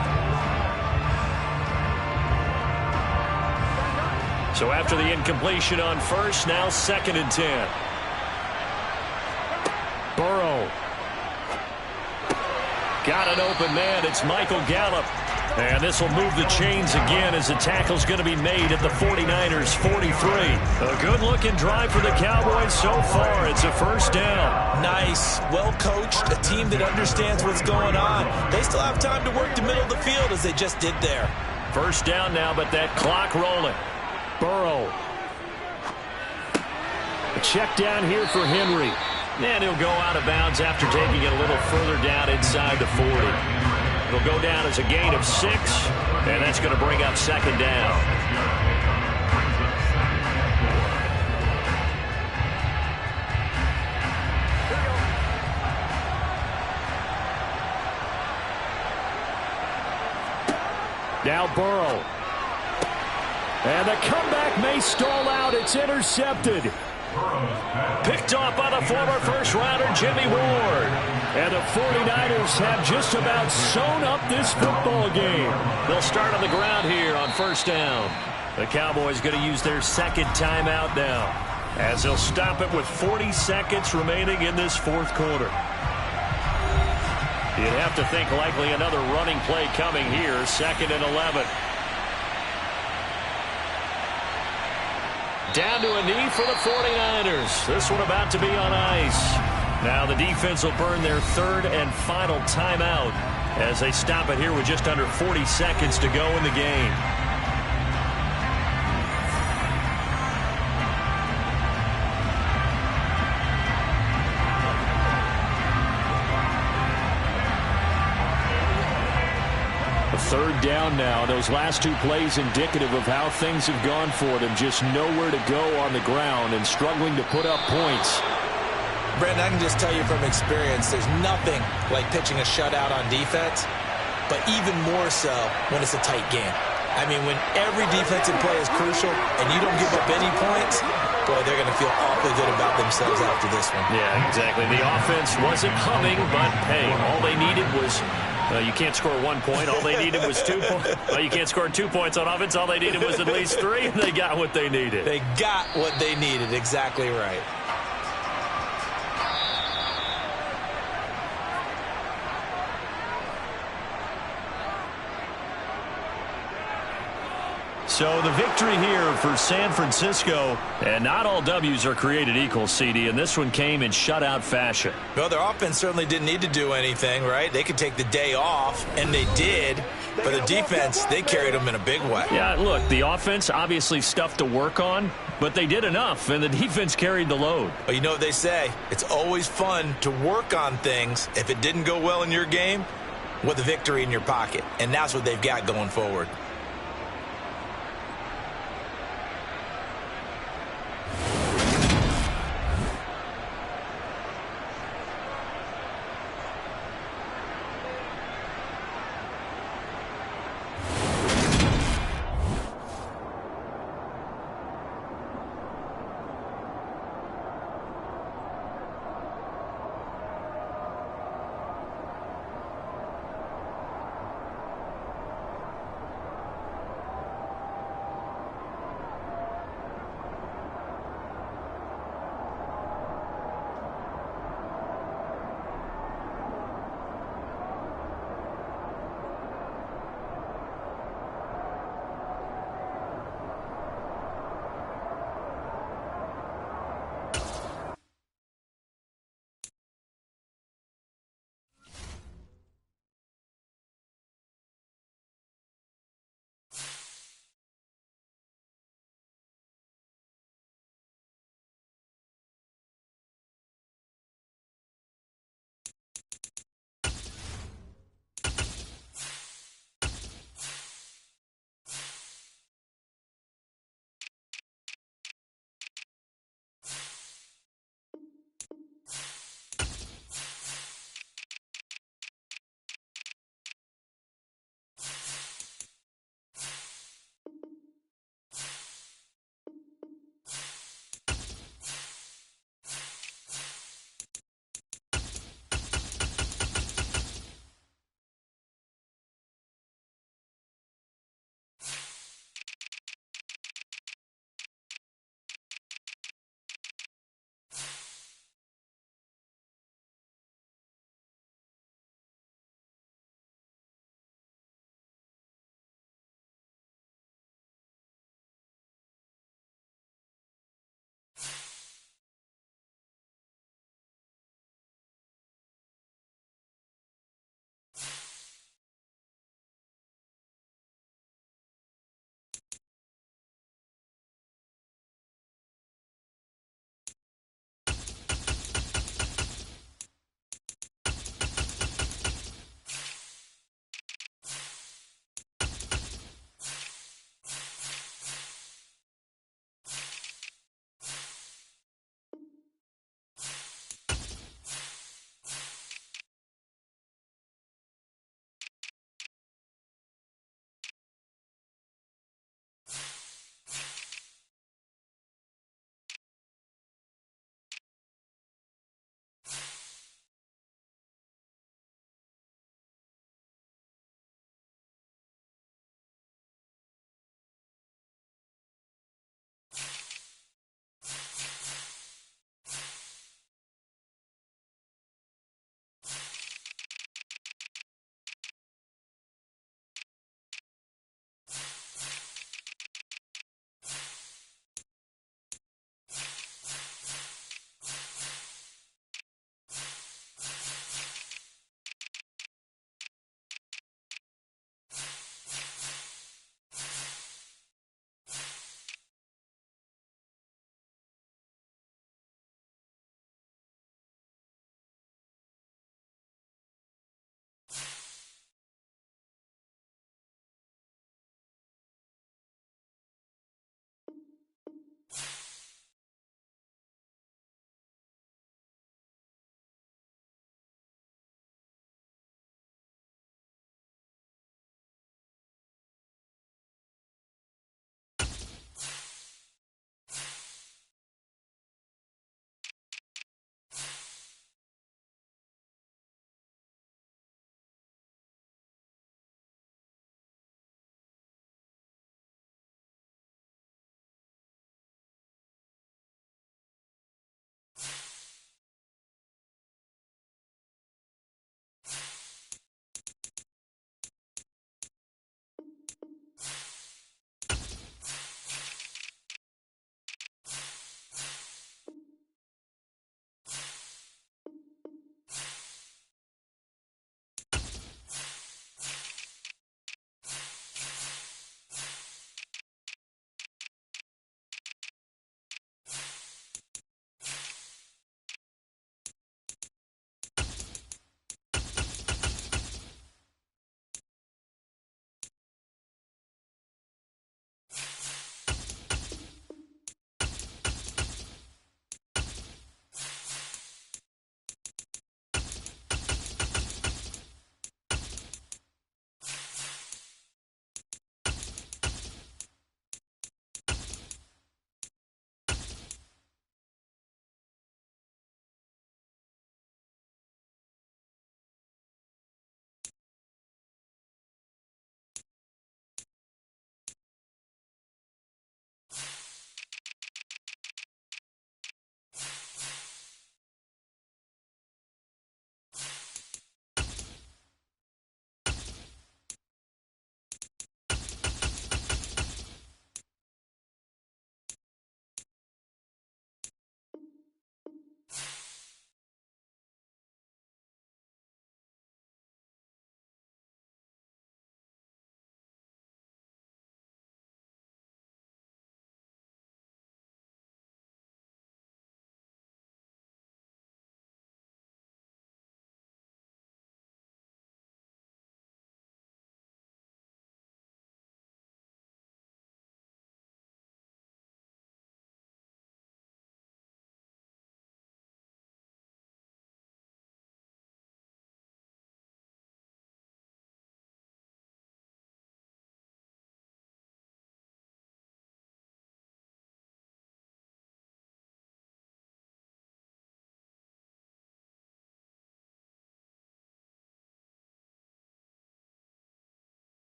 So after the incompletion on first, now 2nd and 10. Burrow. Got an open man. It's Michael Gallup. And this will move the chains again as the tackle's going to be made at the 49ers' 43. A good-looking drive for the Cowboys so far. It's a first down. Nice. Well-coached. A team that understands what's going on. They still have time to work the middle of the field as they just did there. First down now, but that clock rolling. Burrow. A check down here for Henry. And he'll go out of bounds after taking it a little further down inside the 40. It'll go down as a gain of 6, and that's going to bring up 2nd down. Now Burrow. And the comeback may stall out. It's intercepted. Picked off by the former first-rounder Jimmy Ward. And the 49ers have just about sewn up this football game. They'll start on the ground here on first down. The Cowboys going to use their 2nd timeout now, as they'll stop it with 40 seconds remaining in this 4th quarter. You'd have to think likely another running play coming here, 2nd and 11. Down to a knee for the 49ers. This one about to be on ice. Now the defense will burn their 3rd and final timeout as they stop it here with just under 40 seconds to go in the game. A 3rd down now. Those last 2 plays indicative of how things have gone for them. Just nowhere to go on the ground and struggling to put up points. Brandon, I can just tell you from experience, there's nothing like pitching a shutout on defense, but even more so when it's a tight game. I mean, when every defensive play is crucial and you don't give up any points, boy, they're going to feel awfully good about themselves after this one. Yeah, exactly. The offense wasn't humming, but, hey, all they needed was you can't score 1 point. All they needed was 2 points. Well, you can't score 2 points on offense. All they needed was at least 3, and they got what they needed. They got what they needed. Exactly right. So the victory here for San Francisco, and not all W's are created equal, CD, and this one came in shutout fashion. Well, their offense certainly didn't need to do anything, right? They could take the day off, and they did. But the defense, they carried them in a big way. Yeah, look, the offense, obviously stuff to work on, but they did enough, and the defense carried the load. Well, you know what they say. It's always fun to work on things. If it didn't go well in your game, with a victory in your pocket. And that's what they've got going forward.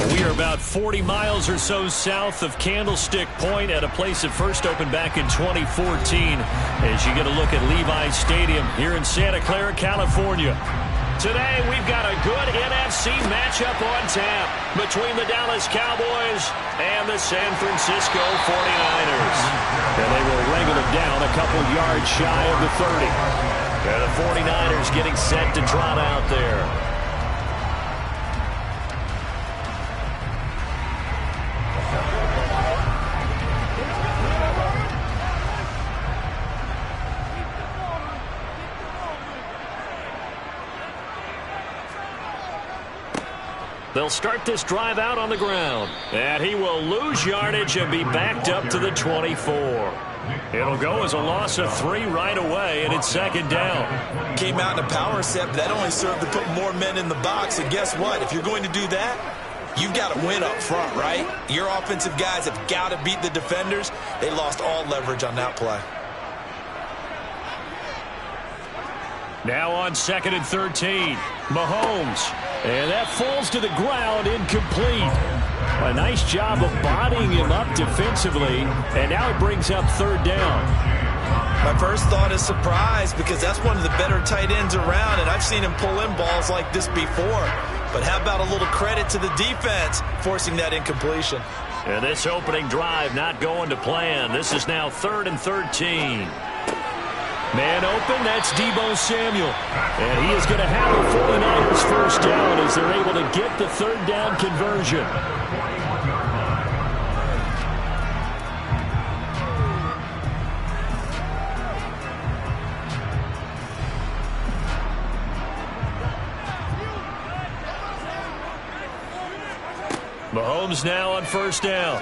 We are about 40 miles or so south of Candlestick Point at a place that first opened back in 2014 as you get a look at Levi's Stadium here in Santa Clara, California. Today, we've got a good NFC matchup on tap between the Dallas Cowboys and the San Francisco 49ers. And they will wrangle it down a couple yards shy of the 30. And the 49ers getting set to trot out there. They'll start this drive out on the ground. And he will lose yardage and be backed up to the 24. It'll go as a loss of 3 right away, and it's second down. Came out in a power set, but that only served to put more men in the box. And guess what? If you're going to do that, you've got to win up front, right? Your offensive guys have got to beat the defenders. They lost all leverage on that play. Now on 2nd and 13, Mahomes. And that falls to the ground, incomplete. A nice job of bodying him up defensively, and now it brings up 3rd down. My first thought is surprise because that's one of the better tight ends around, and I've seen him pull in balls like this before. But how about a little credit to the defense forcing that incompletion? And this opening drive not going to plan. This is now 3rd and 13. Man open, that's Deebo Samuel. And he is going to have the 49ers first down as they're able to get the 3rd down conversion. Mahomes now on 1st down.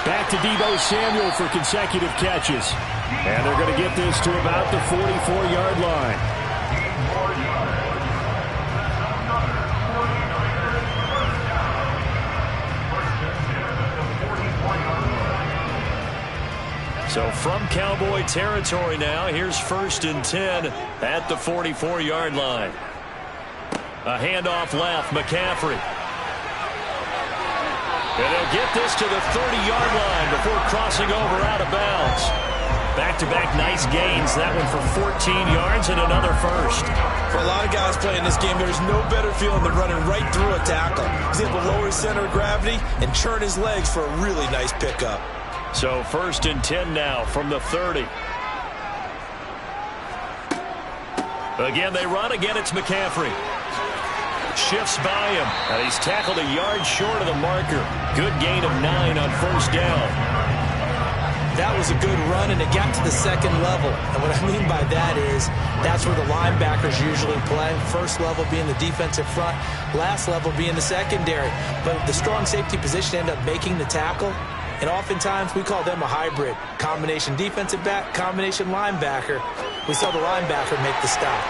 Back to Deebo Samuel for consecutive catches. And they're going to get this to about the 44-yard line. So from Cowboy territory now, here's 1st and 10 at the 44-yard line. A handoff left, McCaffrey. And they'll get this to the 30-yard line before crossing over out of bounds. Back-to-back nice gains. That one for 14 yards and another first. For a lot of guys playing this game, there's no better feeling than running right through a tackle. He's able to lower his center of gravity and churn his legs for a really nice pickup. So 1st and 10 now from the 30. Again, they run. Again, it's McCaffrey. Shifts by him, and he's tackled a yard short of the marker. Good gain of 9 on 1st down. That was a good run, and it got to the 2nd level. And what I mean by that is that's where the linebackers usually play. First level being the defensive front, last level being the secondary. But the strong safety position ended up making the tackle, and oftentimes we call them a hybrid. Combination defensive back, combination linebacker. We saw the linebacker make the stop.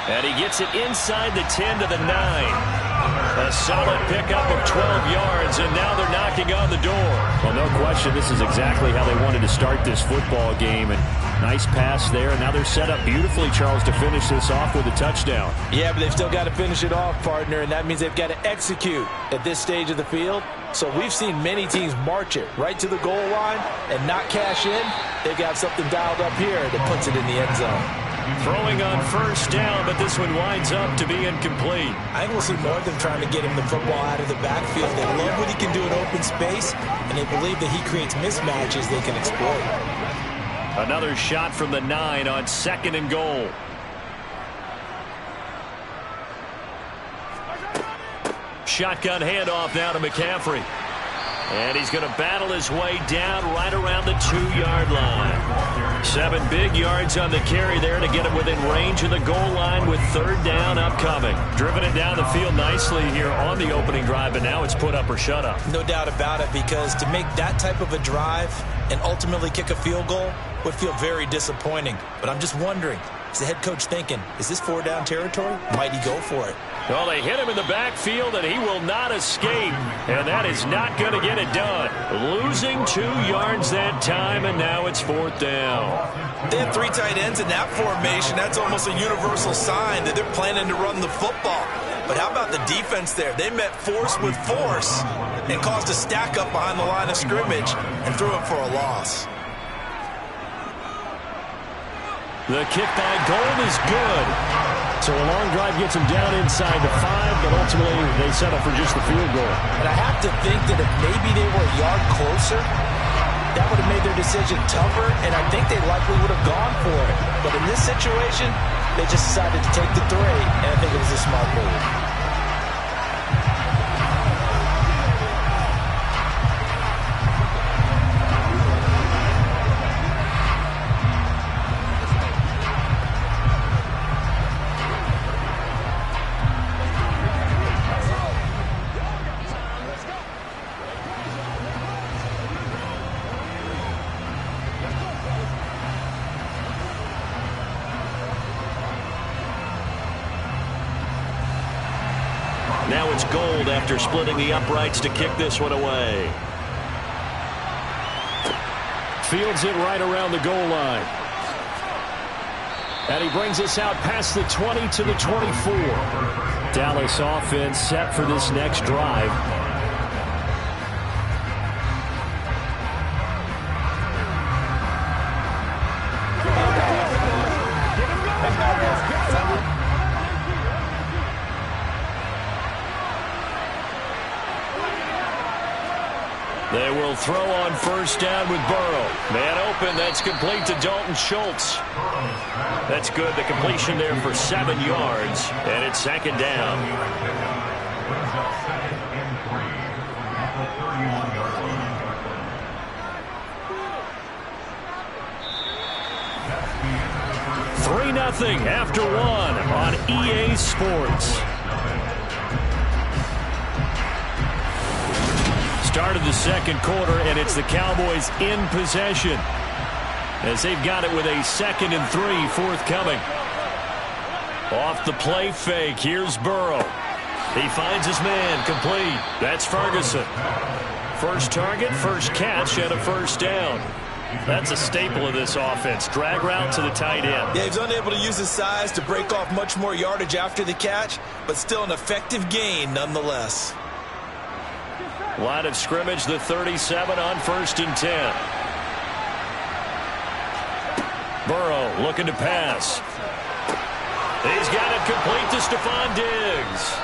And he gets it inside the 10 to the 9. A solid pickup of 12 yards, and now they're knocking on the door. Well, no question, this is exactly how they wanted to start this football game. And nice pass there, and now they're set up beautifully, Charles, to finish this off with a touchdown. Yeah, but they've still got to finish it off, partner, and that means they've got to execute at this stage of the field. So we've seen many teams march it right to the goal line and not cash in. They've got something dialed up here that puts it in the end zone. Throwing on 1st down, but this one winds up to be incomplete. I think we'll see more of them trying to get him the football out of the backfield. They love what he can do in open space, and they believe that he creates mismatches they can exploit. Another shot from the 9 on 2nd and goal. Shotgun handoff now to McCaffrey. And he's going to battle his way down right around the 2-yard line. 7 big yards on the carry there to get him within range of the goal line with 3rd down upcoming. Driven it down the field nicely here on the opening drive, but now it's put up or shut up. No doubt about it, because to make that type of a drive and ultimately kick a field goal would feel very disappointing. But I'm just wondering, is the head coach thinking, is this 4-down territory? Might he go for it? Well, they hit him in the backfield, and he will not escape. And that is not going to get it done. Losing 2 yards that time, and now it's 4th down. They have 3 tight ends in that formation. That's almost a universal sign that they're planning to run the football. But how about the defense there? They met force with force and caused a stack up behind the line of scrimmage and threw it for a loss. The kick by Gold is good. So a long drive gets them down inside the 5, but ultimately they settle for just the field goal. And I have to think that if maybe they were a yard closer, that would have made their decision tougher, and I think they likely would have gone for it. But in this situation, they just decided to take the 3, and I think it was a smart move. Now it's Gold after splitting the uprights to kick this one away. Fields it right around the goal line. And he brings us out past the 20 to the 24. Dallas offense set for this next drive. They will throw on first down with Burrow. Man open, that's complete to Dalton Schultz. That's good, the completion there for 7 yards, and it's second down. Brings up 2nd and 3 at the 31-yard line. 3-0 after 1 on EA Sports. Started the second quarter, and it's the Cowboys in possession as they've got it with a 2nd and 3 forthcoming. Off the play fake, here's Burrow. He finds his man, complete. That's Ferguson. First target, first catch, and a first down. That's a staple of this offense. Drag route to the tight end. Yeah, he's unable to use his size to break off much more yardage after the catch, but still an effective gain nonetheless. Line of scrimmage, the 37 on 1st and 10. Burrow looking to pass. He's got it complete to Stephon Diggs.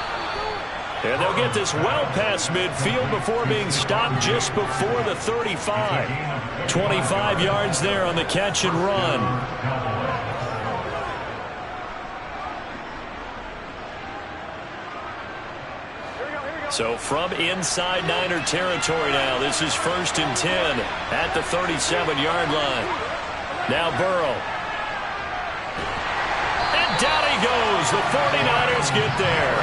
And they'll get this well past midfield before being stopped just before the 35. 25 yards there on the catch and run. So from inside Niner territory now, this is 1st and 10 at the 37-yard line. Now Burrow. And down he goes. The 49ers get there.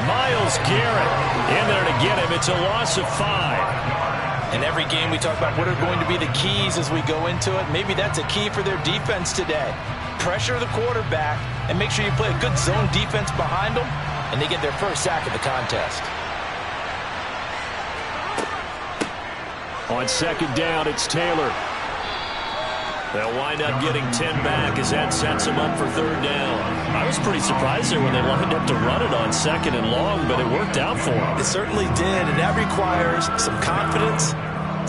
Myles Garrett in there to get him. It's a loss of 5. In every game we talk about what are going to be the keys as we go into it. Maybe that's a key for their defense today. Pressure the quarterback and make sure you play a good zone defense behind them, and they get their first sack of the contest. On 2nd down, it's Taylor. They'll wind up getting 10 back as that sets them up for 3rd down. I was pretty surprised there when they lined up to run it on 2nd and long, but it worked out for them. It certainly did, and that requires some confidence,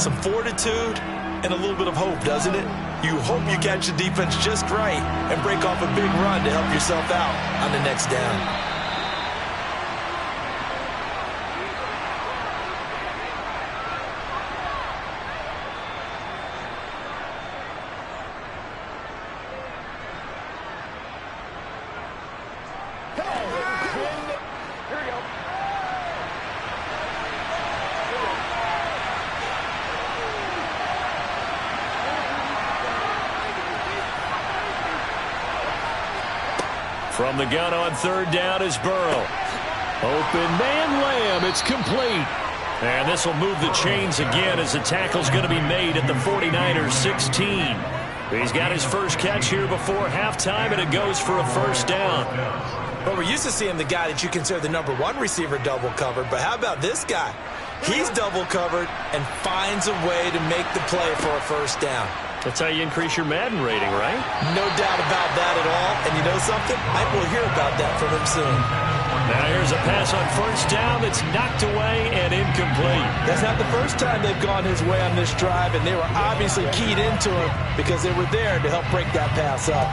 some fortitude, and a little bit of hope, doesn't it? You hope you catch the defense just right and break off a big run to help yourself out on the next down. From the gun on 3rd down is Burrow. Open man Lamb. It's complete. And this will move the chains again as the tackle's going to be made at the 49ers 16. He's got his first catch here before halftime, and it goes for a first down. But we're used to seeing the guy that you consider the #1 receiver double covered. But how about this guy? He's double covered and finds a way to make the play for a first down. That's how you increase your Madden rating, right? No doubt about that at all. And you know something? I will hear about that from him soon. Now here's a pass on first down that's knocked away and incomplete. That's not the first time they've gone his way on this drive, and they were obviously keyed into him because they were there to help break that pass up.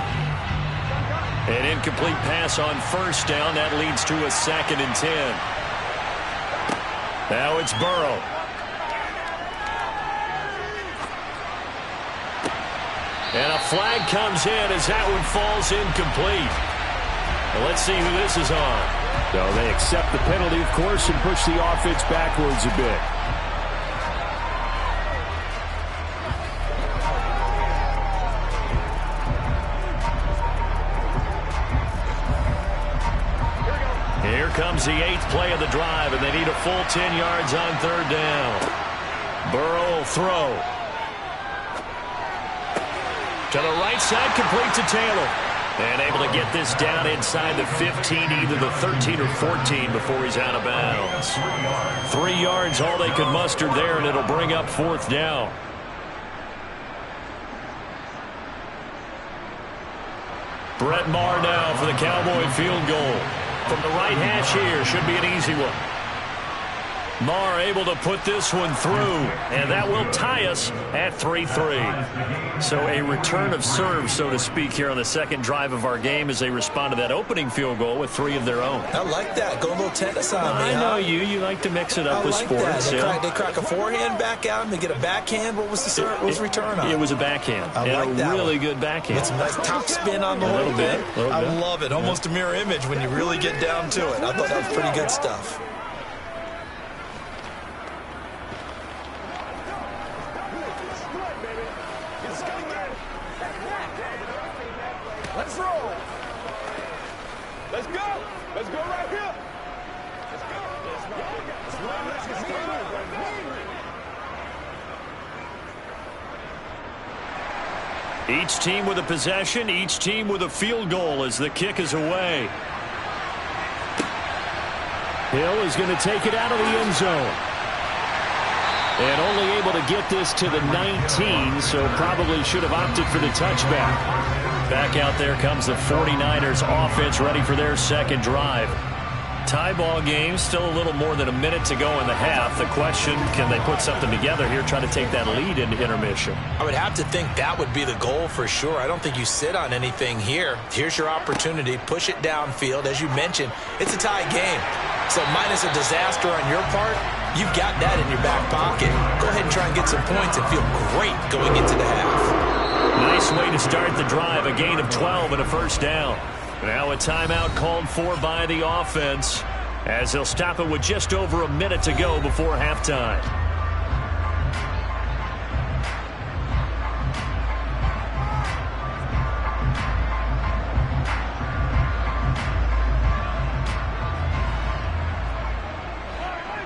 An incomplete pass on first down. That leads to a 2nd and 10. Now it's Burrow. And a flag comes in as that one falls incomplete. Well, let's see who this is on. So they accept the penalty, of course, and push the offense backwards a bit. Here comes the 8th play of the drive, and they need a full 10 yards on 3rd down. Burrow will throw. To the right side, complete to Taylor. And able to get this down inside the 15, either the 13 or 14 before he's out of bounds. 3 yards, all they could muster there, and it'll bring up 4th down. Brett Maher now for the Cowboy field goal. From the right hash here, should be an easy one. Maher able to put this one through, and that will tie us at 3-3. So a return of serve, so to speak, here on the 2nd drive of our game as they respond to that opening field goal with 3 of their own. I like that. Go a little tennis on me. I know you like to mix it up with sports. They crack a forehand back out and they get a backhand. What was the serve? What was the return on? It was a backhand. And a really good backhand. It's a nice top spin on the whole thing. I love it. Almost a mirror image when you really get down to it. I thought that was pretty good stuff. Let's roll. Let's go. Let's go right here. Let's go. Each team with a possession, each team with a field goal as the kick is away. Hill is going to take it out of the end zone. And only able to get this to the 19, so probably should have opted for the touchback. Back out there comes the 49ers offense ready for their 2nd drive. Tie ball game, still a little more than a minute to go in the half. The question, can they put something together here, try to take that lead into intermission? I would have to think that would be the goal for sure. I don't think you sit on anything here. Here's your opportunity. Push it downfield. As you mentioned, it's a tie game. So minus a disaster on your part, you've got that in your back pocket. Go ahead and try and get some points and feel great going into the half. Nice way to start the drive. A gain of 12 and a 1st down. Now a timeout called for by the offense as they'll stop it with just over a minute to go before halftime.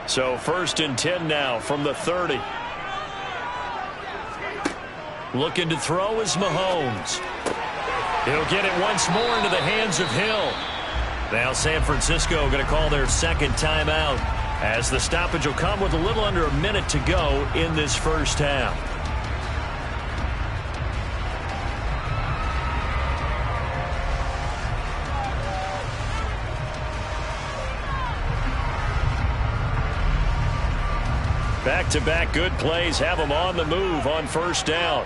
So 1st and 10 now from the 30. Looking to throw is Mahomes. He'll get it once more into the hands of Hill. Now San Francisco going to call their 2nd timeout as the stoppage will come with a little under a minute to go in this 1st half. Back-to-back good plays have them on the move on 1st down.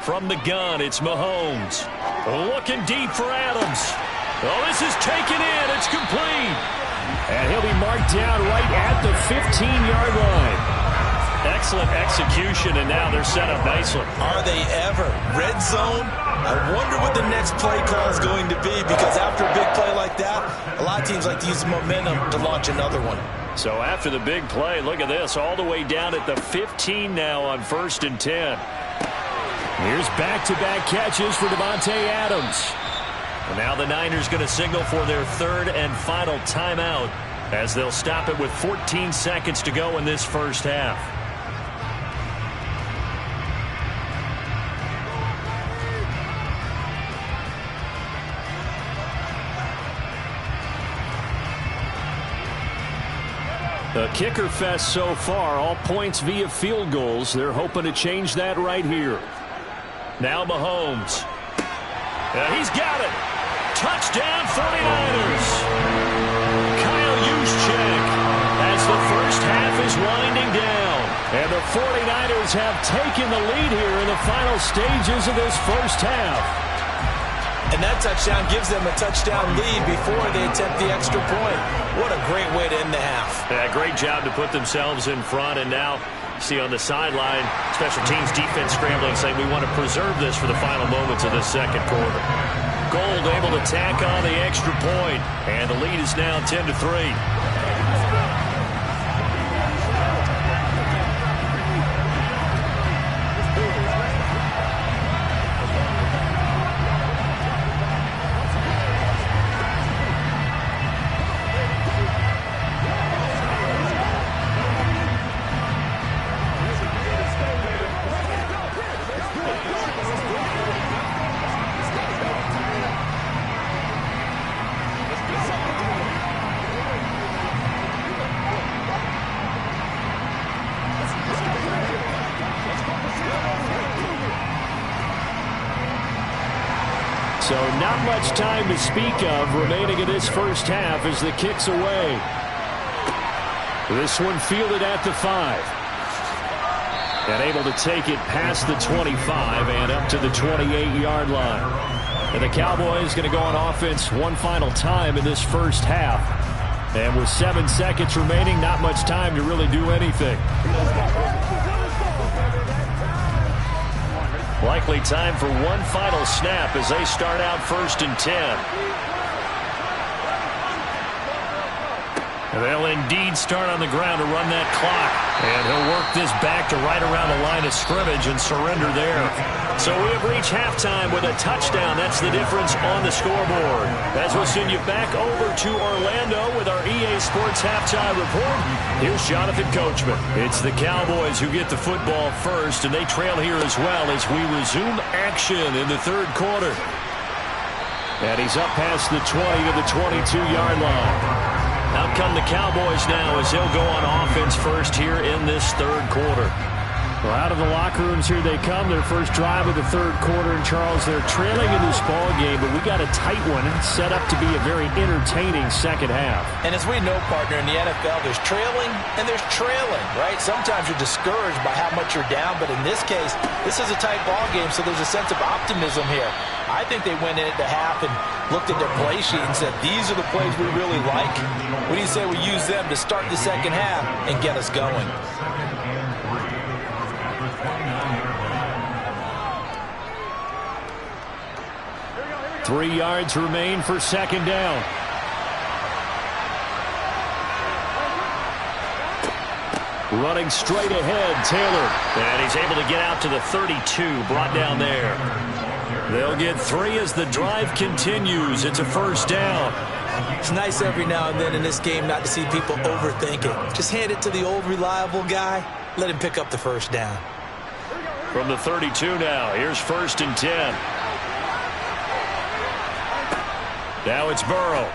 From the gun, it's Mahomes. Looking deep for Adams. Oh, this is taken in. It's complete. And he'll be marked down right at the 15-yard line. Excellent execution, and now they're set up nicely. Are they ever? Red zone? I wonder what the next play call is going to be, because after a big play like that, a lot of teams like to use the momentum to launch another one. So after the big play, look at this, all the way down at the 15 now on 1st and 10. Here's back-to-back catches for Davante Adams. And now the Niners going to signal for their 3rd and final timeout as they'll stop it with 14 seconds to go in this 1st half. The kicker fest so far, all points via field goals. They're hoping to change that right here. Now Mahomes. He's got it. touchdown 49ers. Kyle Juszczyk as the first half is winding down. And the 49ers have taken the lead here in the final stages of this first half. And that touchdown gives them a touchdown lead before they attempt the extra point. What a great way to end the half. Yeah, great job to put themselves in front. And now, see on the sideline, special teams defense scrambling, saying we want to preserve this for the final moments of the second quarter. Gold able to tack on the extra point, and the lead is now 10-3. So not much time to speak of remaining in this first half as the kick's away. This one fielded at the 5. And able to take it past the 25 and up to the 28-yard line. And the Cowboys going to go on offense one final time in this first half. And with 7 seconds remaining, not much time to really do anything. Likely time for one final snap as they start out 1st and 10. They'll indeed start on the ground to run that clock. And he'll work this back to right around the line of scrimmage and surrender there. So we have reached halftime with a touchdown. That's the difference on the scoreboard. As we'll send you back over to Orlando with our EA Sports Halftime Report. Here's Jonathan Coachman. It's the Cowboys who get the football first, and they trail here as well as we resume action in the third quarter. And he's up past the 20 to the 22-yard line. Out come the Cowboys now as they'll go on offense first here in this third quarter. Well, out of the locker rooms here they come. Their first drive of the third quarter. And, Charles, they're trailing in this ball game, but we got a tight one set up to be a very entertaining second half. And as we know, partner, in the NFL, there's trailing and there's trailing, right? Sometimes you're discouraged by how much you're down, but in this case, this is a tight ball game, so there's a sense of optimism here. I think they went in at the half and looked at their play sheet and said, these are the plays we really like. What do you say we use them to start the second half and get us going? 3 yards remain for second down. Running straight ahead, Taylor. And he's able to get out to the 32, brought down there. They'll get 3 as the drive continues. It's a first down. It's nice every now and then in this game not to see people overthink it. Just hand it to the old reliable guy. Let him pick up the first down. From the 32 now, here's 1st and 10. Now it's Burrow.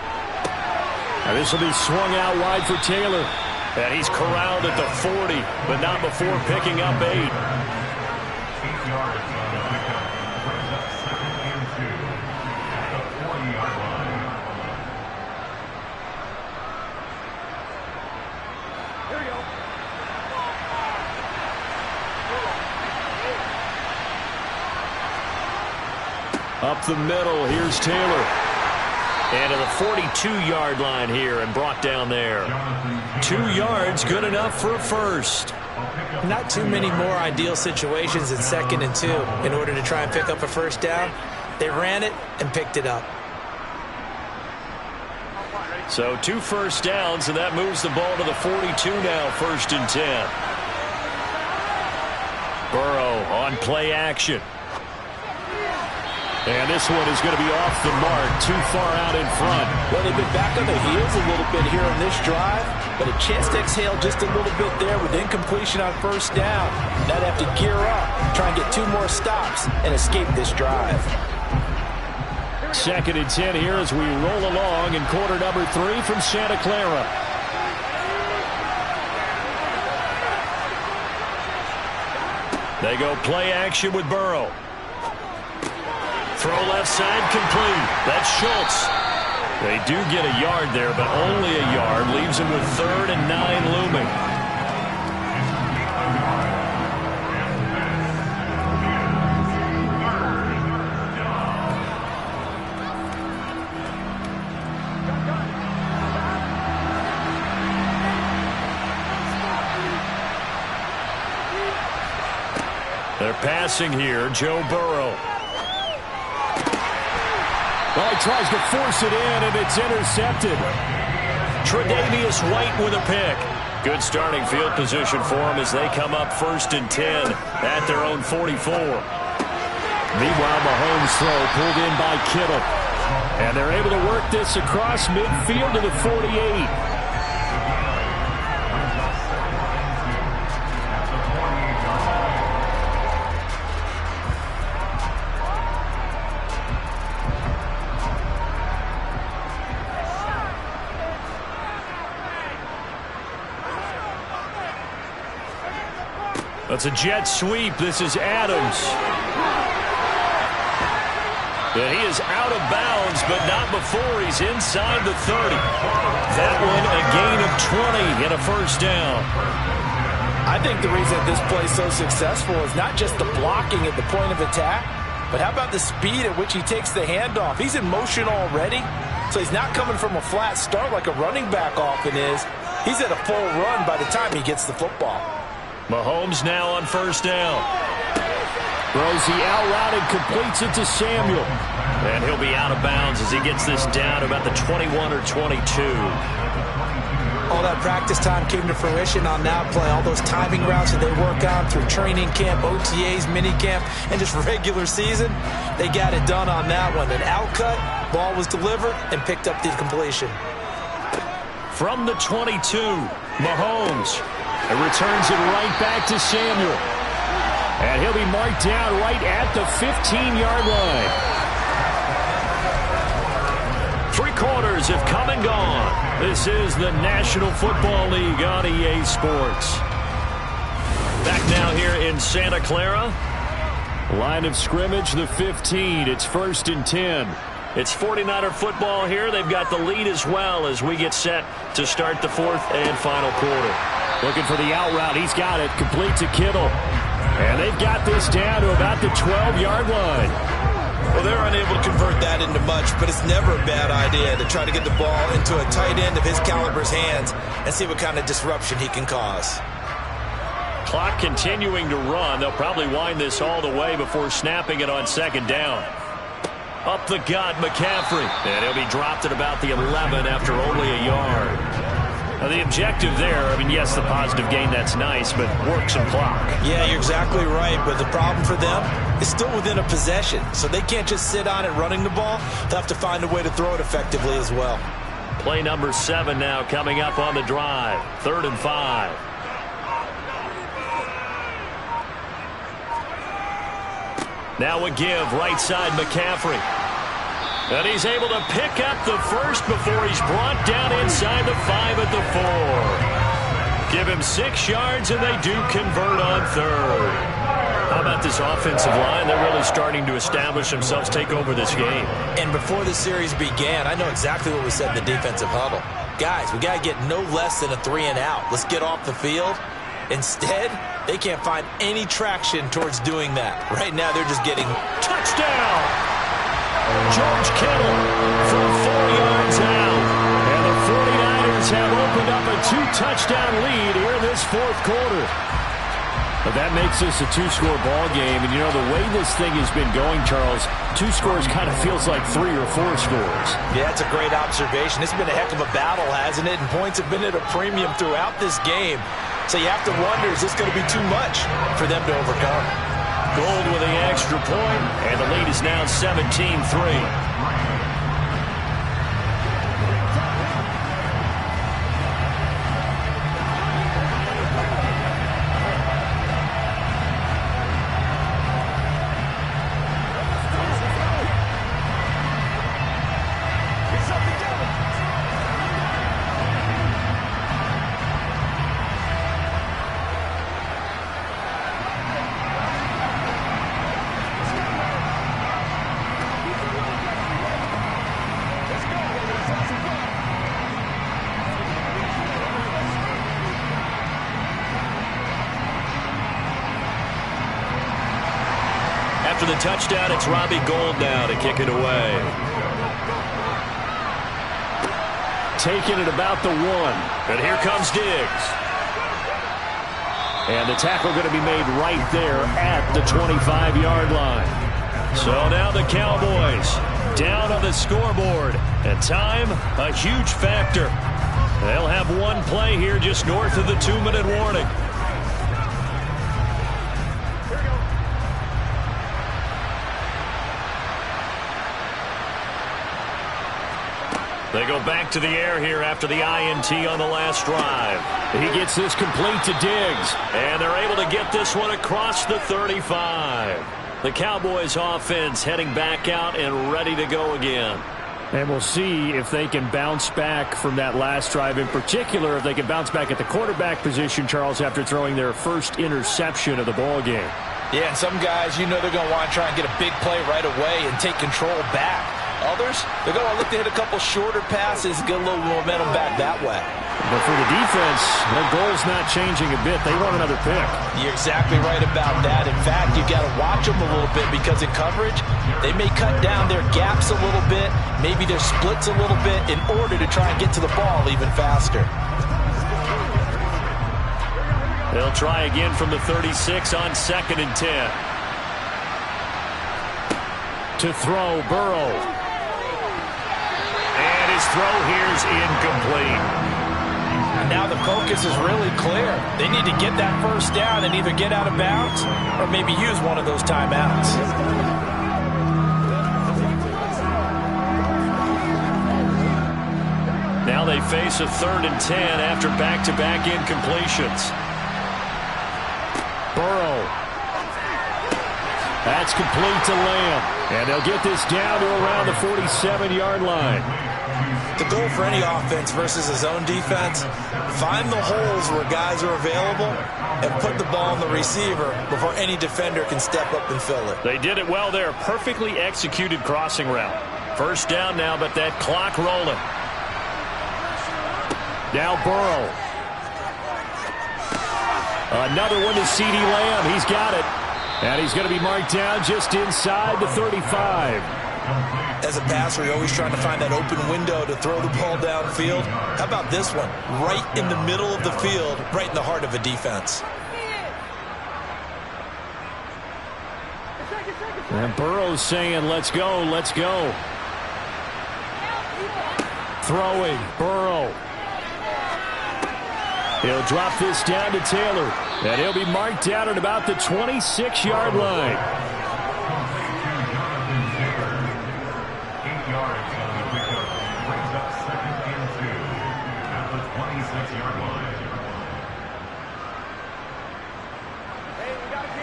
Now this will be swung out wide for Taylor. And he's corralled at the 40, but not before picking up 8. 8 yards on the pickup. Brings up 2nd and 2 at the 40-yard line. Here we go. Up the middle, here's Taylor. And to the 42-yard line here and brought down there. 2 yards, good enough for a first. Not too many more ideal situations in 2nd and 2 in order to try and pick up a first down. They ran it and picked it up. So 2 first downs, and that moves the ball to the 42 now, 1st and 10. Burrow on play action. And this one is going to be off the mark, too far out in front. Well, they've been back on their heels a little bit here on this drive, but a chance to exhale just a little bit there with incompletion on first down. Now they have to gear up, try and get 2 more stops, and escape this drive. 2nd and 10 here as we roll along in quarter number 3 from Santa Clara. They go play action with Burrow. Throw left side complete. That's Schultz. They do get a yard there, but only a yard. Leaves them with 3rd and 9 looming. They're passing here. Joe Burrow. Well, he tries to force it in, and it's intercepted. Tre'Davious White with a pick. Good starting field position for them as they come up 1st and 10 at their own 44. Meanwhile, Mahomes' throw pulled in by Kittle. And they're able to work this across midfield to the 48. That's a jet sweep. This is Adams. And he is out of bounds, but not before he's inside the 30. That one a gain of 20 and a 1st down. I think the reason this play is so successful is not just the blocking at the point of attack, but how about the speed at which he takes the handoff? He's in motion already, so he's not coming from a flat start like a running back often is. He's at a full run by the time he gets the football. Mahomes now on 1st down. Throws the out route and completes it to Samuel. And he'll be out of bounds as he gets this down to about the 21 or 22. All that practice time came to fruition on that play. All those timing routes that they work on through training camp, OTAs, minicamp, and just regular season, they got it done on that one. An out cut, ball was delivered, and picked up the completion. From the 22, Mahomes. It returns it right back to Samuel. And he'll be marked down right at the 15-yard line. 3 quarters have come and gone. This is the National Football League on EA Sports. Back now here in Santa Clara. Line of scrimmage, the 15. It's 1st and 10. It's 49er football here. They've got the lead as well as we get set to start the 4th and final quarter. Looking for the out route. He's got it. Complete to Kittle. And they've got this down to about the 12-yard line. Well, they're unable to convert that into much, but it's never a bad idea to try to get the ball into a tight end of his caliber's hands and see what kind of disruption he can cause. Clock continuing to run. They'll probably wind this all the way before snapping it on 2nd down. Up the gut, McCaffrey. And he'll be dropped at about the 11 after only a yard. Now, the objective there, I mean, yes, the positive gain, that's nice, but work some clock. Yeah, you're exactly right, but the problem for them is still within a possession, so they can't just sit on it running the ball. They'll have to find a way to throw it effectively as well. Play number 7 now coming up on the drive. 3rd and 5. Now a give, right side McCaffrey. And he's able to pick up the first before he's brought down inside the 5 at the 4. Give him 6 yards, and they do convert on 3rd. How about this offensive line? They're really starting to establish themselves, take over this game. And before the series began, I know exactly what we said in the defensive huddle. Guys, we got to get no less than a 3 and out. Let's get off the field. Instead, they can't find any traction towards doing that. Right now, they're just getting touchdown. George Kittle from 4 yards out. And the 49ers have opened up a 2-touchdown lead here in this 4th quarter. But that makes this a 2-score ball game. And, you know, the way this thing has been going, Charles, 2 scores kind of feels like 3 or 4 scores. Yeah, that's a great observation. It's been a heck of a battle, hasn't it? And points have been at a premium throughout this game. So you have to wonder, is this going to be too much for them to overcome? Gold with the extra point, and the lead is now 17-3. after the touchdown, it's Robbie Gould now to kick it away. Taking it about the 1. And here comes Diggs. And the tackle going to be made right there at the 25-yard line. So now the Cowboys down on the scoreboard. And time, a huge factor. They'll have one play here just north of the 2-minute warning. They go back to the air here after the INT on the last drive. He gets this complete to Diggs. And they're able to get this one across the 35. The Cowboys offense heading back out and ready to go again. And we'll see if they can bounce back from that last drive. In particular, if they can bounce back at the quarterback position, Charles, after throwing their first interception of the ball game. Yeah, and some guys, you know they're going to want to try and get a big play right away and take control back. Others, they're going to look to hit a couple shorter passes, get a little momentum back that way. But for the defense, their goal's not changing a bit. They want another pick. You're exactly right about that. In fact, you've got to watch them a little bit because in coverage, they may cut down their gaps a little bit, maybe their splits a little bit in order to try and get to the ball even faster. They'll try again from the 36 on 2nd and 10. To throw, Burrow. And his throw here's incomplete. And now the focus is really clear. They need to get that first down and either get out of bounds or maybe use one of those timeouts. Now they face a 3rd and 10 after back-to-back incompletions. Burrow. That's complete to Lamb. And they'll get this down to around the 47-yard line. The goal for any offense versus his own defense, find the holes where guys are available and put the ball on the receiver before any defender can step up and fill it. They did it well there. Perfectly executed crossing route. First down now, but that clock rolling. Now Burrow. Another one to CeeDee Lamb. He's got it. And he's going to be marked down just inside the 35. As a passer, you're always trying to find that open window to throw the ball downfield. How about this one? Right in the middle of the field, right in the heart of a defense. And Burrow's saying, let's go, let's go. Throwing, Burrow. He'll drop this down to Taylor. And he'll be marked down at about the 26-yard line. 8 yards on the pickup. Brings up 2nd and 2 at the 26-yard line.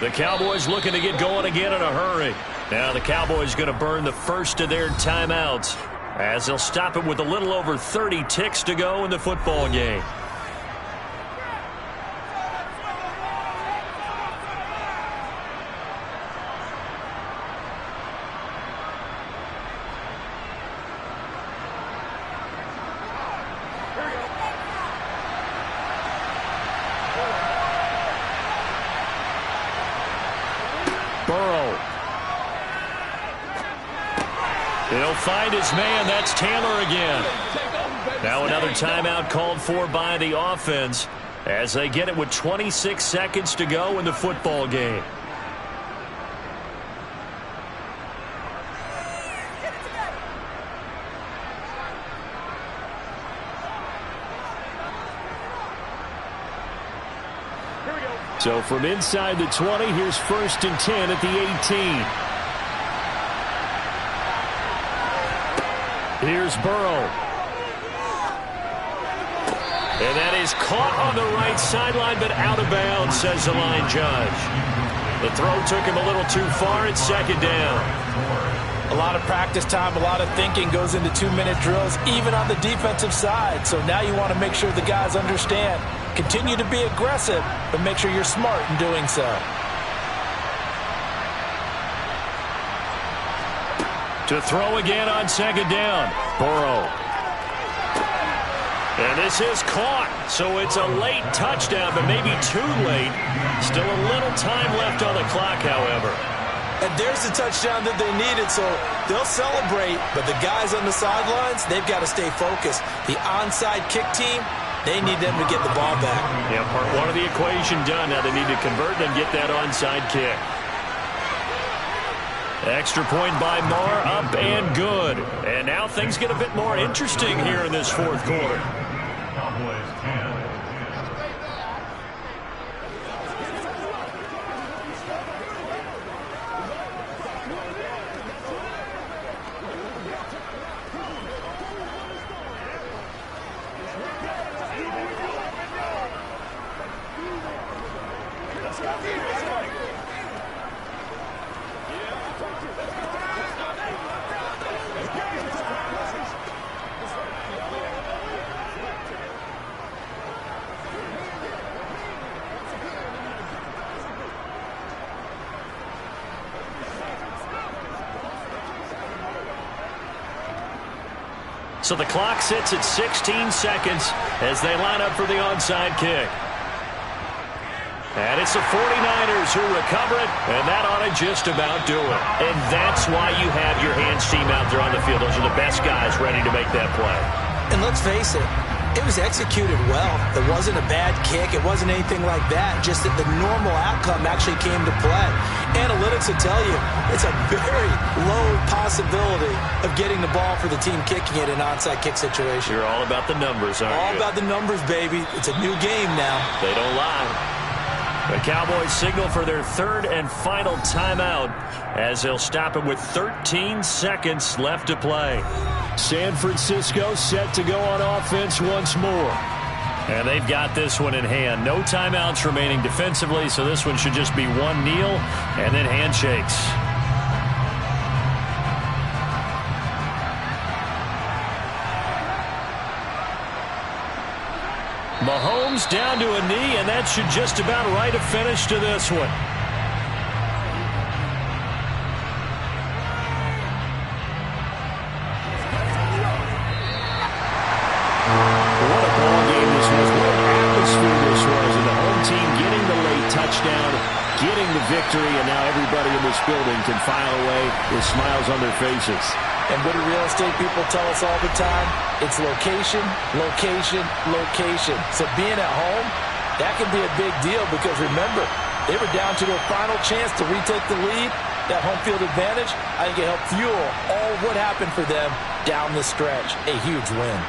The Cowboys looking to get going again in a hurry. Now the Cowboys going to burn the first of their timeouts as they'll stop it with a little over 30 ticks to go in the football game. He'll find his man. That's Taylor again. Now another timeout called for by the offense as they get it with 26 seconds to go in the football game. So from inside the 20, here's 1st and 10 at the 18. Here's Burrow. And that is caught on the right sideline, but out of bounds, says the line judge. The throw took him a little too far. It's 2nd down. A lot of practice time, a lot of thinking goes into 2-minute drills, even on the defensive side. So now you want to make sure the guys understand. Continue to be aggressive, but make sure you're smart in doing so. To throw again on 2nd down. Burrow. And this is caught. So it's a late touchdown, but maybe too late. Still a little time left on the clock, however. And there's the touchdown that they needed, so they'll celebrate. But the guys on the sidelines, they've got to stay focused. The onside kick team, they need them to get the ball back. Yeah, part one of the equation done. Now they need to convert and get that onside kick. Extra point by Marr, up and good. And now things get a bit more interesting here in this fourth quarter. Cowboys 10. So the clock sits at 16 seconds as they line up for the onside kick. And it's the 49ers who recover it, and that ought to just about do it. And that's why you have your hands team out there on the field. Those are the best guys ready to make that play. And let's face it, it was executed well. It wasn't a bad kick. It wasn't anything like that. Just that the normal outcome actually came to play. Analytics will tell you it's a very low possibility of getting the ball for the team kicking it in an onside kick situation. You're all about the numbers, aren't you? All about the numbers, baby. It's a new game now. They don't lie. The Cowboys signal for their third and final timeout as they'll stop it with 13 seconds left to play. San Francisco set to go on offense once more. And they've got this one in hand. No timeouts remaining defensively, so this one should just be one kneel and then handshakes. Mahomes down to a knee, and that should just about write a finish to this one. What a ball game this was. What an atmosphere this was. And the home team getting the late touchdown, getting the victory, and now everybody in this building can file away with smiles on their faces. And what do real estate people tell us all the time? It's location, location, location. So being at home, that can be a big deal because remember, they were down to their final chance to retake the lead. That home field advantage, I think it helped fuel all what happened for them down the stretch. A huge win.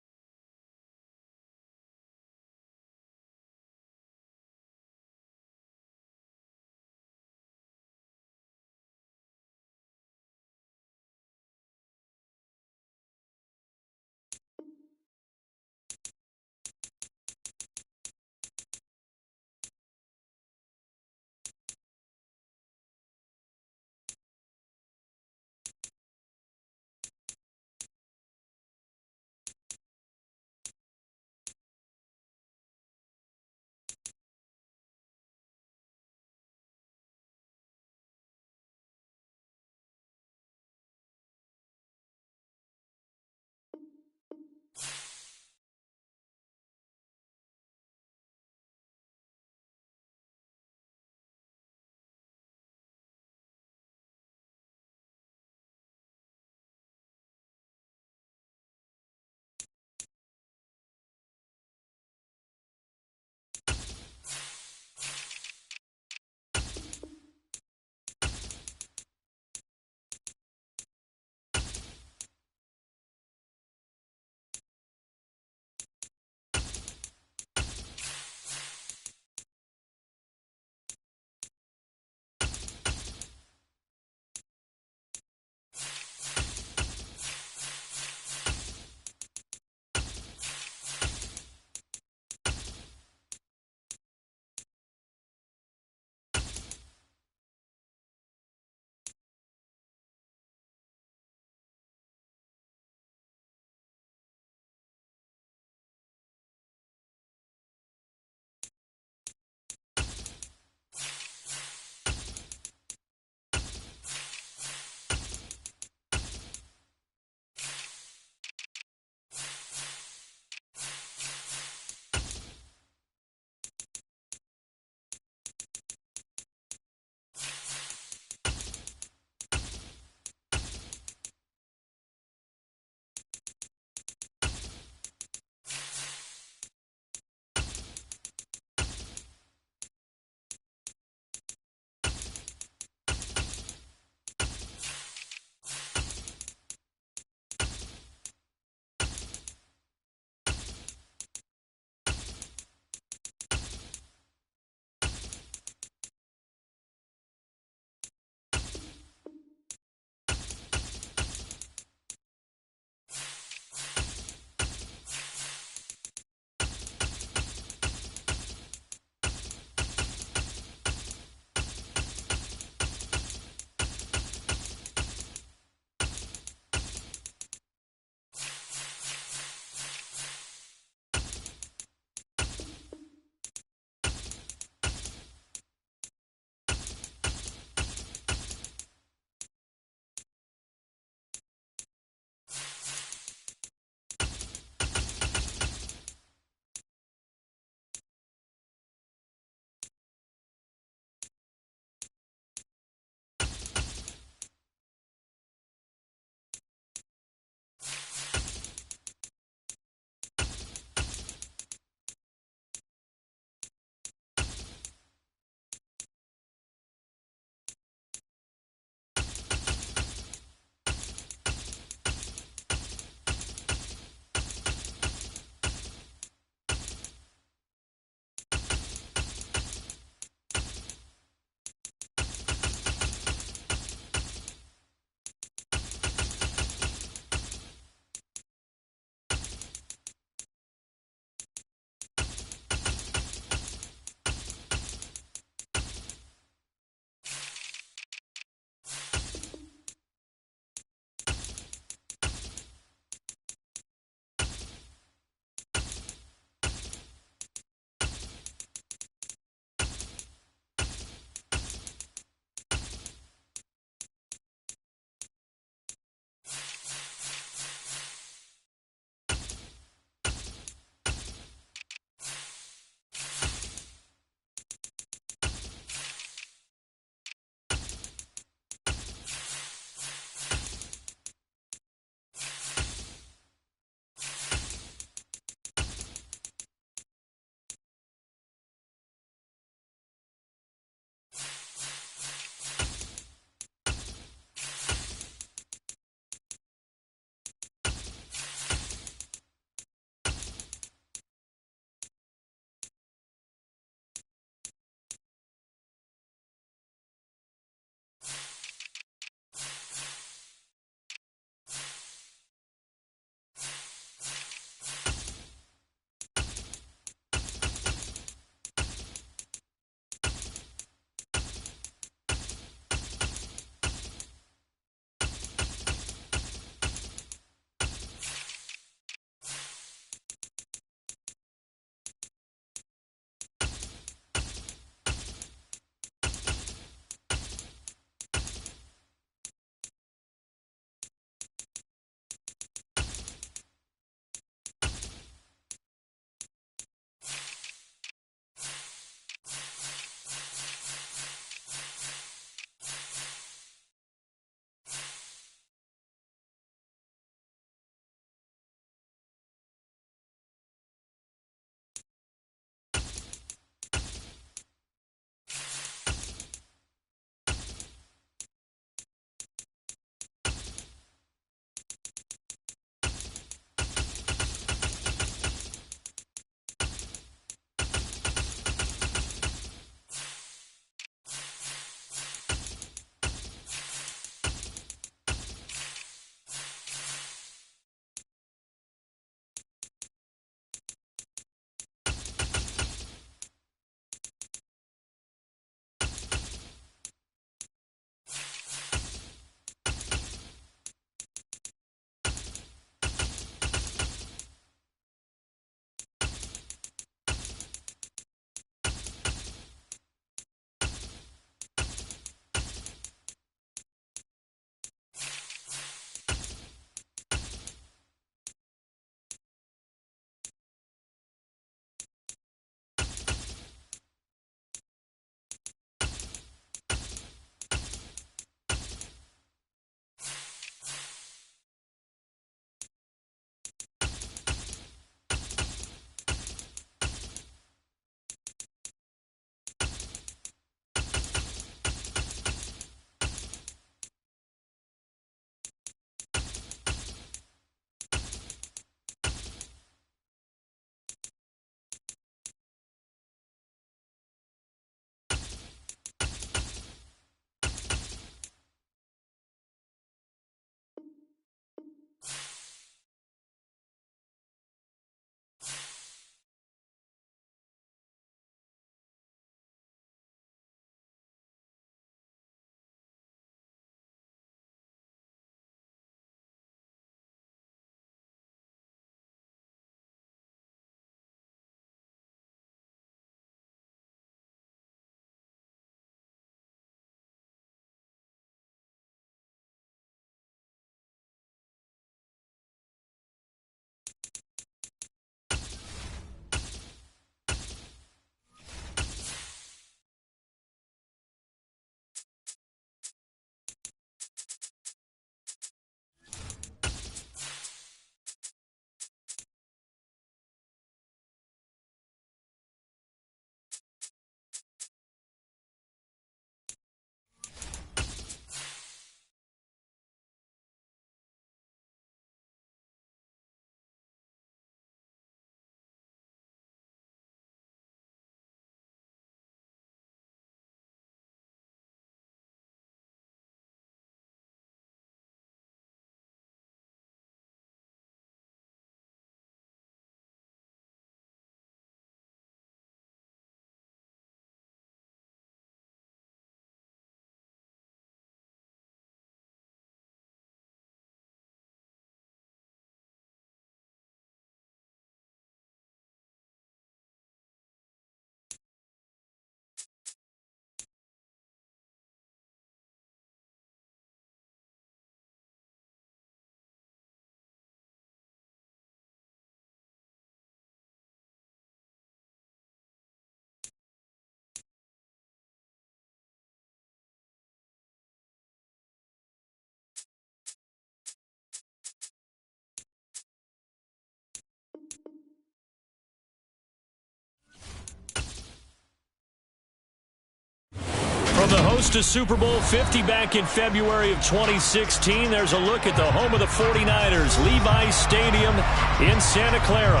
From the host to Super Bowl 50 back in February of 2016, there's a look at the home of the 49ers, Levi's Stadium in Santa Clara.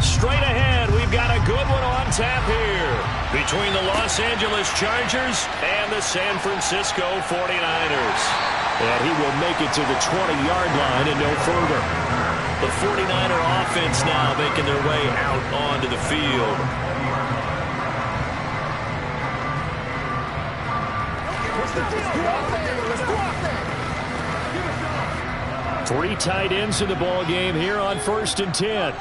Straight ahead, we've got a good one on tap here between the Los Angeles Chargers and the San Francisco 49ers. And he will make it to the 20-yard line and no further. The 49er offense now making their way out onto the field. Three tight ends in the ball game here on 1st and 10.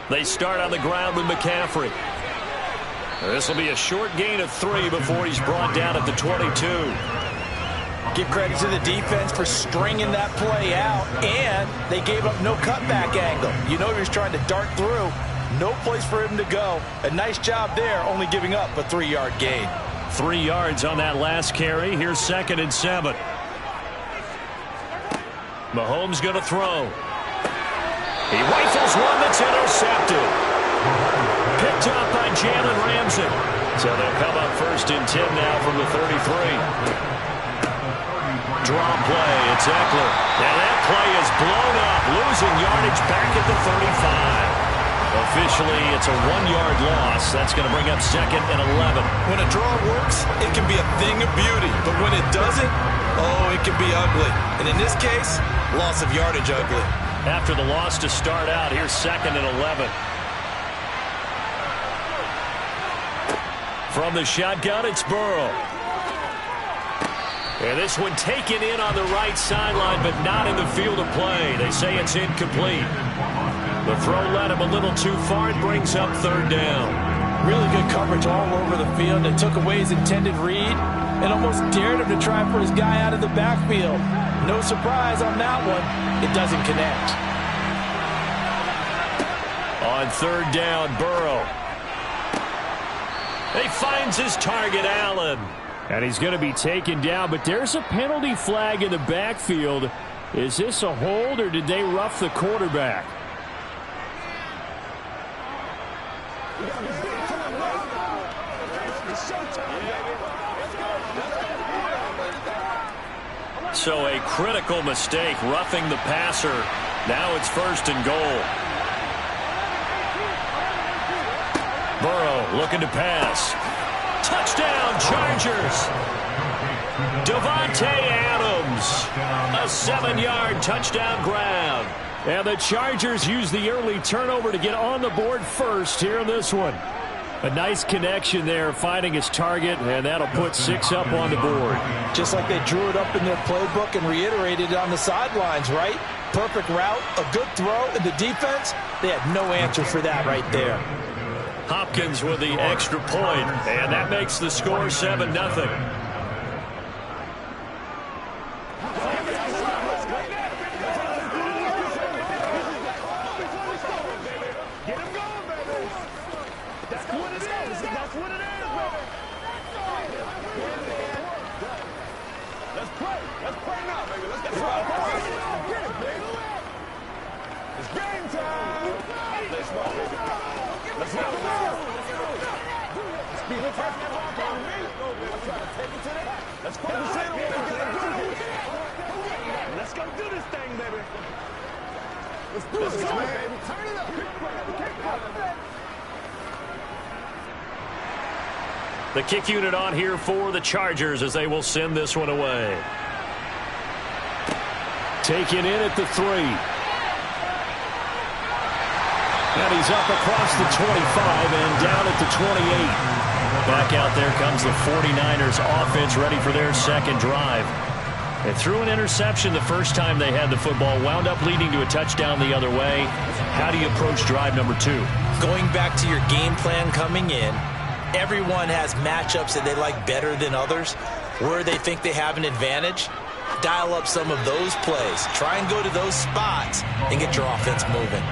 They start on the ground with McCaffrey. This will be a short gain of 3 before he's brought down at the 22. Give credit to the defense for stringing that play out, and they gave up no cutback angle. You know he was trying to dart through. No place for him to go. A nice job there, only giving up a 3-yard gain. 3 yards on that last carry. Here's 2nd and 7. Mahomes going to throw. He rifles one that's intercepted. Picked up by Jalen Ramsey. So they'll come up 1st and 10 now from the 33. Draw play. It's Eckler. And that play is blown up. Losing yardage back at the 35. Officially, it's a 1-yard loss. That's going to bring up 2nd and 11. When a draw works, it can be a thing of beauty. But when it doesn't, oh, it can be ugly. And in this case, loss of yardage ugly. After the loss to start out, here's 2nd and 11. From the shotgun, it's Burrow. And this one taken in on the right sideline, but not in the field of play. They say it's incomplete. The throw led him a little too far. It brings up 3rd down. Really good coverage all over the field. It took away his intended read and almost dared him to try and put his guy out of the backfield. No surprise on that one. It doesn't connect. On 3rd down, Burrow. He finds his target, Allen. And he's going to be taken down, but there's a penalty flag in the backfield. Is this a hold, or did they rough the quarterback? So a critical mistake, roughing the passer. Now it's 1st and goal. Burrow looking to pass. Touchdown, Chargers. Davante Adams. A 7-yard touchdown grab. And the Chargers use the early turnover to get on the board first here in this one. A nice connection there, finding his target, and that'll put 6 up on the board. Just like they drew it up in their playbook and reiterated it on the sidelines, right? Perfect route, a good throw, and the defense, they had no answer for that right there. Hopkins with the extra point, and that makes the score 7-0. Let's go do this thing, baby. Let's do this, baby. Turn it up. The kick unit on here for the Chargers as they will send this one away. Taken in at the 3. And he's up across the 25 and down at the 28. Back out there comes the 49ers offense, ready for their 2nd drive. They threw an interception the first time they had the football, wound up leading to a touchdown the other way. How do you approach drive number 2? Going back to your game plan coming in, everyone has matchups that they like better than others. Where they think they have an advantage, dial up some of those plays. Try and go to those spots and get your offense moving.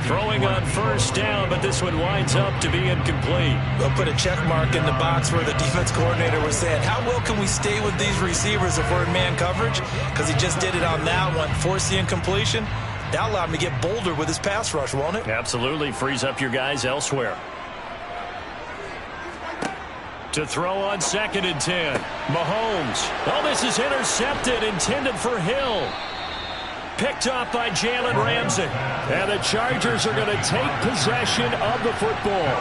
Throwing on 1st down, but this one winds up to be incomplete. We'll put a check mark in the box where the defense coordinator was saying, how well can we stay with these receivers if we're in man coverage? Because he just did it on that one, forced the incompletion. That'll allow him to get bolder with his pass rush, won't it? Absolutely. Frees up your guys elsewhere. To throw on 2nd and 10. Mahomes. Oh, this is intercepted, intended for Hill. Picked up by Jalen Ramsey. And the Chargers are going to take possession of the football.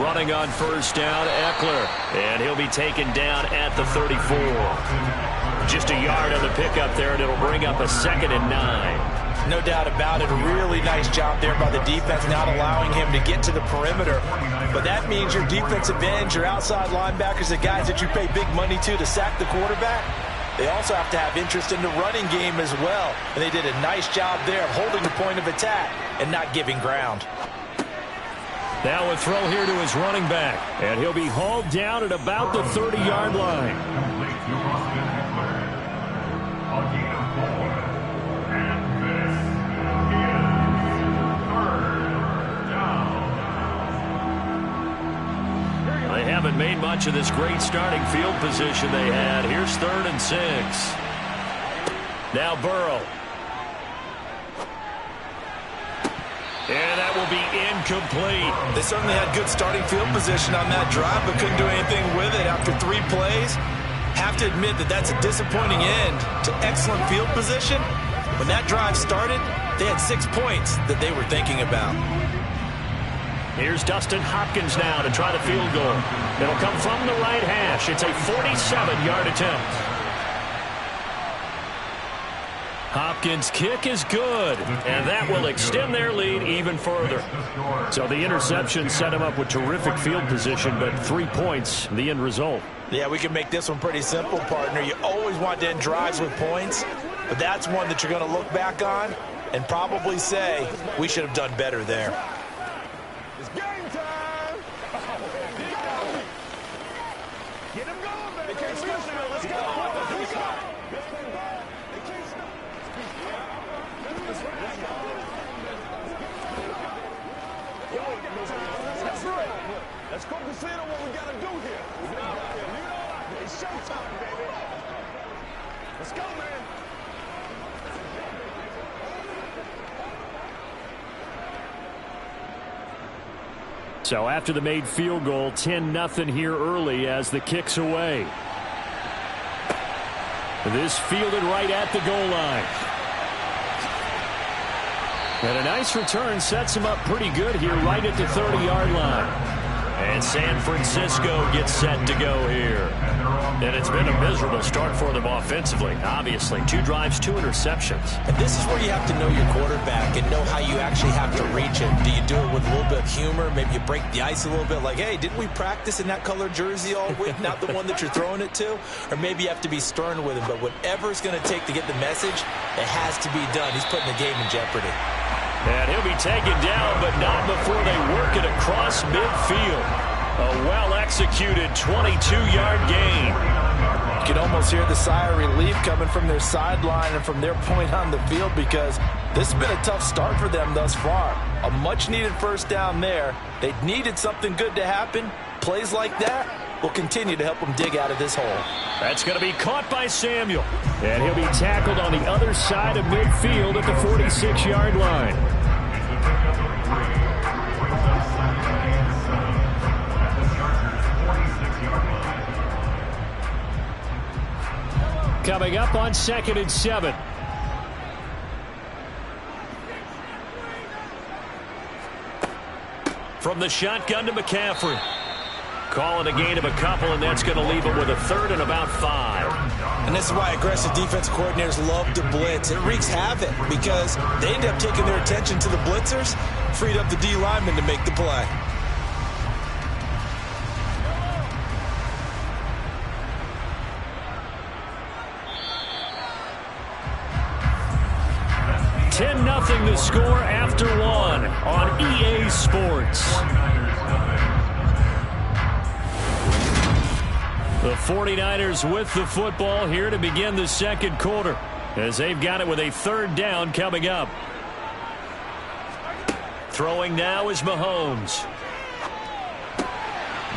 Running on 1st down, Eckler. And he'll be taken down at the 34. Just a yard on the pickup there, and it'll bring up a 2nd and 9. No doubt about it. A really nice job there by the defense, not allowing him to get to the perimeter. But that means your defensive ends, your outside linebackers, the guys that you pay big money to sack the quarterback, they also have to have interest in the running game as well. And they did a nice job there of holding the point of attack and not giving ground. Now a throw here to his running back. And he'll be hauled down at about the 30-yard line. They haven't made much of this great starting field position they had. Here's 3rd and 6. Now Burrow. And that will be incomplete. They certainly had good starting field position on that drive, but couldn't do anything with it after 3 plays. Have to admit that that's a disappointing end to excellent field position. When that drive started, they had 6 points that they were thinking about. Here's Dustin Hopkins now to try the field goal. It'll come from the right hash. It's a 47-yard attempt. Hopkins' kick is good, and that will extend their lead even further. So the interception set him up with terrific field position, but 3 points, the end result. Yeah, we can make this one pretty simple, partner. You always want to end drives with points, but that's one that you're going to look back on and probably say, we should have done better there. It's game time. Get him going, baby. They can't stop now. Let's go. Let's go. They can't stop. That's right. Let's focus in on what we got to do here. It's showtime, baby. Let's go, man. So after the made field goal, 10-0 here early as the kick's away. This fielded right at the goal line. And a nice return sets him up pretty good here right at the 30-yard line. And San Francisco gets set to go here. And it's been a miserable start for them offensively, obviously. 2 drives, 2 interceptions. And this is where you have to know your quarterback and know how you actually have to reach him. Do you do it with a little bit of humor? Maybe you break the ice a little bit like, hey, didn't we practice in that color jersey all week? Not the one that you're throwing it to? Or maybe you have to be stern with him. But whatever it's going to take to get the message, it has to be done. He's putting the game in jeopardy. And he'll be taken down, but not before they work it across midfield. A well-executed 22-yard gain. You can almost hear the sigh of relief coming from their sideline and from their point on the field because this has been a tough start for them thus far. A much-needed 1st down there. They needed something good to happen. Plays like that will continue to help them dig out of this hole. That's going to be caught by Samuel. And he'll be tackled on the other side of midfield at the 46-yard line. Coming up on 2nd and 7. From the shotgun to McCaffrey. Calling a gain of a couple, and that's going to leave him with a 3rd and about 5. And this is why aggressive defense coordinators love to blitz. It wreaks havoc because they end up taking their attention to the blitzers, freed up the D lineman to make the play. Nothing to score after 1 on EA Sports. The 49ers with the football here to begin the 2nd quarter as they've got it with a 3rd down coming up. Throwing now is Mahomes.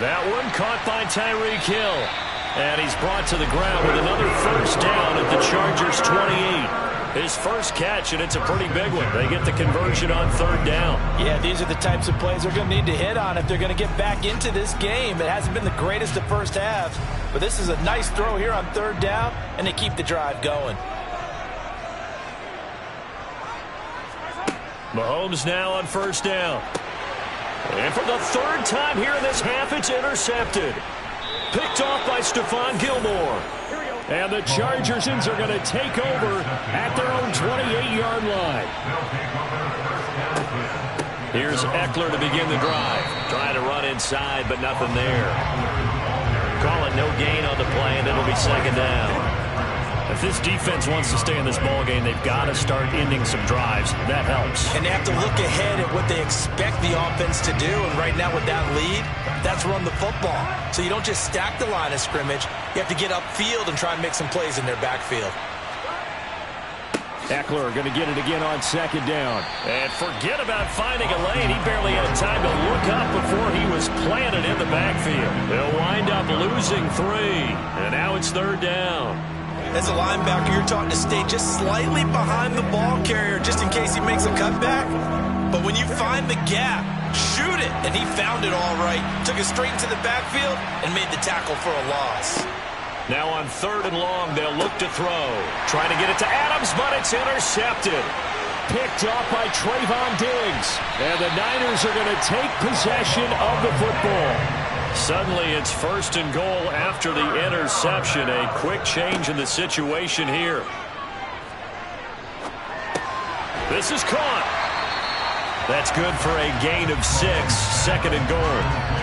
That one caught by Tyreek Hill. And he's brought to the ground with another first down at the Chargers' 28. His first catch, and it's a pretty big one. They get the conversion on third down. Yeah, these are the types of plays they're going to need to hit on if they're going to get back into this game. It hasn't been the greatest of first halves, but this is a nice throw here on third down, and they keep the drive going. Mahomes now on first down. And for the third time here in this half, it's intercepted. Picked off by Stephon Gilmore. And the Chargers are going to take over at their own 28-yard line. Here's Eckler to begin the drive. Trying to run inside, but nothing there. Call it no gain on the play, and it'll be second down. If this defense wants to stay in this ballgame, they've got to start ending some drives. That helps. And they have to look ahead at what they expect the offense to do. And right now with that lead, that's run the football. So you don't just stack the line of scrimmage. You have to get upfield and try and make some plays in their backfield. Eckler going to get it again on second down. And forget about finding a lane. He barely had time to look up before he was planted in the backfield. They'll wind up losing 3. And now it's third down. As a linebacker, you're taught to stay just slightly behind the ball carrier just in case he makes a cutback. But when you find the gap, shoot it. And he found it all right. Took it straight into the backfield and made the tackle for a loss. Now on third and long, they'll look to throw. Trying to get it to Adams, but it's intercepted. Picked off by Trayvon Diggs. And the Niners are going to take possession of the football. Suddenly it's first and goal after the interception. A quick change in the situation here. This is caught. That's good for a gain of 6. Second and goal.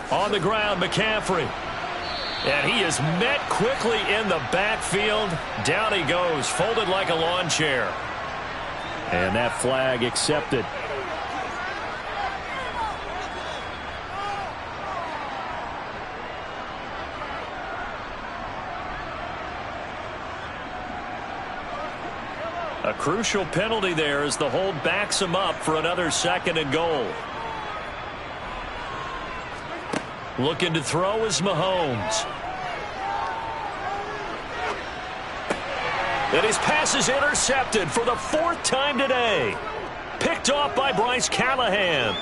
On the ground, McCaffrey. And he is met quickly in the backfield. Down he goes, folded like a lawn chair. And that flag accepted. A crucial penalty there as the hold backs him up for another second and goal. Looking to throw is Mahomes. And his pass is intercepted for the 4th time today. Picked off by Bryce Callahan.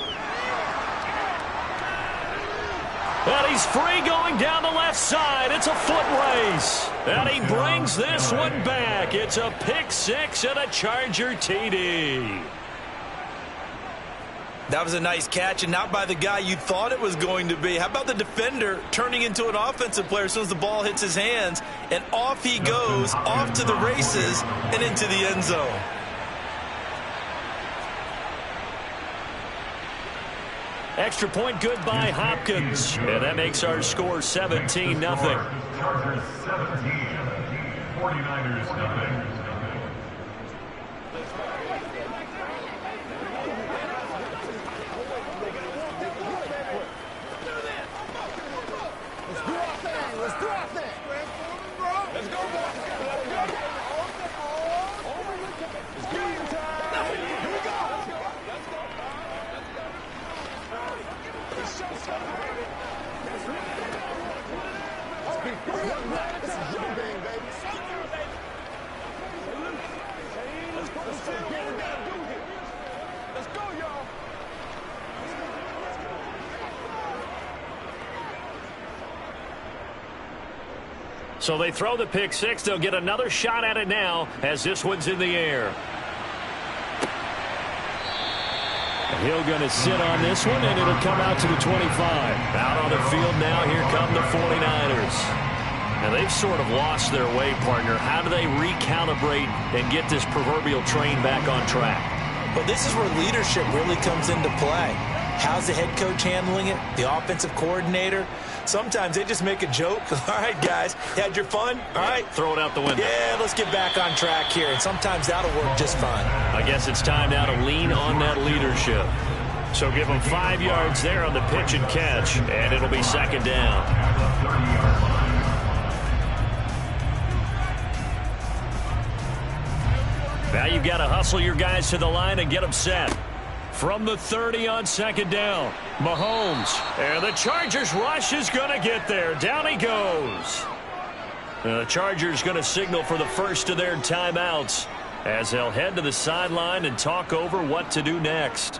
And he's free going down the left side. It's a foot race. And he brings this one back. It's a pick 6 and a Charger TD. That was a nice catch, and not by the guy you thought it was going to be. How about the defender turning into an offensive player as soon as the ball hits his hands, and off he goes, off to the races, and into the end zone. Extra point good by Hopkins. And that makes our score 17-0. Chargers 17, 49ers nothing. So they throw the pick 6. They'll get another shot at it now as this one's in the air. Hill going to sit on this one, and it'll come out to the 25. Out on the field now, here come the 49ers. And they they've sort of lost their way, partner. How do they recalibrate and get this proverbial train back on track? Well, this is where leadership really comes into play. How's the head coach handling it? The offensive coordinator? Sometimes they just make a joke. All right, guys, you had your fun? All right. Throw it out the window. Yeah, let's get back on track here. And sometimes that'll work just fine. I guess it's time now to lean on that leadership. So give them 5 yards there on the pitch and catch, and it'll be second down. Now you've got to hustle your guys to the line and get them set. From the 30 on second down, Mahomes. And the Chargers rush is going to get there. Down he goes. The Chargers going to signal for the first of their timeouts as they'll head to the sideline and talk over what to do next.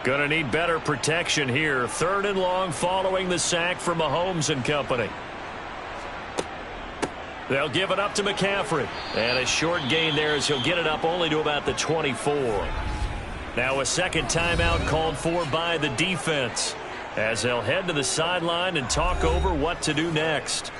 Going to need better protection here. 3rd and long following the sack from Mahomes and company. They'll give it up to McCaffrey. And a short gain there as he'll get it up only to about the 24. Now a second timeout called for by the defense as they'll head to the sideline and talk over what to do next.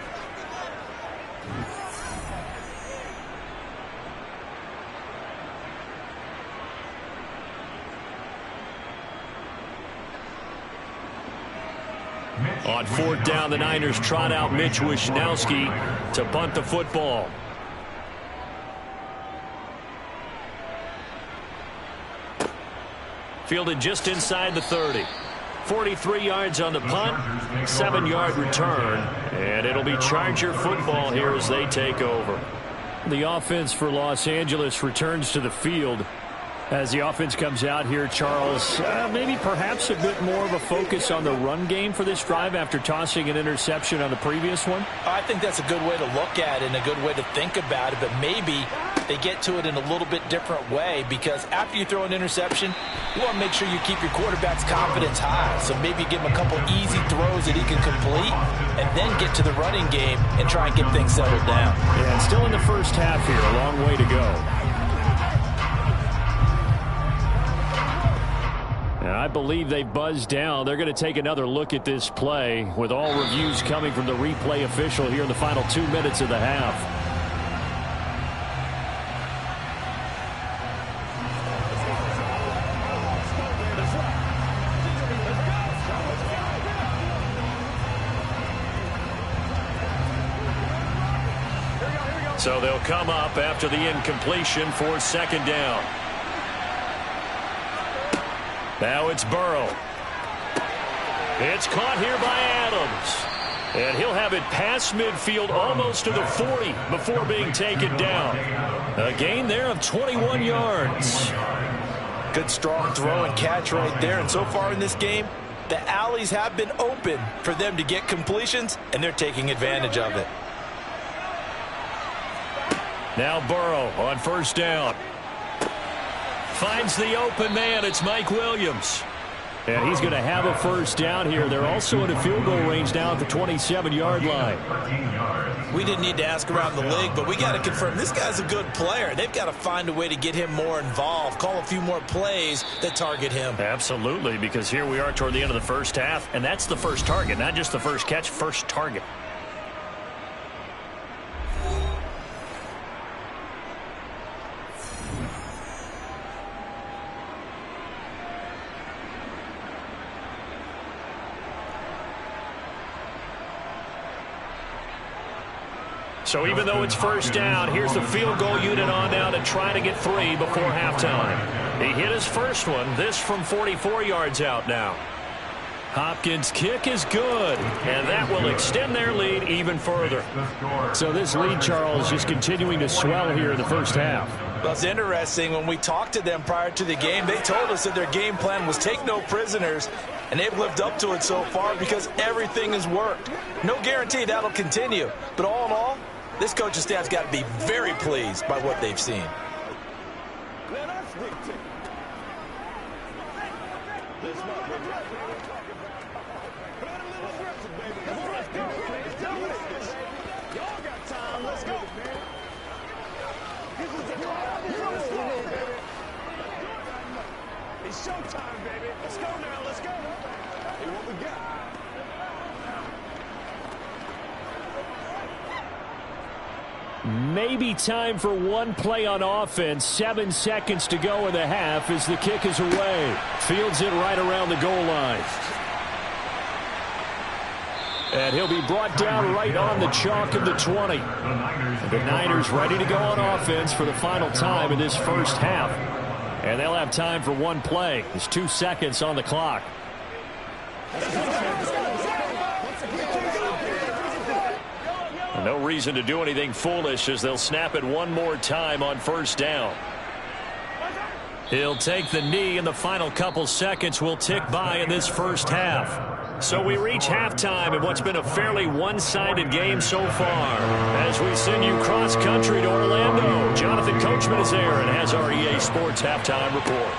On 4th down, the Niners trot out Mitch Wishnowsky to punt the football. Fielded just inside the 30. 43 yards on the punt, 7-yard return, and it'll be Charger football here as they take over. The offense for Los Angeles returns to the field. As the offense comes out here, Charles, maybe perhaps a bit more of a focus on the run game for this drive after tossing an interception on the previous one? I think that's a good way to look at it and a good way to think about it, but maybe they get to it in a little bit different way because after you throw an interception, you want to make sure you keep your quarterback's confidence high. So maybe give him a couple easy throws that he can complete and then get to the running game and try and get things settled down. Yeah, and still in the first half here, a long way to go. And I believe they buzzed down. They're going to take another look at this play with all reviews coming from the replay official here in the final 2 minutes of the half. So they'll come up after the incompletion for second down. Now it's Burrow. It's caught here by Adams. And he'll have it past midfield almost to the 40 before being taken down. A gain there of 21 yards. Good strong throw and catch right there. And so far in this game, the alleys have been open for them to get completions, and they're taking advantage of it. Now Burrow on first down. Finds the open man. It's Mike Williams. And he's going to have a first down here. They're also in a field goal range now at the 27-yard line. We didn't need to ask around the league, but we got to confirm this guy's a good player. They've got to find a way to get him more involved, call a few more plays that target him. Absolutely, because here we are toward the end of the first half, and that's the first target, not just the first catch, first target. So even though it's first down, here's the field goal unit on now to try to get 3 before halftime. He hit his first one, this from 44 yards out now. Hopkins' kick is good, and that will extend their lead even further. So this lead, Charles, just continuing to swell here in the first half. Well, it's interesting. When we talked to them prior to the game, they told us that their game plan was take no prisoners, and they've lived up to it so far because everything has worked. No guarantee that'll continue, but all in all, this coaching staff's got to be very pleased by what they've seen. It's showtime, baby. Let's go now. Let's go. Hey, what we got? Maybe time for one play on offense. 7 seconds to go in the half as the kick is away. Fields it right around the goal line. And he'll be brought down right on the chalk of the 20. The Niners ready to go on offense for the final time in this first half. And they'll have time for one play. There's 2 seconds on the clock. No reason to do anything foolish as they'll snap it one more time on first down. He'll take the knee, and the final couple seconds will tick by in this first half. So we reach halftime in what's been a fairly one-sided game so far. As we send you cross-country to Orlando, Jonathan Coachman is there and has our EA Sports halftime report.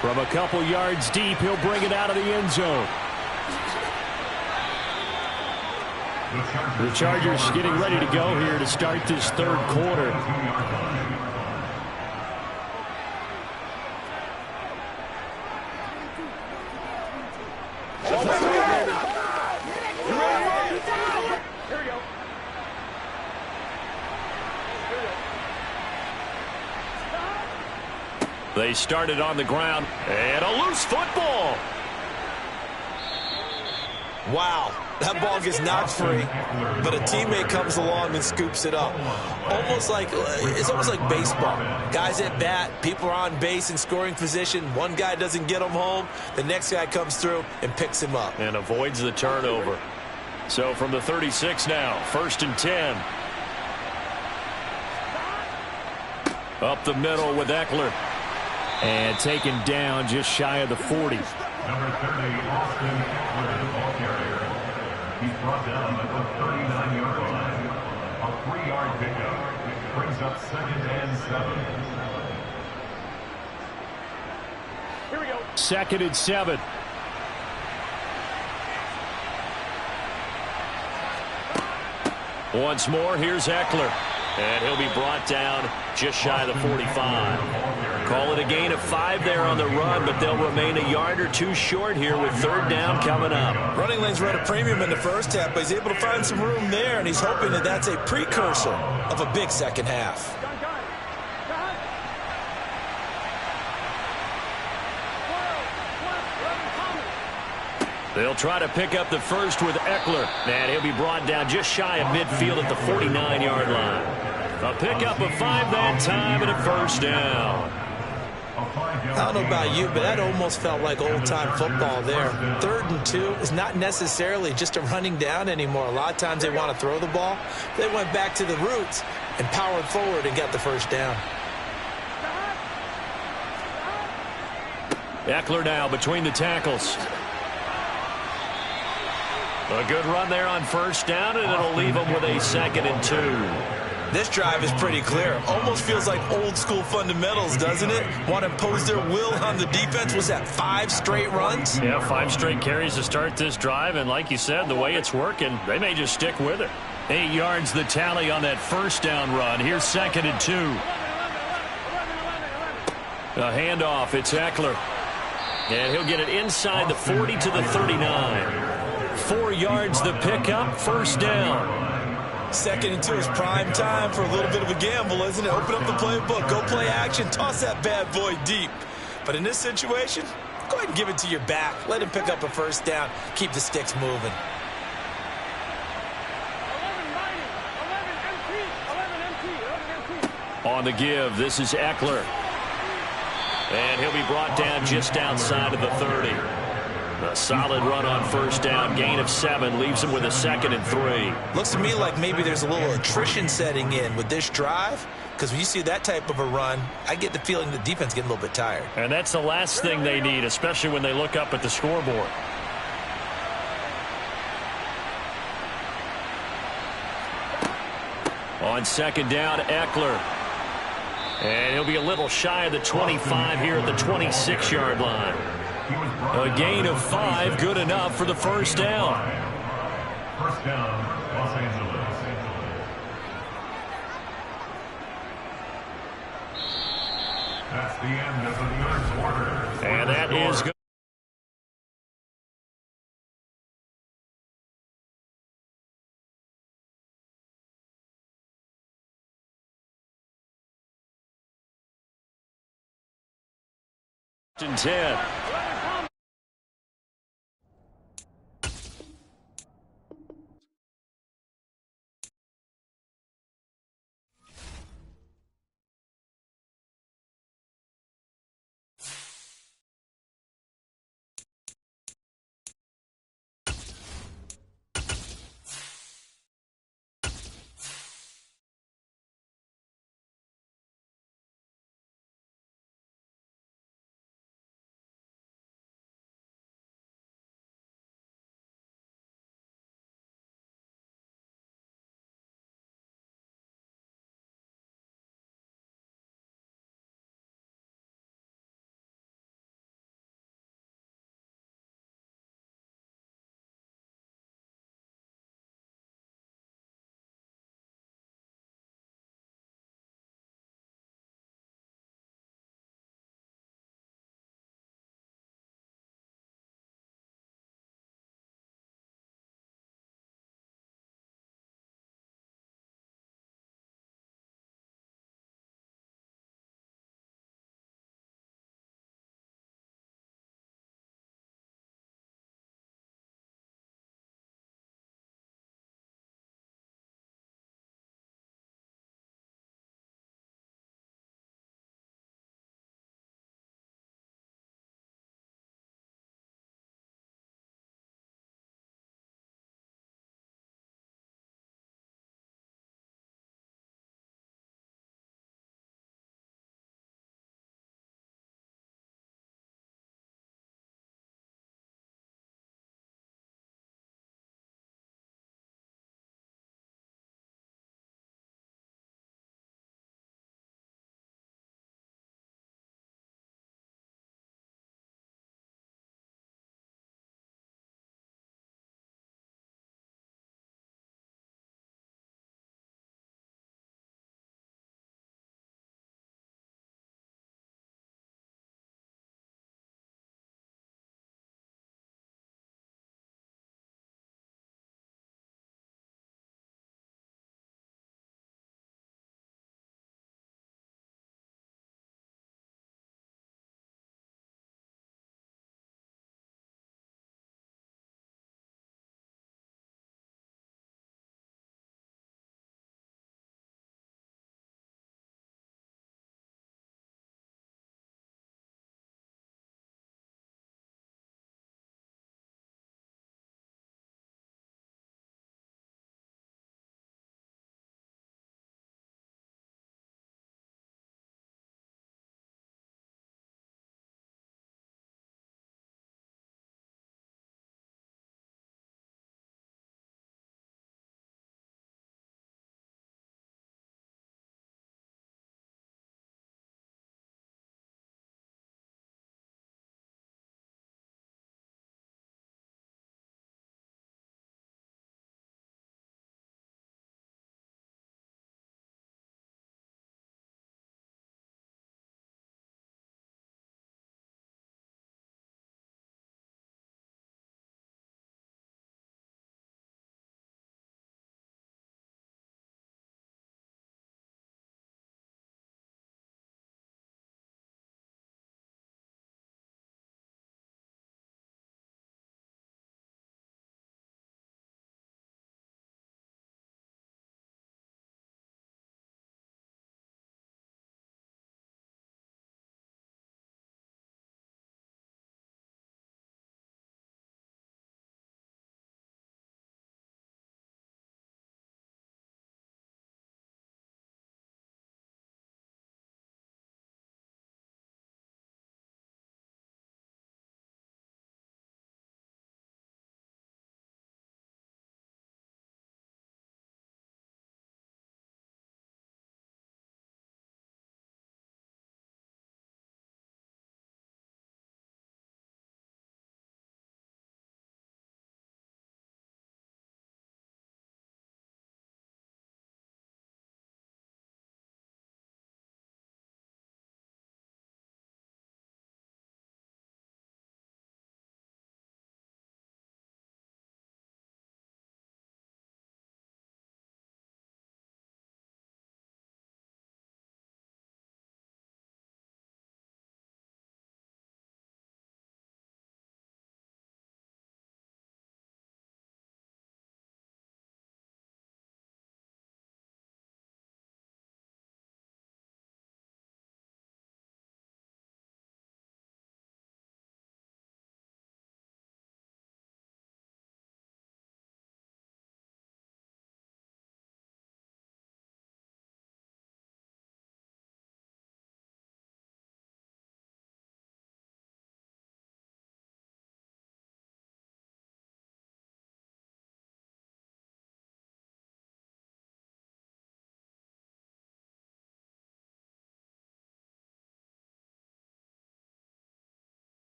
From a couple yards deep, he'll bring it out of the end zone. The Chargers getting ready to go here to start this third quarter. They started on the ground, and a loose football. Wow, that ball gets knocked free, but a teammate comes along and scoops it up. It's almost like baseball. Guys at bat, people are on base in scoring position. One guy doesn't get him home. The next guy comes through and picks him up. And avoids the turnover. So from the 36 now, 1st and 10. Up the middle with Eckler. And taken down just shy of the 40. Number 30, Austin Eckler, the ball carrier. He's brought down at the 39-yard line. A 3-yard pickup brings up 2nd and 7. Here we go. 2nd and 7. Once more, here's Eckler. And he'll be brought down just shy of the 45. Call it a gain of 5 there on the run, but they'll remain a yard or 2 short here with 3rd down coming up. Running lanes run a premium in the first half, but he's able to find some room there, and he's hoping that that's a precursor of a big second half. They'll try to pick up the first with Eckler. And he'll be brought down just shy of midfield at the 49-yard line. A pickup of 5 that time and a 1st down. I don't know about you, but that almost felt like old-time football there. 3rd and 2 is not necessarily just a running down anymore. A lot of times they want to throw the ball. They went back to the roots and powered forward and got the 1st down. Eckler now between the tackles. A good run there on 1st down, and it'll leave them with a 2nd and 2. This drive is pretty clear. Almost feels like old-school fundamentals, doesn't it? Want to impose their will on the defense. Was that 5 straight runs? Yeah, 5 straight carries to start this drive, and like you said, the way it's working, they may just stick with it. 8 yards the tally on that 1st down run. Here's 2nd and 2. A handoff, it's Eckler. And he'll get it inside the 40 to the 39. 4 yards the pickup, 1st down. 2nd and 2 is prime time for a little bit of a gamble, isn't it? Open up the playbook, go play action, toss that bad boy deep. But in this situation, go ahead and give it to your back. Let him pick up a 1st down. Keep the sticks moving. On the give, this is Eckler. And he'll be brought down just outside of the 30. A solid run on 1st down, gain of 7, leaves him with a 2nd and 3. Looks to me like maybe there's a little attrition setting in with this drive, because when you see that type of a run, I get the feeling the defense getting a little bit tired. And that's the last thing they need, especially when they look up at the scoreboard. On 2nd down, Eckler. And he'll be a little shy of the 25 here at the 26-yard line. A gain of 5, good enough for the 1st down. 1st down, Los Angeles. That's the end of the 3rd quarter. and 10.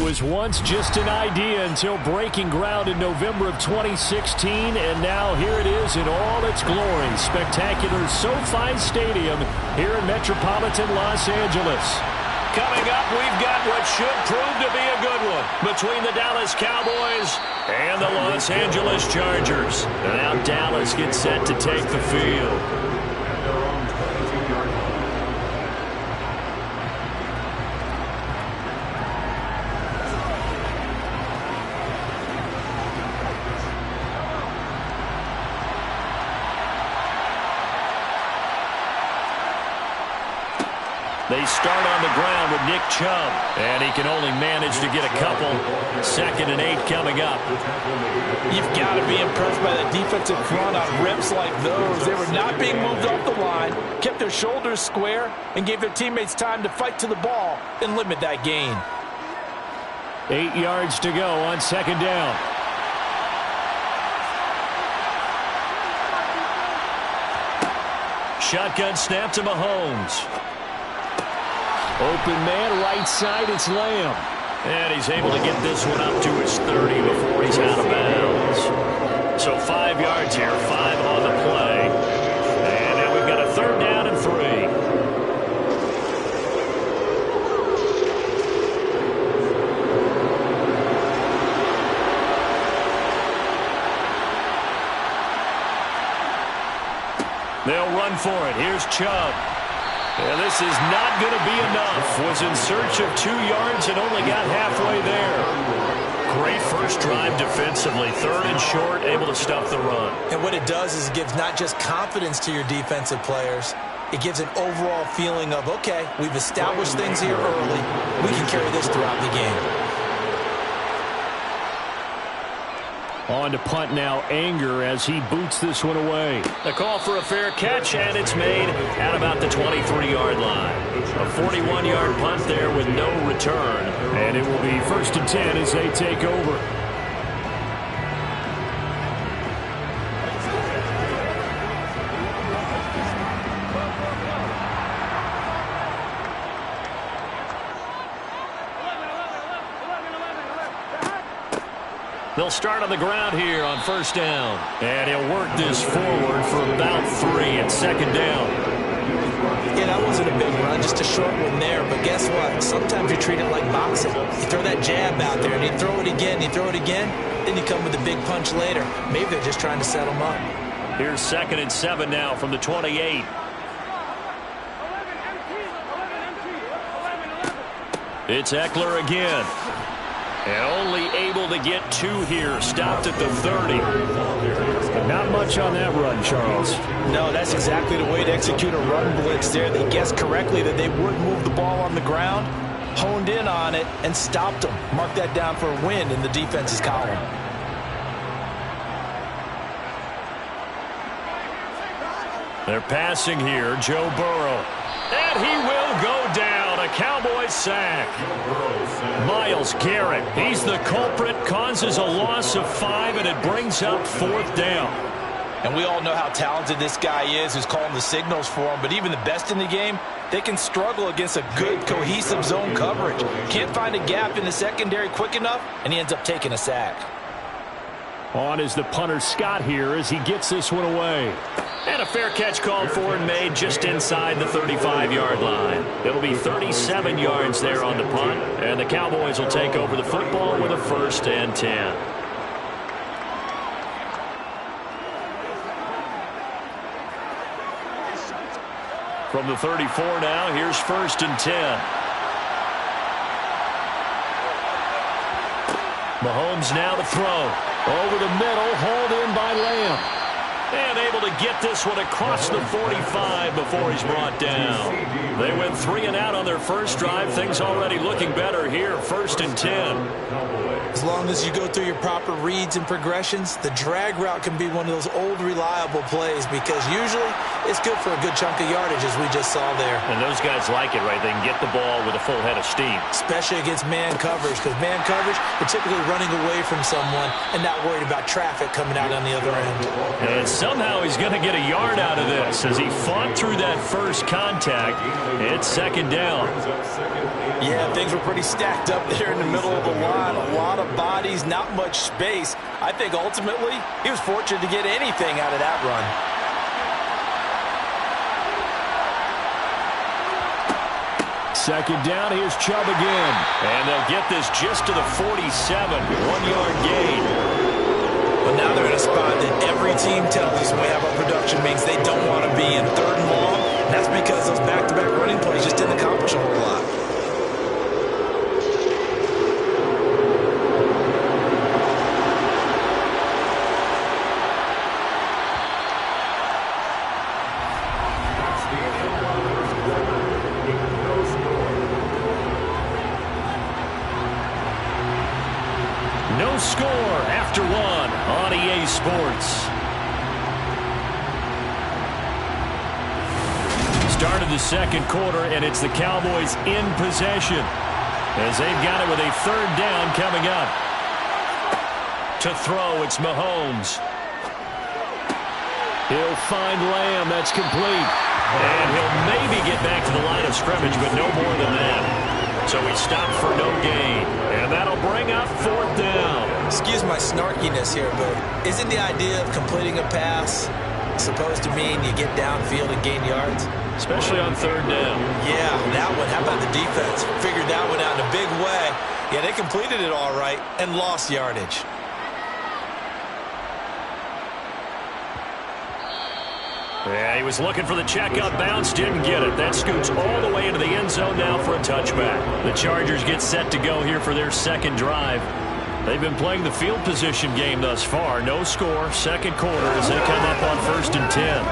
was once just an idea until breaking ground in November of 2016, and now here it is in all its glory. Spectacular SoFi Stadium here in metropolitan Los Angeles. Coming up, we've got what should prove to be a good one between the Dallas Cowboys and the Los Angeles Chargers. And now Dallas gets set to take the field. They start on the ground with Nick Chubb, and he can only manage to get a couple. 2nd and 8 coming up. You've got to be impressed by that defensive front on rips like those. They were not being moved off the line, kept their shoulders square, and gave their teammates time to fight to the ball and limit that gain. 8 yards to go on 2nd down. Shotgun snap to Mahomes. Open man, right side, it's Lamb. And he's able to get this one up to his 30 before he's out of bounds. So 5 yards here, 5 on the play. And now we've got a 3rd down and 3. They'll run for it. Here's Chubb. And this is not going to be enough. Was in search of 2 yards and only got halfway there. Great first drive defensively. 3rd and short, able to stop the run. And what it does is it gives not just confidence to your defensive players, it gives an overall feeling of, okay, we've established things here early. We can carry this throughout the game. On to punt now, Anger, as he boots this one away. The call for a fair catch, and it's made at about the 23-yard line. A 41-yard punt there with no return. And it will be 1st and 10 as they take over. They'll start on the ground here on 1st down. And he'll work this forward for about 3 and 2nd down. Yeah, that wasn't a big run, just a short one there. But guess what? Sometimes you treat it like boxing. You throw that jab out there, and you throw it again, you throw it again, then you come with a big punch later. Maybe they're just trying to set them up. Here's 2nd and 7 now from the 28. It's Eckler again. And only able to get 2 here. Stopped at the 30. Not much on that run, Charles. No, that's exactly the way to execute a run blitz there. They guessed correctly that they would move the ball on the ground, honed in on it, and stopped them. Mark that down for a win in the defense's column. They're passing here. Joe Burrow. And he will go down. A Cowboys sack. Myles Garrett. He's the culprit. Causes a loss of 5, and it brings up 4th down. And we all know how talented this guy is who's calling the signals for him. But even the best in the game, they can struggle against a good, cohesive zone coverage. Can't find a gap in the secondary quick enough, and he ends up taking a sack. On is the punter Scott here as he gets this one away. And a fair catch called for and made just inside the 35-yard line. It'll be 37 yards there on the punt, and the Cowboys will take over the football with a 1st and 10. From the 34 now, here's 1st and 10. Mahomes now to throw. Over the middle, hauled in by Lamb. And able to get this one across the 45 before he's brought down. They went 3 and out on their first drive. Things already looking better here. 1st and 10. As long as you go through your proper reads and progressions, the drag route can be one of those old reliable plays because usually it's good for a good chunk of yardage, as we just saw there. And those guys like it, right? They can get the ball with a full head of steam. Especially against man coverage, because man coverage, they're typically running away from someone and not worried about traffic coming out on the other end. And somehow he's going to get a yard out of this as he fought through that first contact. It's second down. Yeah, things were pretty stacked up there in the middle of the line. A lot of bodies, not much space. I think ultimately he was fortunate to get anything out of that run. Second down, here's Chubb again. And they'll get this just to the 47. 1-yard gain. But now they're in a spot that every team tells us when we have our production means they don't want to be in 3rd and long. And that's because those back-to-back running plays just didn't accomplish a whole lot. No score after 1 on EA Sports. Start of the second quarter, and it's the Cowboys in possession as they've got it with a 3rd down coming up. To throw, it's Mahomes. He'll find Lamb. That's complete. And he'll maybe get back to the line of scrimmage, but no more than that. So he stopped for no gain. And that'll bring up 4th down. Excuse my snarkiness here, but isn't the idea of completing a pass supposed to mean you get downfield and gain yards? Especially on 3rd down. Yeah, that one. How about the defense? Figured that one out in a big way. Yeah, they completed it all right and lost yardage. Yeah, he was looking for the checkup bounce, didn't get it. That scoots all the way into the end zone now for a touchback. The Chargers get set to go here for their second drive. They've been playing the field position game thus far. No score, second quarter as they come up on 1st and 10.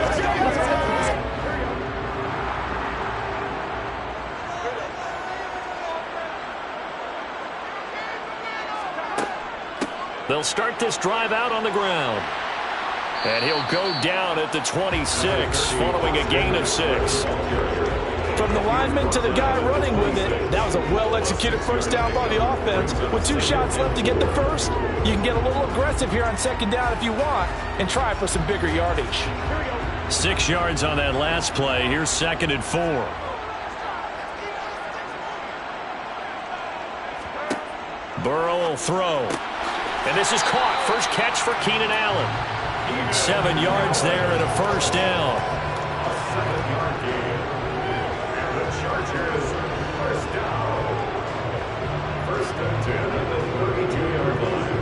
They'll start this drive out on the ground. And he'll go down at the 26, following a gain of 6. From the lineman to the guy running with it, that was a well-executed first down by the offense. With 2 shots left to get the first, you can get a little aggressive here on second down if you want and try for some bigger yardage. 6 yards on that last play. Here's 2nd and 4. Burrow will throw. And this is caught. First catch for Keenan Allen. 7 yards there and a first down. A 7-yard gain. And the Chargers first down. 1st and 10 at the 32-yard line.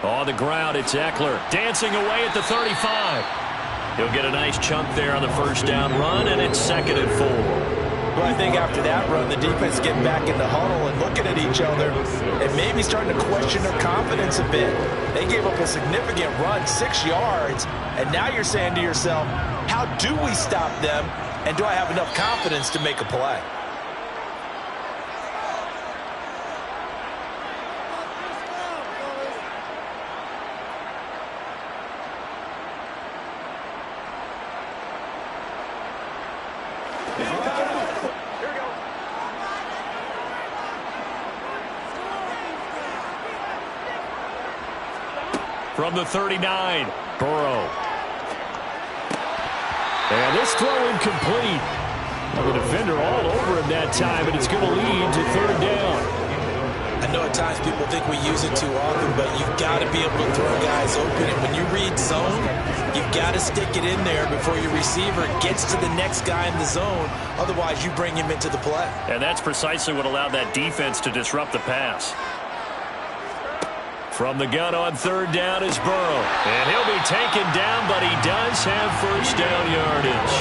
On the ground, it's Eckler dancing away at the 35. He'll get a nice chunk there on the first down run, and it's 2nd and 4. Well, I think after that run, the defense getting back in the huddle and looking at each other and maybe starting to question their confidence a bit. They gave up a significant run, 6 yards, and now you're saying to yourself, how do we stop them, and do I have enough confidence to make a play? From the 39, Burrow. And this throw incomplete. The defender all over him that time, but it's going to lead to 3rd down. I know at times people think we use it too often, but you've got to be able to throw guys open. And when you read zone, you've got to stick it in there before your receiver gets to the next guy in the zone. Otherwise, you bring him into the play. And that's precisely what allowed that defense to disrupt the pass. From the gun on 3rd down is Burrow. And he'll be taken down, but he does have first down yardage.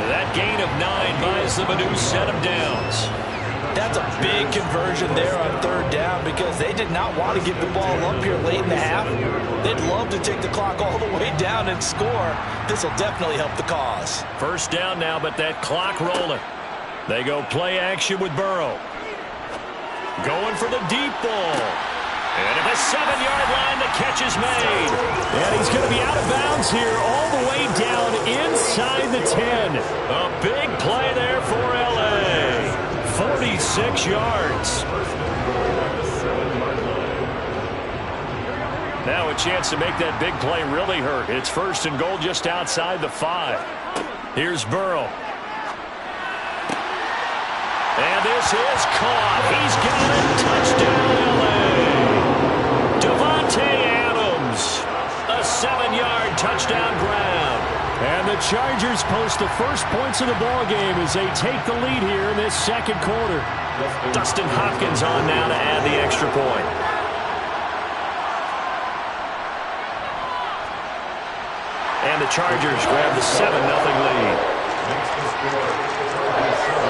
And that gain of 9 buys them a new set of downs. That's a big conversion there on 3rd down because they did not want to give the ball up here late in the half. They'd love to take the clock all the way down and score. This will definitely help the cause. First down now, but that clock rolling. They go play action with Burrow. Going for the deep ball. And at the 7-yard line, the catch is made. And he's going to be out of bounds here all the way down inside the 10. A big play there for LA. 36 yards. Now a chance to make that big play really hurt. It's 1st and goal just outside the 5. Here's Burrow. And this is caught. He's got it. Touchdown, L.A. Devontae Adams. A 7-yard touchdown grab. And the Chargers post the first points of the ball game as they take the lead here in this second quarter. Dustin Hopkins on now to add the extra point. And the Chargers grab the 7-0 lead. Makes the score 27.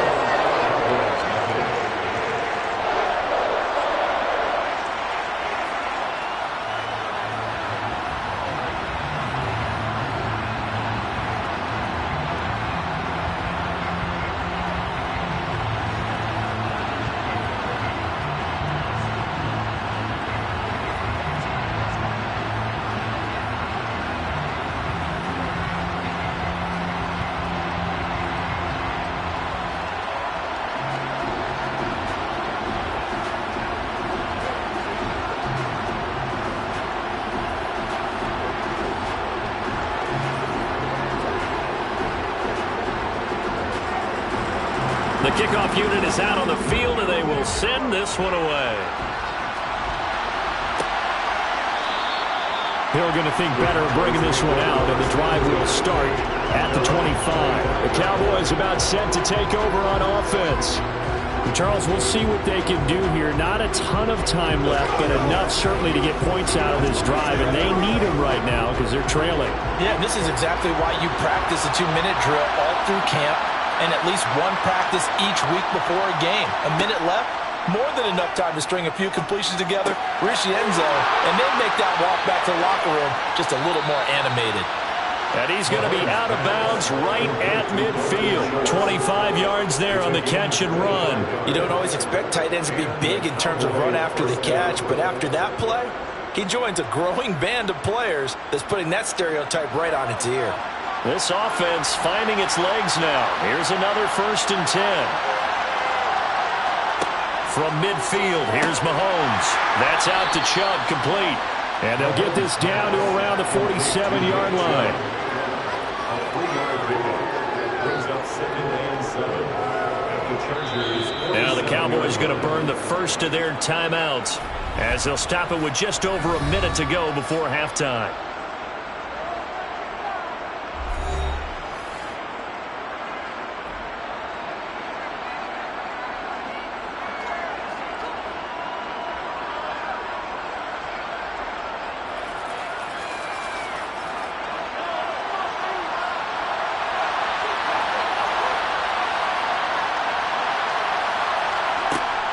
The kickoff unit is out on the field, and they will send this one away. Hill going to think better of bringing this one out, and the drive will start at the 25. The Cowboys about set to take over on offense. And Charles, we'll see what they can do here. Not a ton of time left, but enough certainly to get points out of this drive, and they need them right now because they're trailing. Yeah, this is exactly why you practice a 2-minute drill all through camp, and at least one practice each week before a game. A minute left, more than enough time to string a few completions together, reach the end zone, and then make that walk back to the locker room just a little more animated. And he's going to be out of bounds right at midfield. 25 yards there on the catch and run. You don't always expect tight ends to be big in terms of run after the catch, but after that play, he joins a growing band of players that's putting that stereotype right on its ear. This offense finding its legs now. Here's another 1st and 10. From midfield, here's Mahomes. That's out to Chubb, complete. And they'll get this down to around the 47-yard line. A 3-yard pickup brings up 2nd and 7. After Chargers. Now the Cowboys going to burn the first of their timeouts as they'll stop it with just over a minute to go before halftime.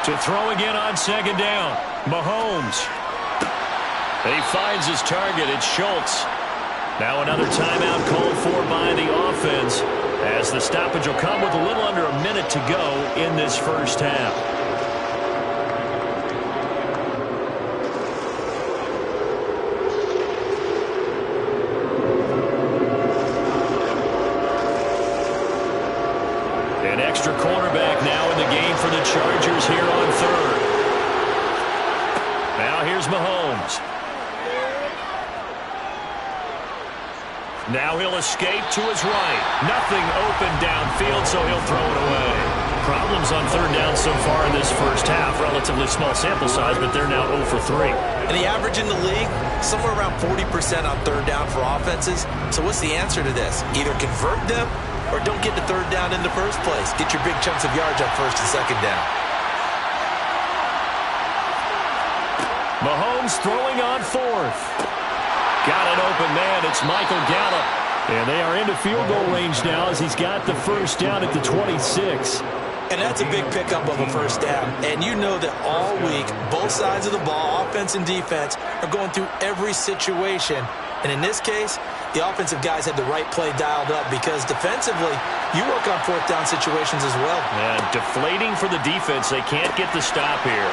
To throw again on 2nd down. Mahomes. He finds his target. It's Schultz. Now another timeout called for by the offense as the stoppage will come with a little under a minute to go in this first half. An extra cornerback now in the game for the Chargers here on 3rd. Now here's Mahomes. Now he'll escape to his right. Nothing open downfield, so he'll throw it away. Problems on 3rd down so far in this first half. Relatively small sample size, but they're now 0 for 3. And the average in the league, somewhere around 40% on 3rd down for offenses. So what's the answer to this? Either convert them or don't get to 3rd down in the first place. Get your big chunks of yards on 1st and 2nd down. Mahomes throwing on 4th. Got an open man. It's Michael Gallup. And they are into field goal range now as he's got the 1st down at the 26. And that's a big pickup of a 1st down. And you know that all week, both sides of the ball, offense and defense, are going through every situation. And in this case, the offensive guys had the right play dialed up because defensively, you work on 4th down situations as well. And deflating for the defense. They can't get the stop here.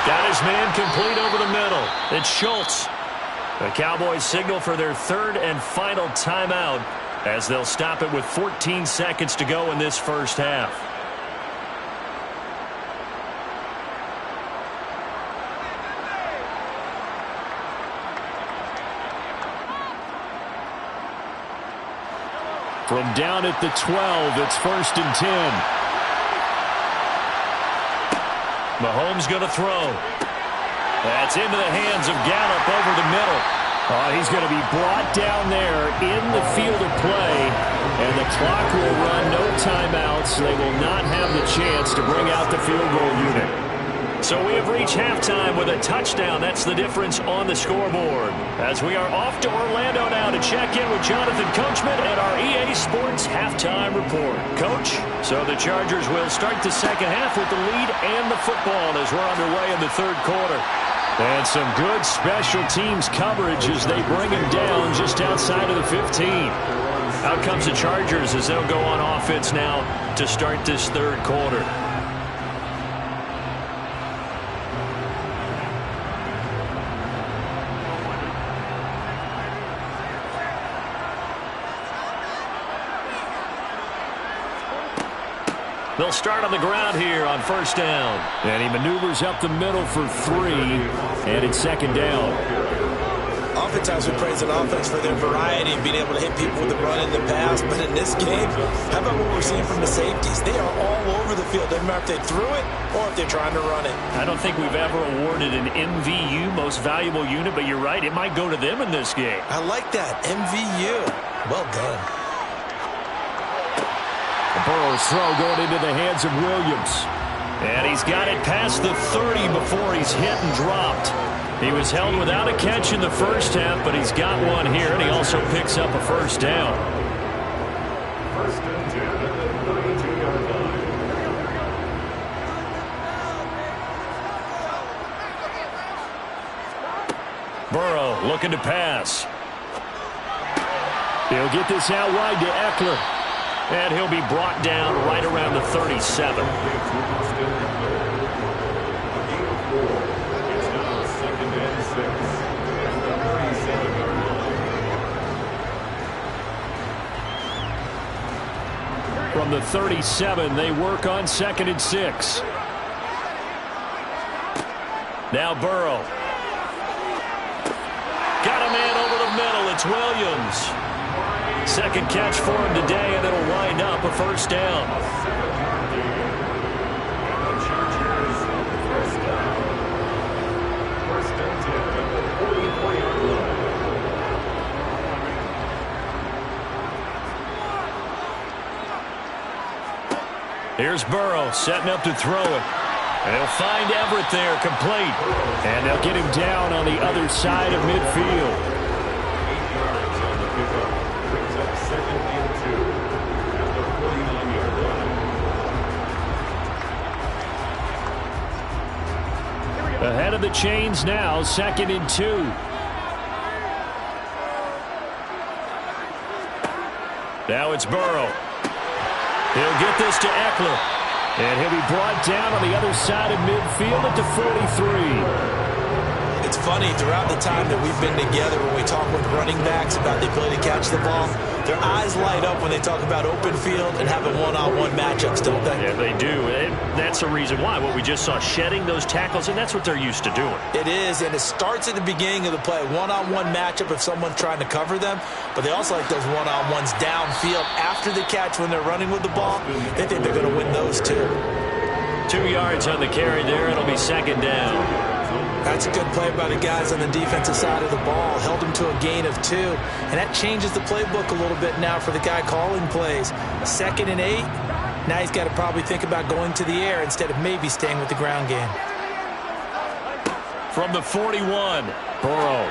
Got his man complete over the middle. It's Schultz. The Cowboys signal for their 3rd and final timeout as they'll stop it with 14 seconds to go in this first half. From down at the 12, it's 1st and 10. Mahomes going to throw. That's into the hands of Gallup over the middle. He's going to be brought down there in the field of play, and the clock will run, no timeouts. They will not have the chance to bring out the field goal unit. So we have reached halftime with a touchdown. That's the difference on the scoreboard. As we are off to Orlando now to check in with Jonathan Coachman and our EA Sports halftime report. Coach, so the Chargers will start the second half with the lead and the football as we're underway in the third quarter. And some good special teams coverage as they bring him down just outside of the 15. Out comes the Chargers as they'll go on offense now to start this third quarter. They'll start on the ground here on 1st down. And he maneuvers up the middle for 3, and it's 2nd down. Oftentimes we praise an offense for their variety and being able to hit people with the run and the pass. But in this game, how about what we're seeing from the safeties? They are all over the field. Doesn't matter if they threw it or if they're trying to run it. I don't think we've ever awarded an MVU, most valuable unit, but you're right. It might go to them in this game. I like that. MVU. Well done. Burrow's throw going into the hands of Williams. And he's got it past the 30 before he's hit and dropped. He was held without a catch in the first half, but he's got one here, and he also picks up a 1st down. 1st and 10 at the 32-yard line. Burrow looking to pass. He'll get this out wide to Eckler. And he'll be brought down right around the 37. From the 37, they work on 2nd and 6. Now Burrow. Got a man over the middle. It's Williams. 2nd catch for him today, and it'll wind up a 1st down. Here's Burrow setting up to throw it. And he'll find Everett there, complete. And they'll get him down on the other side of midfield. Ahead of the chains now, 2nd and 2. Now it's Burrow. He'll get this to Eckler. And he'll be brought down on the other side of midfield at the 43. It's funny, throughout the time that we've been together, when we talk with running backs about the ability to catch the ball, their eyes light up when they talk about open field and having one-on-one matchups, don't they? Yeah, they do. And that's the reason why. What we just saw, shedding those tackles, and that's what they're used to doing. It is, and it starts at the beginning of the play. One-on-one matchup if someone's trying to cover them, but they also like those one-on-ones downfield after the catch when they're running with the ball. They think they're going to win those too. 2 yards on the carry there. It'll be 2nd down. That's a good play by the guys on the defensive side of the ball. Held him to a gain of 2. And that changes the playbook a little bit now for the guy calling plays. 2nd and 8. Now he's got to probably think about going to the air instead of maybe staying with the ground game. From the 41, Burrow.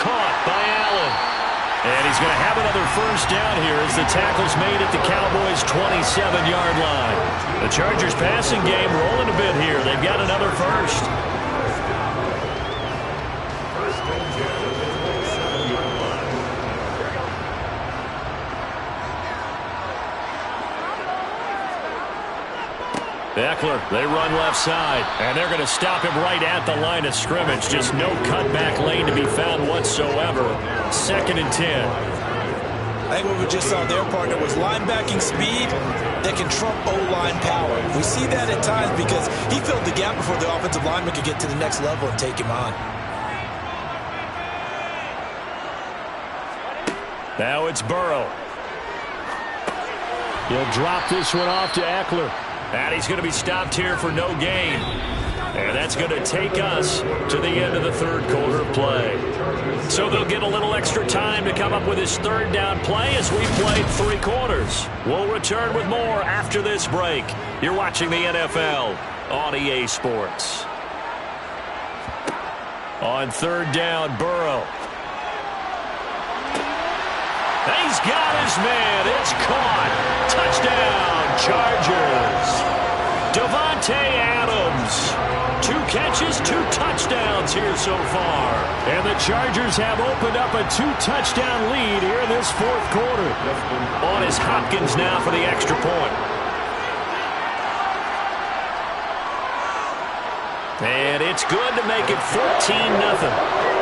Caught by Allen. And he's going to have another 1st down here as the tackle's made at the Cowboys' 27-yard line. The Chargers passing game rolling a bit here. They've got another 1st. Eckler, they run left side, and they're going to stop him right at the line of scrimmage. Just no cutback lane to be found whatsoever. 2nd and 10. I think what we just saw their partner was linebacking speed that can trump O-line power. We see that at times because he filled the gap before the offensive lineman could get to the next level and take him on. Now it's Burrow. He'll drop this one off to Eckler. And he's going to be stopped here for no gain. And that's going to take us to the end of the third quarter of play. So they'll get a little extra time to come up with his third down play as we've played 3 quarters. We'll return with more after this break. You're watching the NFL on EA Sports. On third down, Burrow. He's got his man. It's caught. Touchdown, Chargers. Davante Adams. 2 catches, 2 touchdowns here so far. And the Chargers have opened up a 2-touchdown lead here in this fourth quarter. On is Hopkins now for the extra point. And it's good to make it 14-0.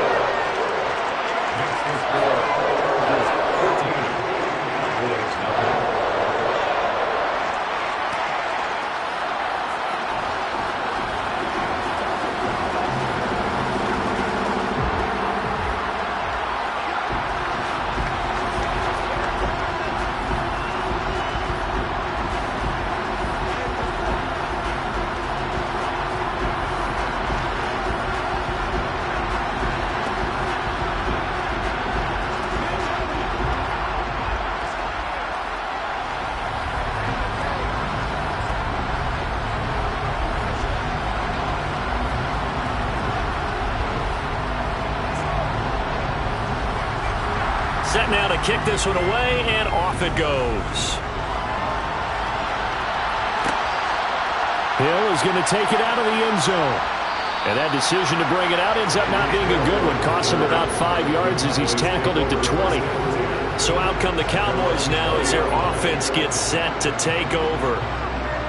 Set now to kick this one away, and off it goes. Hill is going to take it out of the end zone. And that decision to bring it out ends up not being a good one. Costs him about 5 yards as he's tackled into 20. So out come the Cowboys now as their offense gets set to take over.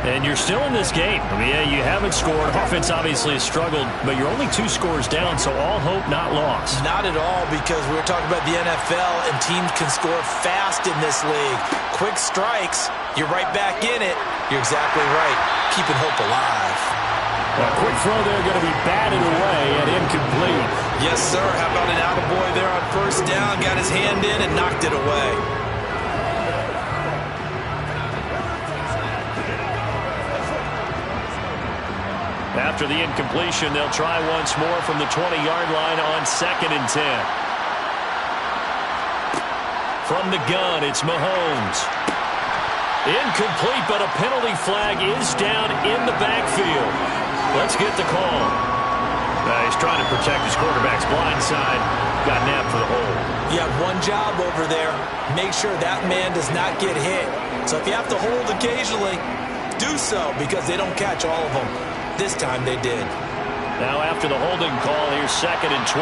And you're still in this game. I mean, yeah, you haven't scored. Offense obviously has struggled, but you're only 2 scores down, so all hope not lost. Not at all, because we were talking about the NFL, and teams can score fast in this league. Quick strikes, you're right back in it. You're exactly right. Keeping hope alive. A quick throw there going to be batted away and incomplete. Yes, sir. How about an attaboy there on first down? Got his hand in and knocked it away. After the incompletion, they'll try once more from the 20-yard line on 2nd and 10. From the gun, it's Mahomes. Incomplete, but a penalty flag is down in the backfield. Let's get the call. He's trying to protect his quarterback's blind side. Got nabbed for the hold. You have one job over there. Make sure that man does not get hit. So if you have to hold occasionally, do so, because they don't catch all of them. This time they did. Now after the holding call, here's 2nd and 20.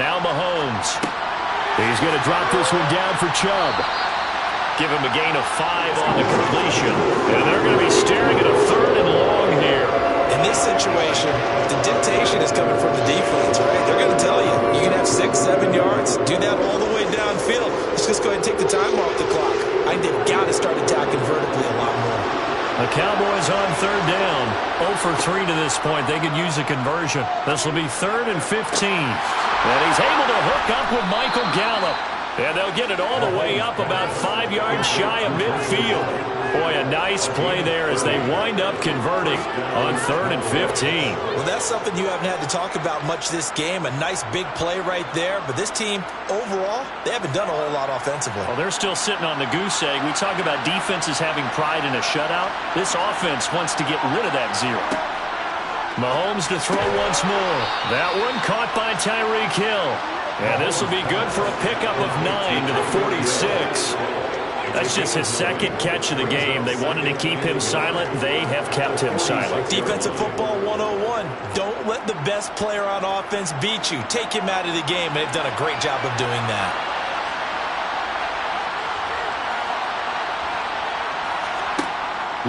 Now Mahomes. He's going to drop this one down for Chubb. Give him a gain of 5 on the completion. And they're going to be staring at a 3rd and long here. In this situation, the dictation is coming from the defense, right? They're going to tell you, you can have 6, 7 yards, do that all the way downfield. Let's just go ahead and take the time off the clock. I think they've got to start attacking vertically a lot more. The Cowboys on 3rd down. 0 for 3 to this point. They could use a conversion. This will be 3rd and 15. And he's able to hook up with Michael Gallup. And they'll get it all the way up about 5 yards shy of midfield. Boy, a nice play there as they wind up converting on 3rd and 15. Well, that's something you haven't had to talk about much this game. A nice big play right there. But this team, overall, they haven't done a whole lot offensively. Well, they're still sitting on the goose egg. We talk about defenses having pride in a shutout. This offense wants to get rid of that 0. Mahomes to throw once more. That one caught by Tyreek Hill. And this will be good for a pickup of 9 to the 46. That's just his 2nd catch of the game. They wanted to keep him silent. They have kept him silent. Defensive football 101. Don't let the best player on offense beat you. Take him out of the game. They've done a great job of doing that.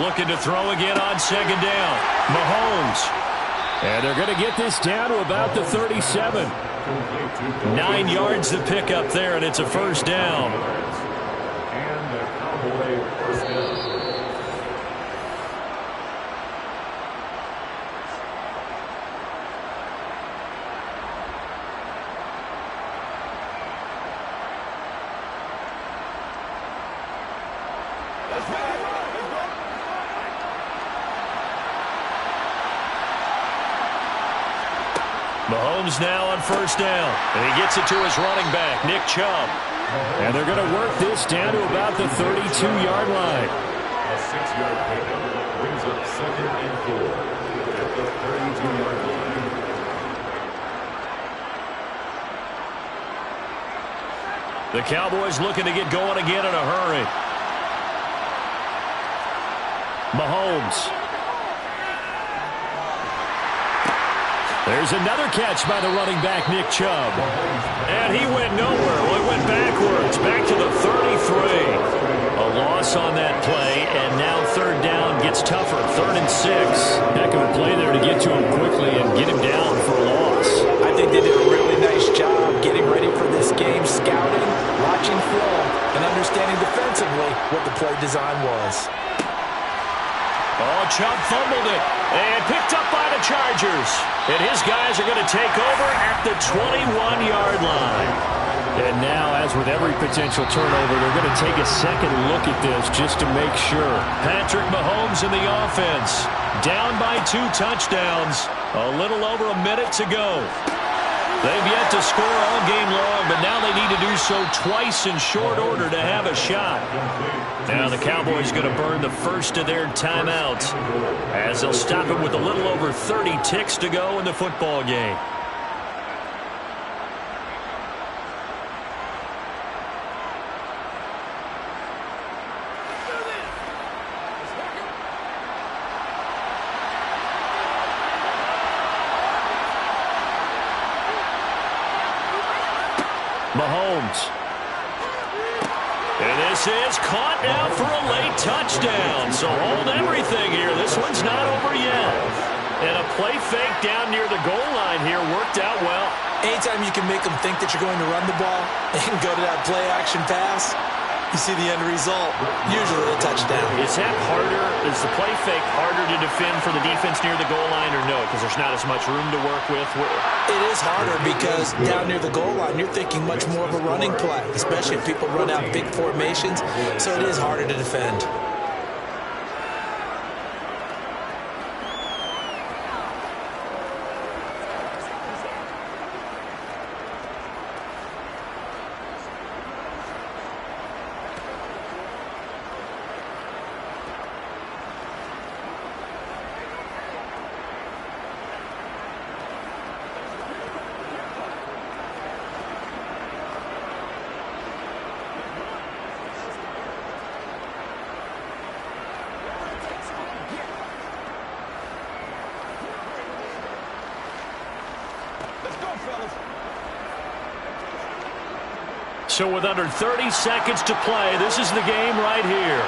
Looking to throw again on 2nd down. Mahomes. And they're going to get this down to about the 37. 9 yards to pick up there, and it's a 1st down. And the Cowboy first down. Mahomes now on first down. And he gets it to his running back, Nick Chubb. And they're going to work this down to about the 32-yard line. A 6-yard pickup brings up 2nd and 4 at the 32-yard line. The Cowboys looking to get going again in a hurry. Mahomes. There's another catch by the running back, Nick Chubb. And he went nowhere. Well, he went backwards, back to the 33. A loss on that play, and now third down gets tougher. 3rd and 6. Heck of a play there to get to him quickly and get him down for a loss. I think they did a really nice job getting ready for this game, scouting, watching film, and understanding defensively what the play design was. Oh, Chubb fumbled it and picked up by the Chargers. And his guys are going to take over at the 21-yard line. And now, as with every potential turnover, they're going to take a second look at this just to make sure. Patrick Mahomes in the offense. Down by 2 touchdowns. A little over a minute to go. They've yet to score all game long, but now they need to do so twice in short order to have a shot. Now the Cowboys going to burn the first of their timeouts as they'll stop it with a little over 30 ticks to go in the football game. Mahomes. And this is caught now for a late touchdown. So hold everything here. This one's not over yet. And a play fake down near the goal line here worked out well. Anytime you can make them think that you're going to run the ball and go to that play-action pass, you see the end result, usually a touchdown. Is that harder? Is the play fake harder to defend for the defense near the goal line or no? Because there's not as much room to work with? It is harder because down near the goal line, you're thinking much more of a running play, especially if people run out big formations. So it is harder to defend. So with under 30 seconds to play, this is the game right here.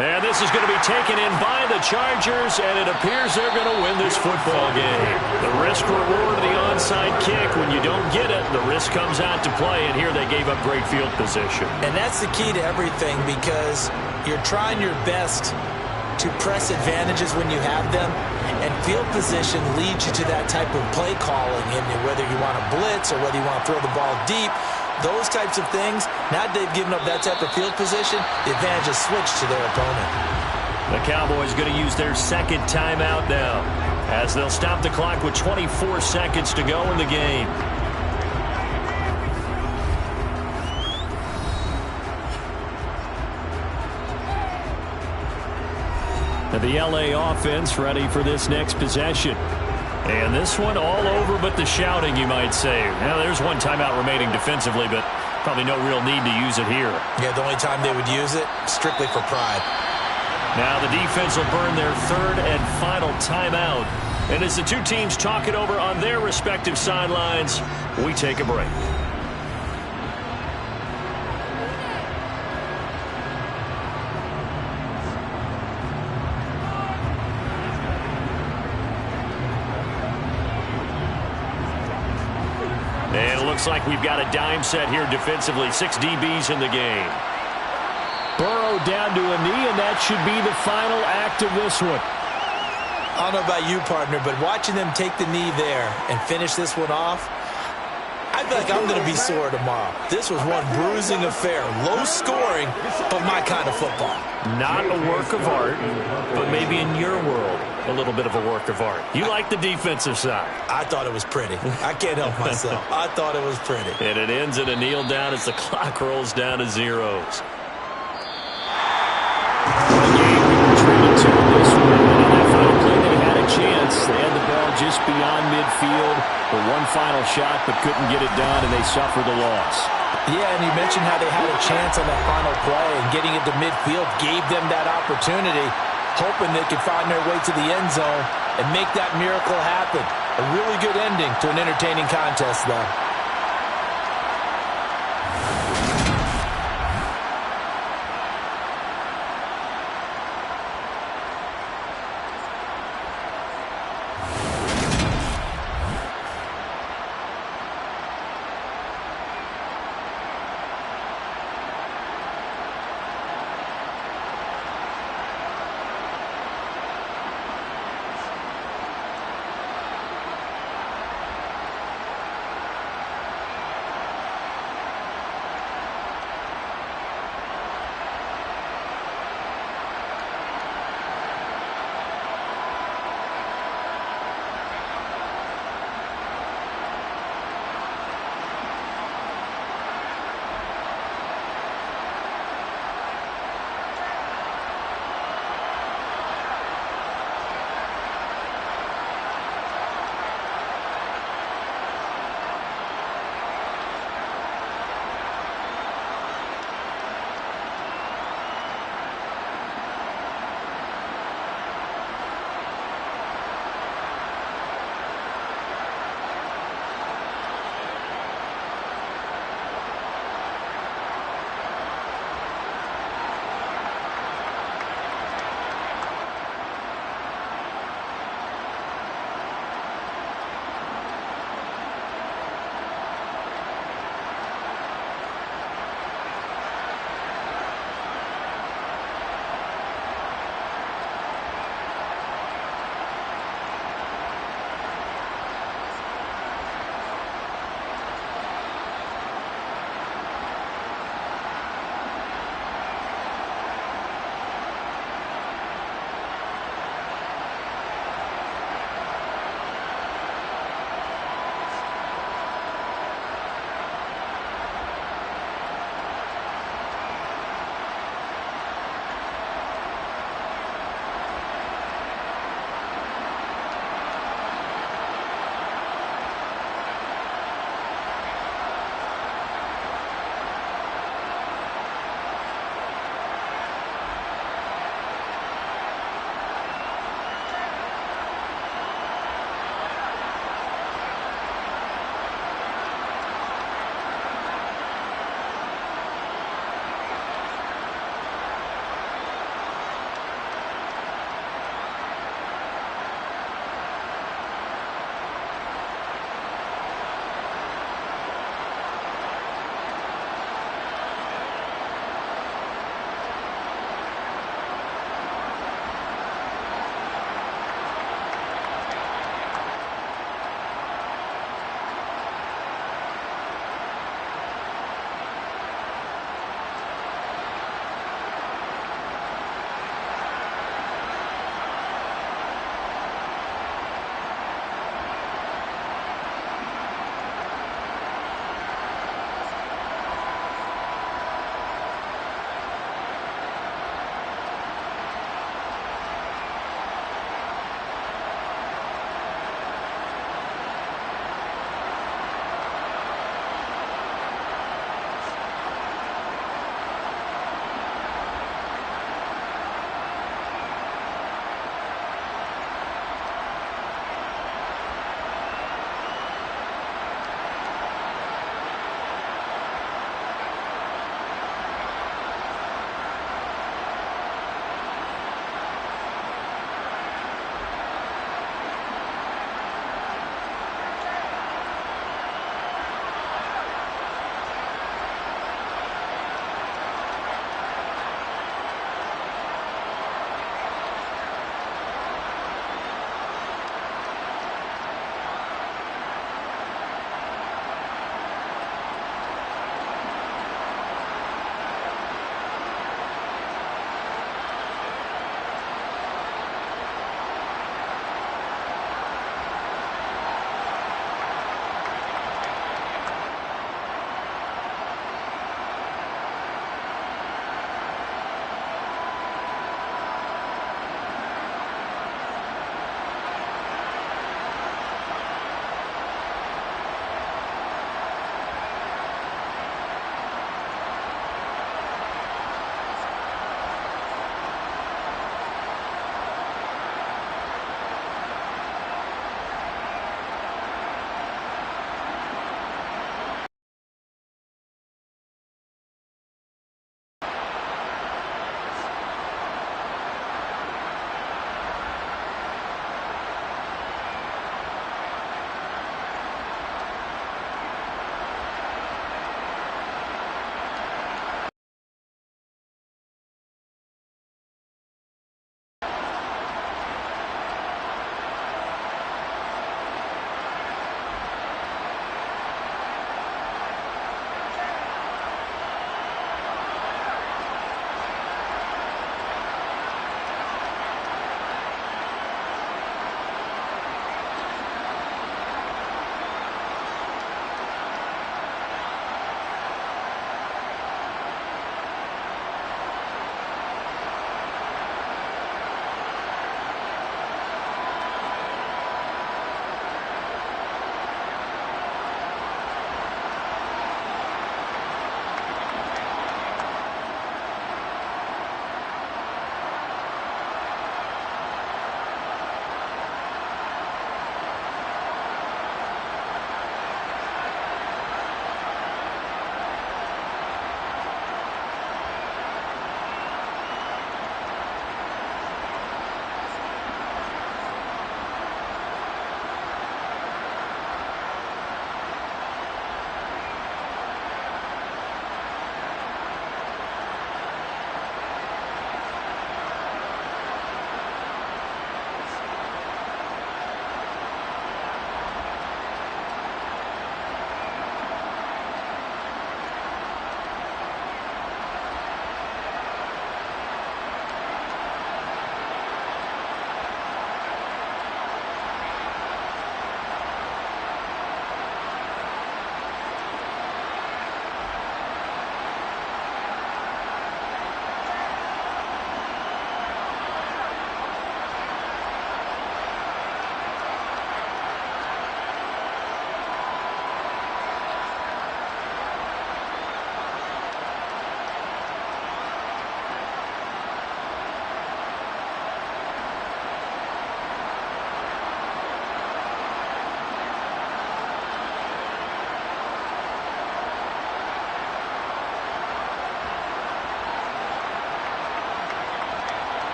And this is going to be taken in by the Chargers, and it appears they're going to win this football game. The risk-reward of the onside kick, when you don't get it, the risk comes out to play, and here they gave up great field position. And that's the key to everything because you're trying your best to press advantages when you have them, and field position leads you to that type of play calling, and whether you want to blitz or whether you want to throw the ball deep, those types of things, now that they've given up that type of field position, the advantage is switched to their opponent. The Cowboys going to use their second timeout now as they'll stop the clock with 24 seconds to go in the game. And the LA offense ready for this next possession. And this one all over but the shouting, you might say. Now, there's one timeout remaining defensively, but probably no real need to use it here. Yeah, the only time they would use it, strictly for pride. Now the defense will burn their third and final timeout. And as the two teams talk it over on their respective sidelines, we take a break. And it looks like we've got a dime set here defensively. 6 DBs in the game. Burrow down to a knee, and that should be the final act of this one. I don't know about you, partner, but watching them take the knee there and finish this one off, I feel like I'm going to be sore tomorrow. This was one bruising affair. Low scoring, but my kind of football. Not a work of art, but maybe in your world, A little bit of a work of art. You like the defensive side. I thought it was pretty. I can't help myself. I thought it was pretty. And it ends in a kneel down as the clock rolls down to zeros. They had the ball just beyond midfield for one final shot, but couldn't get it done, and they suffered the loss. Yeah, and you mentioned how they had a chance on that final play, and getting it to midfield gave them that opportunity, hoping they could find their way to the end zone and make that miracle happen. A really good ending to an entertaining contest, though.